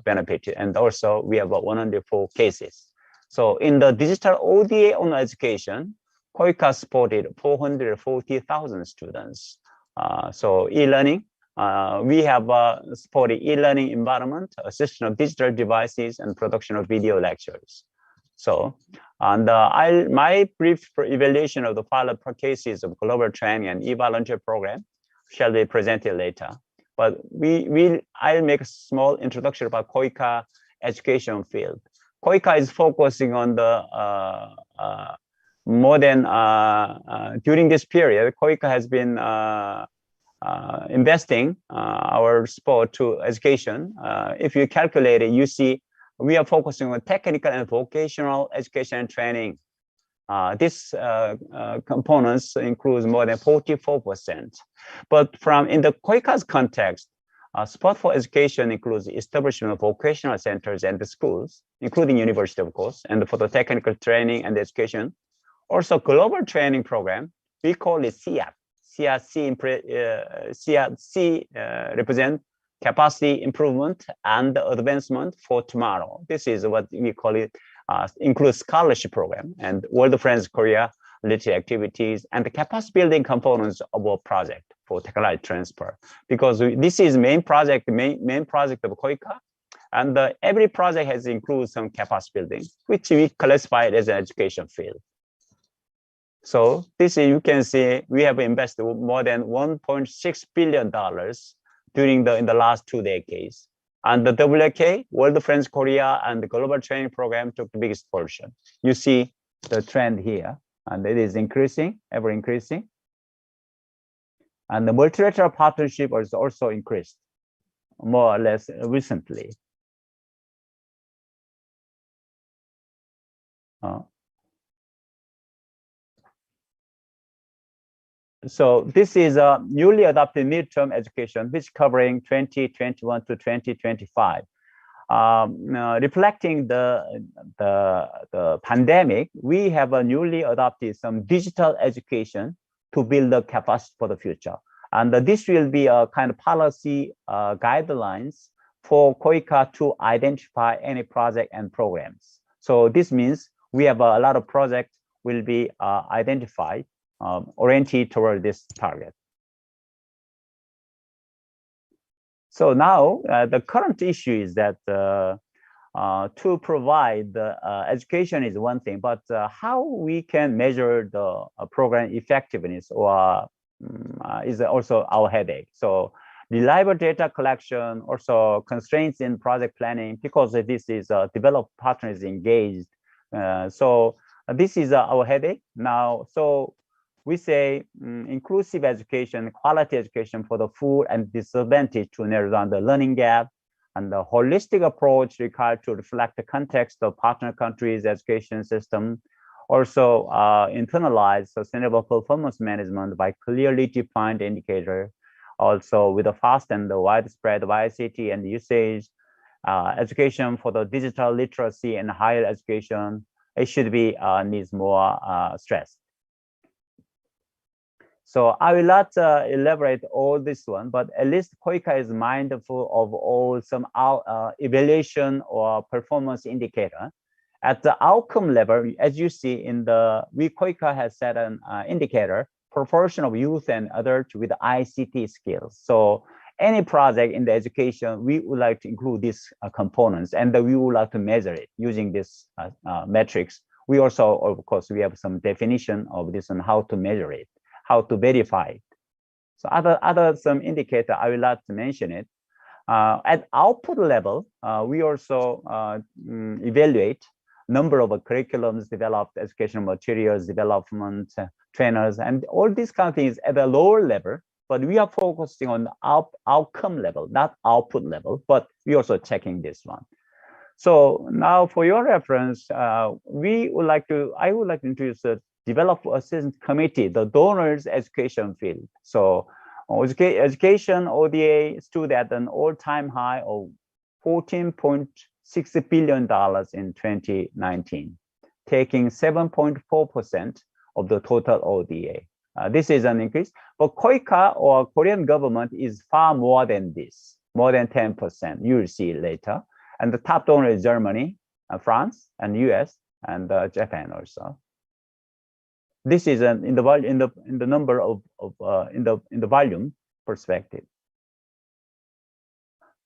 benefited, and also we have 104 cases. So in the digital ODA on education, KOICA supported 440,000 students. So e-learning, we have supported e-learning environment, assistance of digital devices, and production of video lectures. So, and my brief evaluation of the pilot cases of global training and e-volunteer program shall be presented later. But I'll make a small introduction about KOICA education field. KOICA is focusing on the during this period, KOICA has been investing our support to education. If you calculate it, you see we are focusing on technical and vocational education and training. This components includes more than 44%. But in the KOICA's context, support for education includes establishment of vocational centers and the schools, including university, of course, and for the technical training and education. Also, global training program, we call it CIAP. CIAP represent capacity improvement and advancement for tomorrow. This is what we call it, includes scholarship program and World Friends Korea related activities and the capacity building components of our project for technology transfer. Because this is main project of KOICA, and every project has included some capacity building, which we classify it as an education field. So this is, you can see we have invested more than $1.6 billion in the last 2 decades. And the WK, World Friends Korea, and the Global Training Program took the biggest portion. You see the trend here, and it is increasing, ever increasing. And the multilateral partnership has also increased, more or less recently. So this is a newly adopted midterm education, which covering 2021 to 2025. Reflecting the pandemic, we have a newly adopted some digital education to build the capacity for the future. And this will be a kind of policy guidelines for KOICA to identify any project and programs. So this means we have a lot of projects will be identified, oriented toward this target. So now the current issue is that to provide the education is one thing, but how we can measure the program effectiveness or is also our headache. So reliable data collection, also constraints in project planning, because this is developed partners engaged. So this is our headache now. So we say inclusive education, quality education for the full and disadvantaged to narrow down the learning gap, and the holistic approach required to reflect the context of partner countries' education system. Also, internalize sustainable performance management by clearly defined indicator. Also, with the fast and the widespread VICT and usage, education for the digital literacy and higher education, it should be needs more stress. So I will not elaborate all this one, but at least KOICA is mindful of all some evaluation or performance indicator. At the outcome level, as you see in the, KOICA has set an indicator, proportion of youth and adults with ICT skills. So any project in the education, we would like to include these components, and we would like to measure it using this metrics. We also, of course, we have some definition of this and how to measure it, how to verify it. So other some indicator, I will like to mention it. At output level, we also evaluate number of curriculums developed, educational materials development, trainers, and all these kind of things at a lower level. But we are focusing on outcome level, not output level, but we also checking this one. So now for your reference, I would like to introduce the Develop Assistance Committee, the donors education field. So education ODA stood at an all-time high of $14.6 billion in 2019, taking 7.4% of the total ODA. This is an increase, but KOICA or Korean government is far more than this, more than 10%. You will see later. And the top donor is Germany, France, and US, and Japan also. This is in the number of in the volume perspective.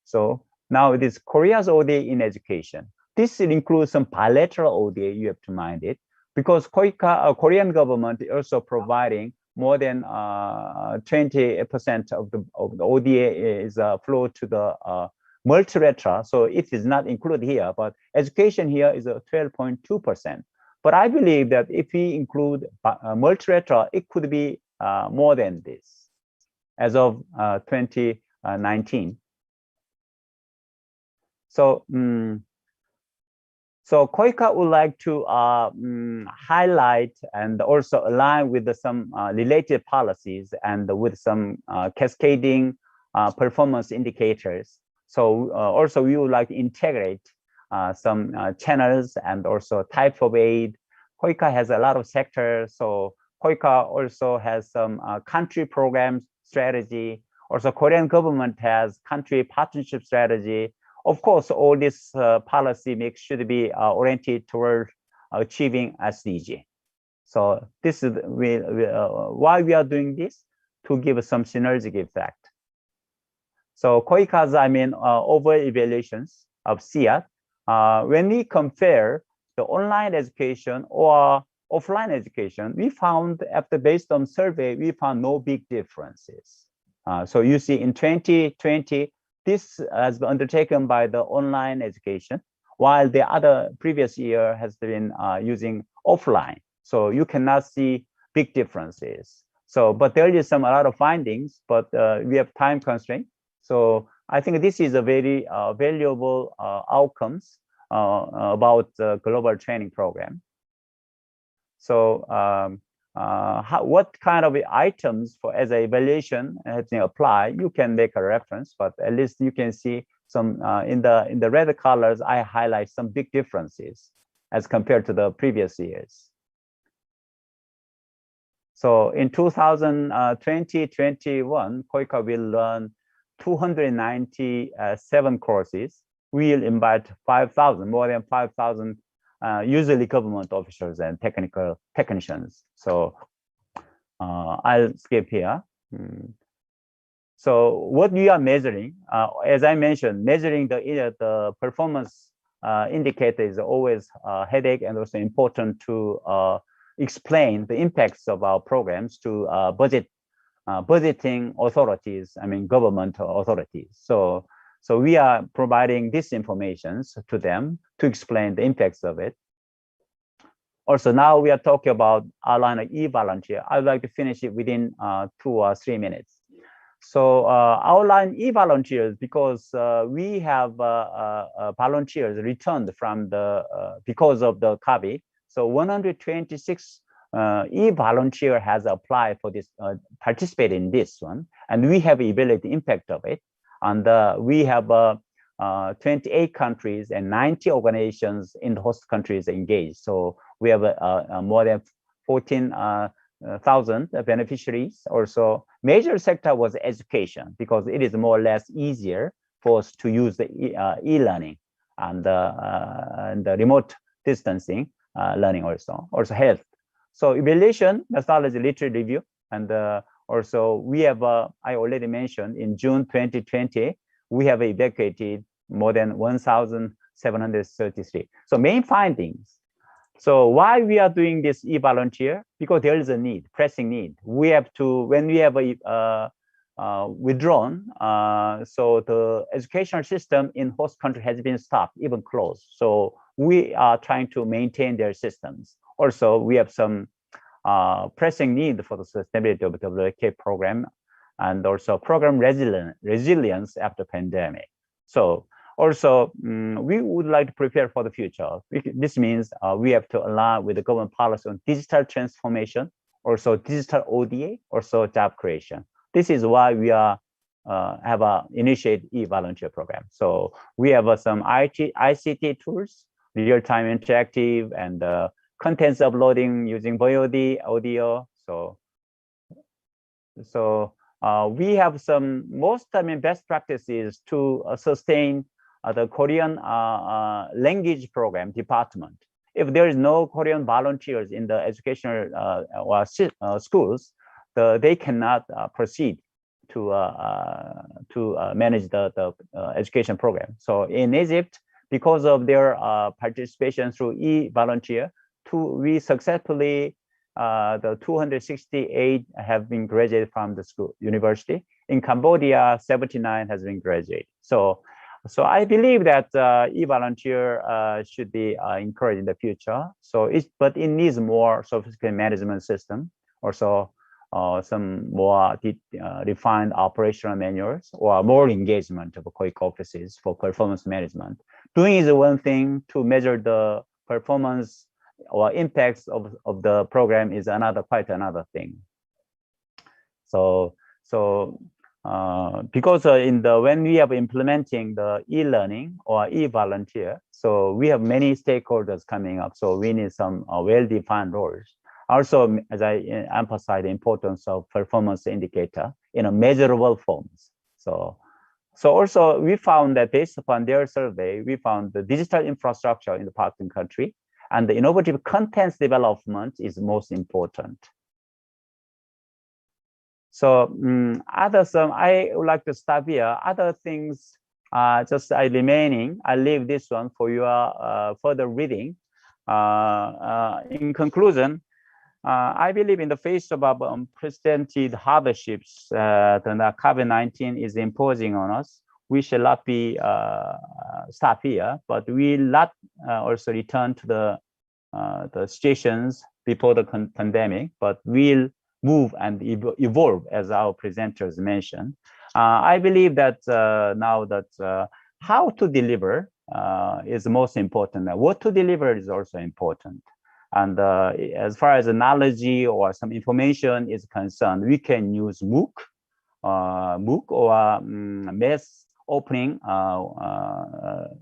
So now it is Korea's ODA in education. This includes some bilateral ODA. You have to mind it, because KOICA, Korean government, is also providing more than 20% of the ODA is flow to the multilateral. So it is not included here, but education here is 12.2%. But I believe that if we include multilateral, it could be more than this as of 2019. So, so KOICA would like to highlight and also align with some related policies and with some cascading performance indicators. So also we would like to integrate some channels and also type of aid. KOICA has a lot of sectors, so KOICA also has some country programs strategy. Also, Korean government has country partnership strategy. Of course, all this policy mix should be oriented toward achieving SDG. So this is why we are doing this, to give some synergistic effect. So KOICA's, over evaluations of CIAT, when we compare the online education or offline education, we found based on survey, we found no big differences. So you see in 2020, this has been undertaken by the online education, while the other previous year has been using offline. So you cannot see big differences. So, but there is a lot of findings, but we have time constraint. So I think this is a very valuable outcomes about the global training program. So what kind of items for as an evaluation has been applied, you can make a reference, but at least you can see some in the red colors, I highlight some big differences as compared to the previous years. So in 2020-21, KOICA will learn 297 courses. We'll invite 5,000, more than 5,000 usually government officials and technicians. So I'll skip here. So what we are measuring, as I mentioned, measuring the performance indicator is always a headache, and also important to explain the impacts of our programs to budgeting authorities, government authorities. So we are providing this information to them to explain the impacts of it. Also, now we are talking about outline e-volunteer. I'd like to finish it within 2 or 3 minutes. So outline e-volunteers, because we have volunteers returned from because of the COVID. So 126 e-volunteer has applied for this, participate in this one, and we have evaluated the impact of it. And we have 28 countries and 90 organizations in the host countries engaged. So we have more than 14,000 beneficiaries. Also, major sector was education, because it is more or less easier for us to use the e-learning and the remote distancing learning, also health. So evaluation, methodology, literature review, and also we have, I already mentioned, in June 2020, we have evacuated more than 1,733. So main findings. So why we are doing this e-volunteer? Because there is a need, pressing need. We have to, when we have withdrawn, so the educational system in host country has been stopped, even closed. So we are trying to maintain their systems. Also, we have some pressing need for the sustainability of the WK program, and also program resilience after pandemic. So also, we would like to prepare for the future. This means we have to align with the government policy on digital transformation, also digital ODA, also job creation. This is why we are have initiate e-volunteer program. So we have some ICT tools, real-time interactive, and contents uploading using VOD, audio. So we have some best practices to sustain the Korean language program department. If there is no Korean volunteers in the educational schools, they cannot proceed to manage the education program. So in Egypt, because of their participation through e-volunteer, we successfully, the 268 have been graduated from the school university. In Cambodia, 79 has been graduated. So I believe that e-volunteer should be encouraged in the future. But it needs more sophisticated management system, also some more refined operational manuals, or more engagement of COIC offices for performance management. Doing is one thing, to measure the performance or impacts of the program is quite another thing. Because when we are implementing the e-learning or e-volunteer, so we have many stakeholders coming up. So we need some well-defined roles. Also, as I emphasize, the importance of performance indicator in a measurable forms. So also we found that based upon their survey, we found the digital infrastructure in the partner country and the innovative contents development is most important. So I would like to stop here. Other things just remaining. I leave this one for your further reading. In conclusion, I believe in the face of unprecedented hardships that COVID-19 is imposing on us, we shall not be stop here, but we not also return to the situations before the pandemic, but we'll move and evolve, as our presenters mentioned. I believe that now that how to deliver is the most important. What to deliver is also important. And as far as the knowledge or some information is concerned, we can use MOOC or mass opening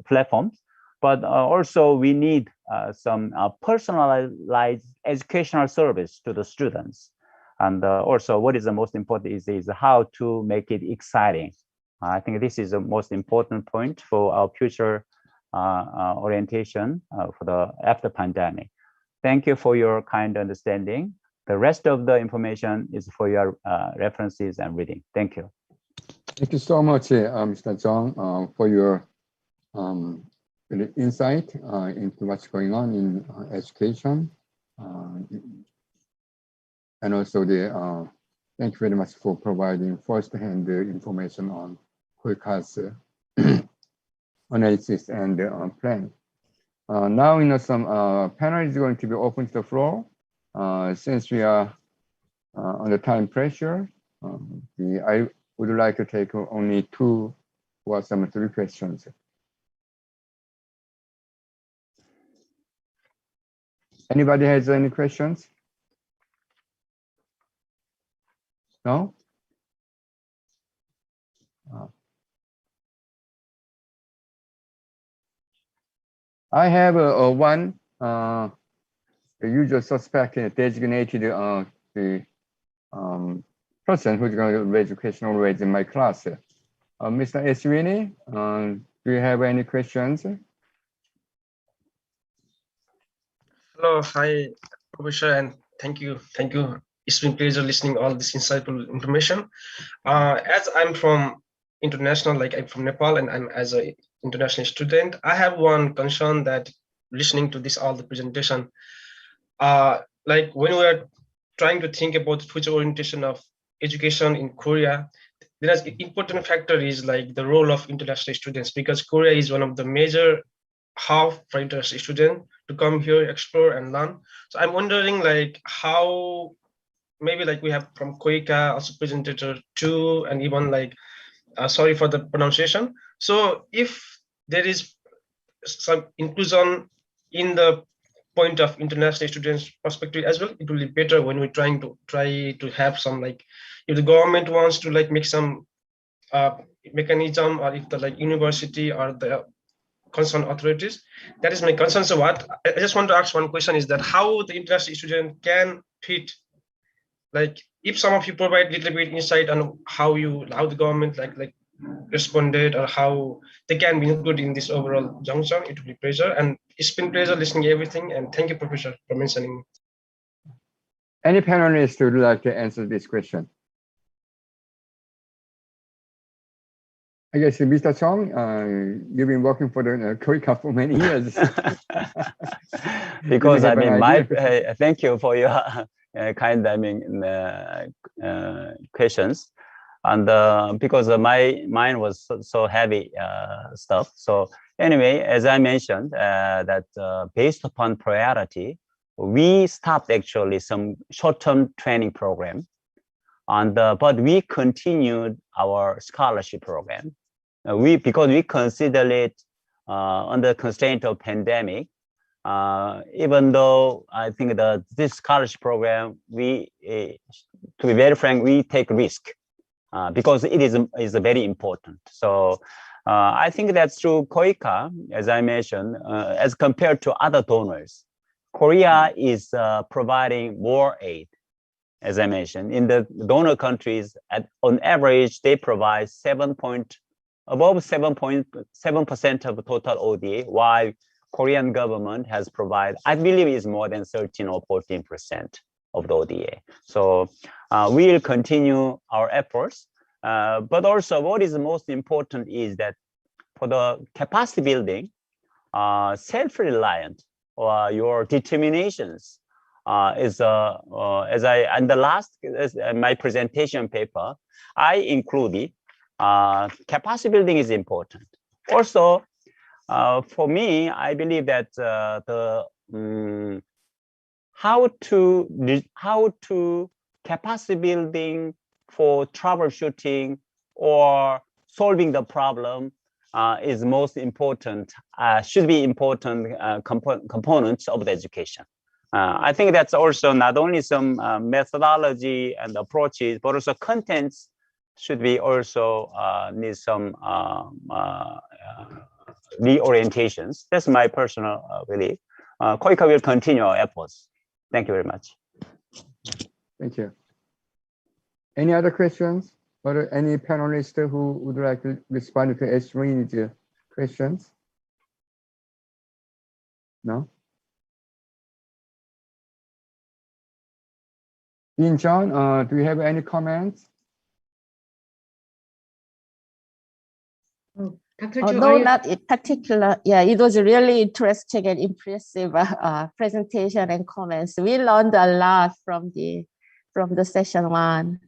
platforms. But also we need some personalized educational service to the students. And also what is the most important is how to make it exciting. I think this is the most important point for our future orientation for the after pandemic. Thank you for your kind understanding. The rest of the information is for your references and reading. Thank you. Thank you so much, Mr. Chung, for your insight into what's going on in education. And also thank you very much for providing first-hand information on COIC's analysis and plan. Now, some panel is going to be open to the floor. Since we are under time pressure, I would like to take only 2 or some 3 questions. Anybody has any questions? No? I have one the usual suspect designated the person who's going to raise a question always in my class. Mr. Eswini, do you have any questions? Hello, hi, Professor, and thank you. It's been a pleasure listening all this insightful information. As I'm from international, like I'm from Nepal, and I'm as an international student, I have one concern that listening to all the presentation, like when we are trying to think about the future orientation of education in Korea, there is an important factor is like the role of international students, because Korea is one of the major hub for international students to come here, explore and learn. So I'm wondering like how maybe like we have from Koika also presenter too, and even like sorry for the pronunciation. So if there is some inclusion in the point of international students perspective as well, it will be better when we're try to have some like, if the government wants to like make some mechanism, or if the like university or the concerned authorities. That is my concern. So what I just want to ask one question is that how the international student can fit, like if some of you provide a little bit insight on how the government like responded, or how they can be included in this overall junction, it will be pleasure. And it's been pleasure listening everything, and thank you, Professor, for mentioning. Any panelists who would like to answer this question? I guess Mr. Chung, you've been working for the Korea for many years. Because I mean, thank you for your kind, questions. And because mine was so heavy stuff. So anyway, as I mentioned, that based upon priority, we stopped actually some short-term training program, and but we continued our scholarship program. Because we consider it under constraint of pandemic, even though I think that this scholarship program, to be very frank, we take risk because it is very important. So I think that's through KOICA, as I mentioned, as compared to other donors, Korea is providing more aid. As I mentioned, in the donor countries, on average, they provide above 7.7% of total ODA, while Korean government has provided, I believe, is more than 13 or 14% of the ODA. So we will continue our efforts. But also, what is most important is that for the capacity building, self-reliant or your determinations is as I in the last my presentation paper, I included capacity building is important. Also, for me, I believe that how to capacity building for troubleshooting or solving the problem is most important, should be important components of the education. I think that's also not only some methodology and approaches, but also contents should be also need some reorientations. That's my personal belief. KOICA will continue our efforts. Thank you very much. Thank you. Any other questions? Or any panelists who would like to respond to Eswini's questions? No? Dean John, do you have any comments? Dr. Oh, no, not in particular. Yeah, it was a really interesting and impressive presentation and comments. We learned a lot from the session one.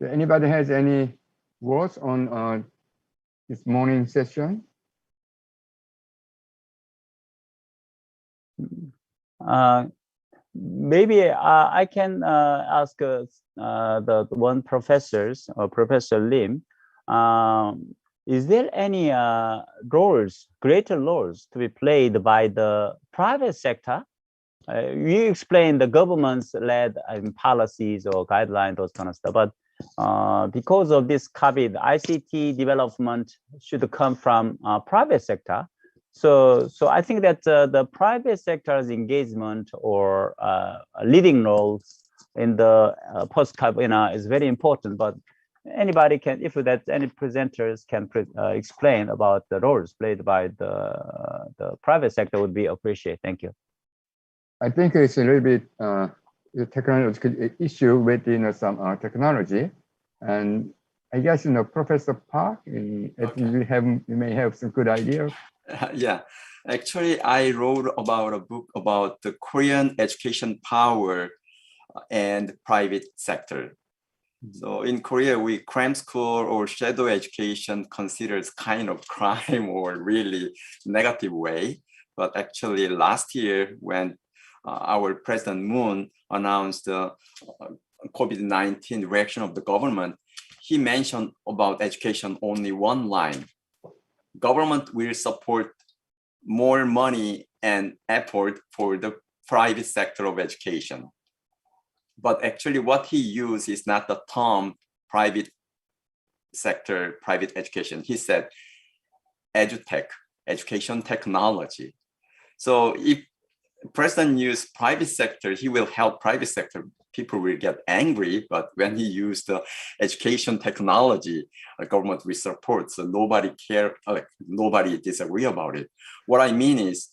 Anybody has any words on this morning session? Maybe I can ask the one Professor Lim. is there any roles, greater roles to be played by the private sector? You explained the government's led policies or guidelines, those kind of stuff, but because of this COVID, ICT development should come from private sector. So I think that the private sector's engagement or leading role in the post-COVID is very important. But anybody can, if that any presenters can explain about the roles played by the private sector, would be appreciated. Thank you. I think it's a little bit the technological issue with some technology, and I guess Professor Park, you may have some good ideas. Yeah, actually, I wrote about a book about the Korean education power and private sector. So in Korea, we cram school or shadow education considers kind of crime or really negative way. But actually, last year when our President Moon announced the COVID-19 reaction of the government, he mentioned about education only one line. Government will support more money and effort for the private sector of education. But actually what he used is not the term private sector, private education. He said edutech, education technology. So if President used private sector, he will help private sector. People will get angry, but when he used the education technology, the government will support. So nobody care, nobody disagree about it. What I mean is,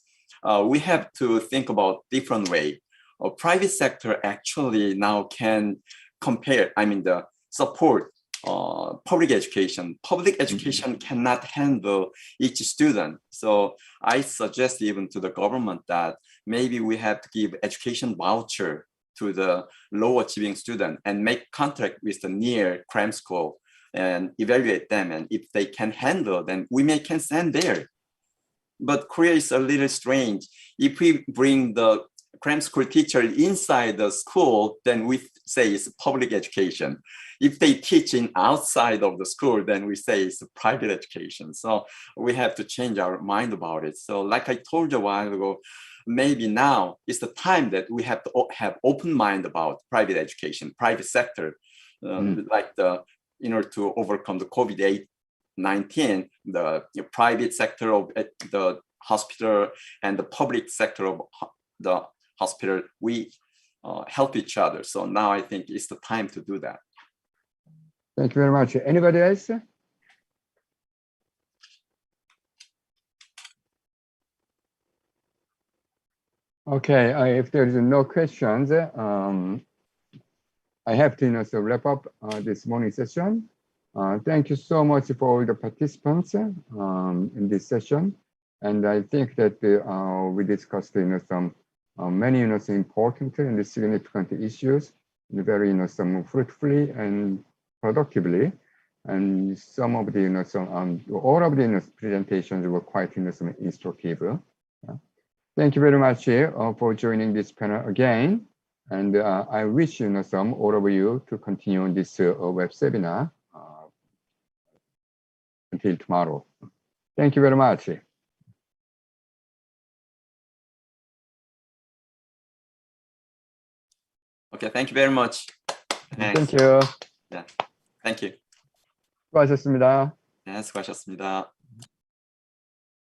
we have to think about different way. Private sector actually now can compare, the support public education. Public education cannot handle each student. So I suggest even to the government that maybe we have to give education voucher to the low achieving student and make contract with the near cram school and evaluate them. And if they can handle, then we can send there. But Korea is a little strange. If we bring the cram school teacher inside the school, then we say it's public education. If they teach in outside of the school, then we say it's private education. So we have to change our mind about it. So like I told you a while ago, maybe now is the time that we have to have open mind about private education, private sector, like in order to overcome the COVID-19, the private sector of the hospital and the public sector of the hospital, we help each other. So now I think it's the time to do that. Thank you very much. Anybody else? Okay, if there's no questions, I have to wrap up this morning session. Thank you so much for all the participants in this session. And I think that we discussed some many some important and significant issues, very some fruitfully and productively. And some of the all of the presentations were quite some instructive. Thank you very much for joining this panel again. And I wish all of you to continue on this web seminar until tomorrow. Thank you very much. Okay, thank you very much. Thanks. Thank you. Yeah, thank you. 수고하셨습니다. 네, 수고하셨습니다.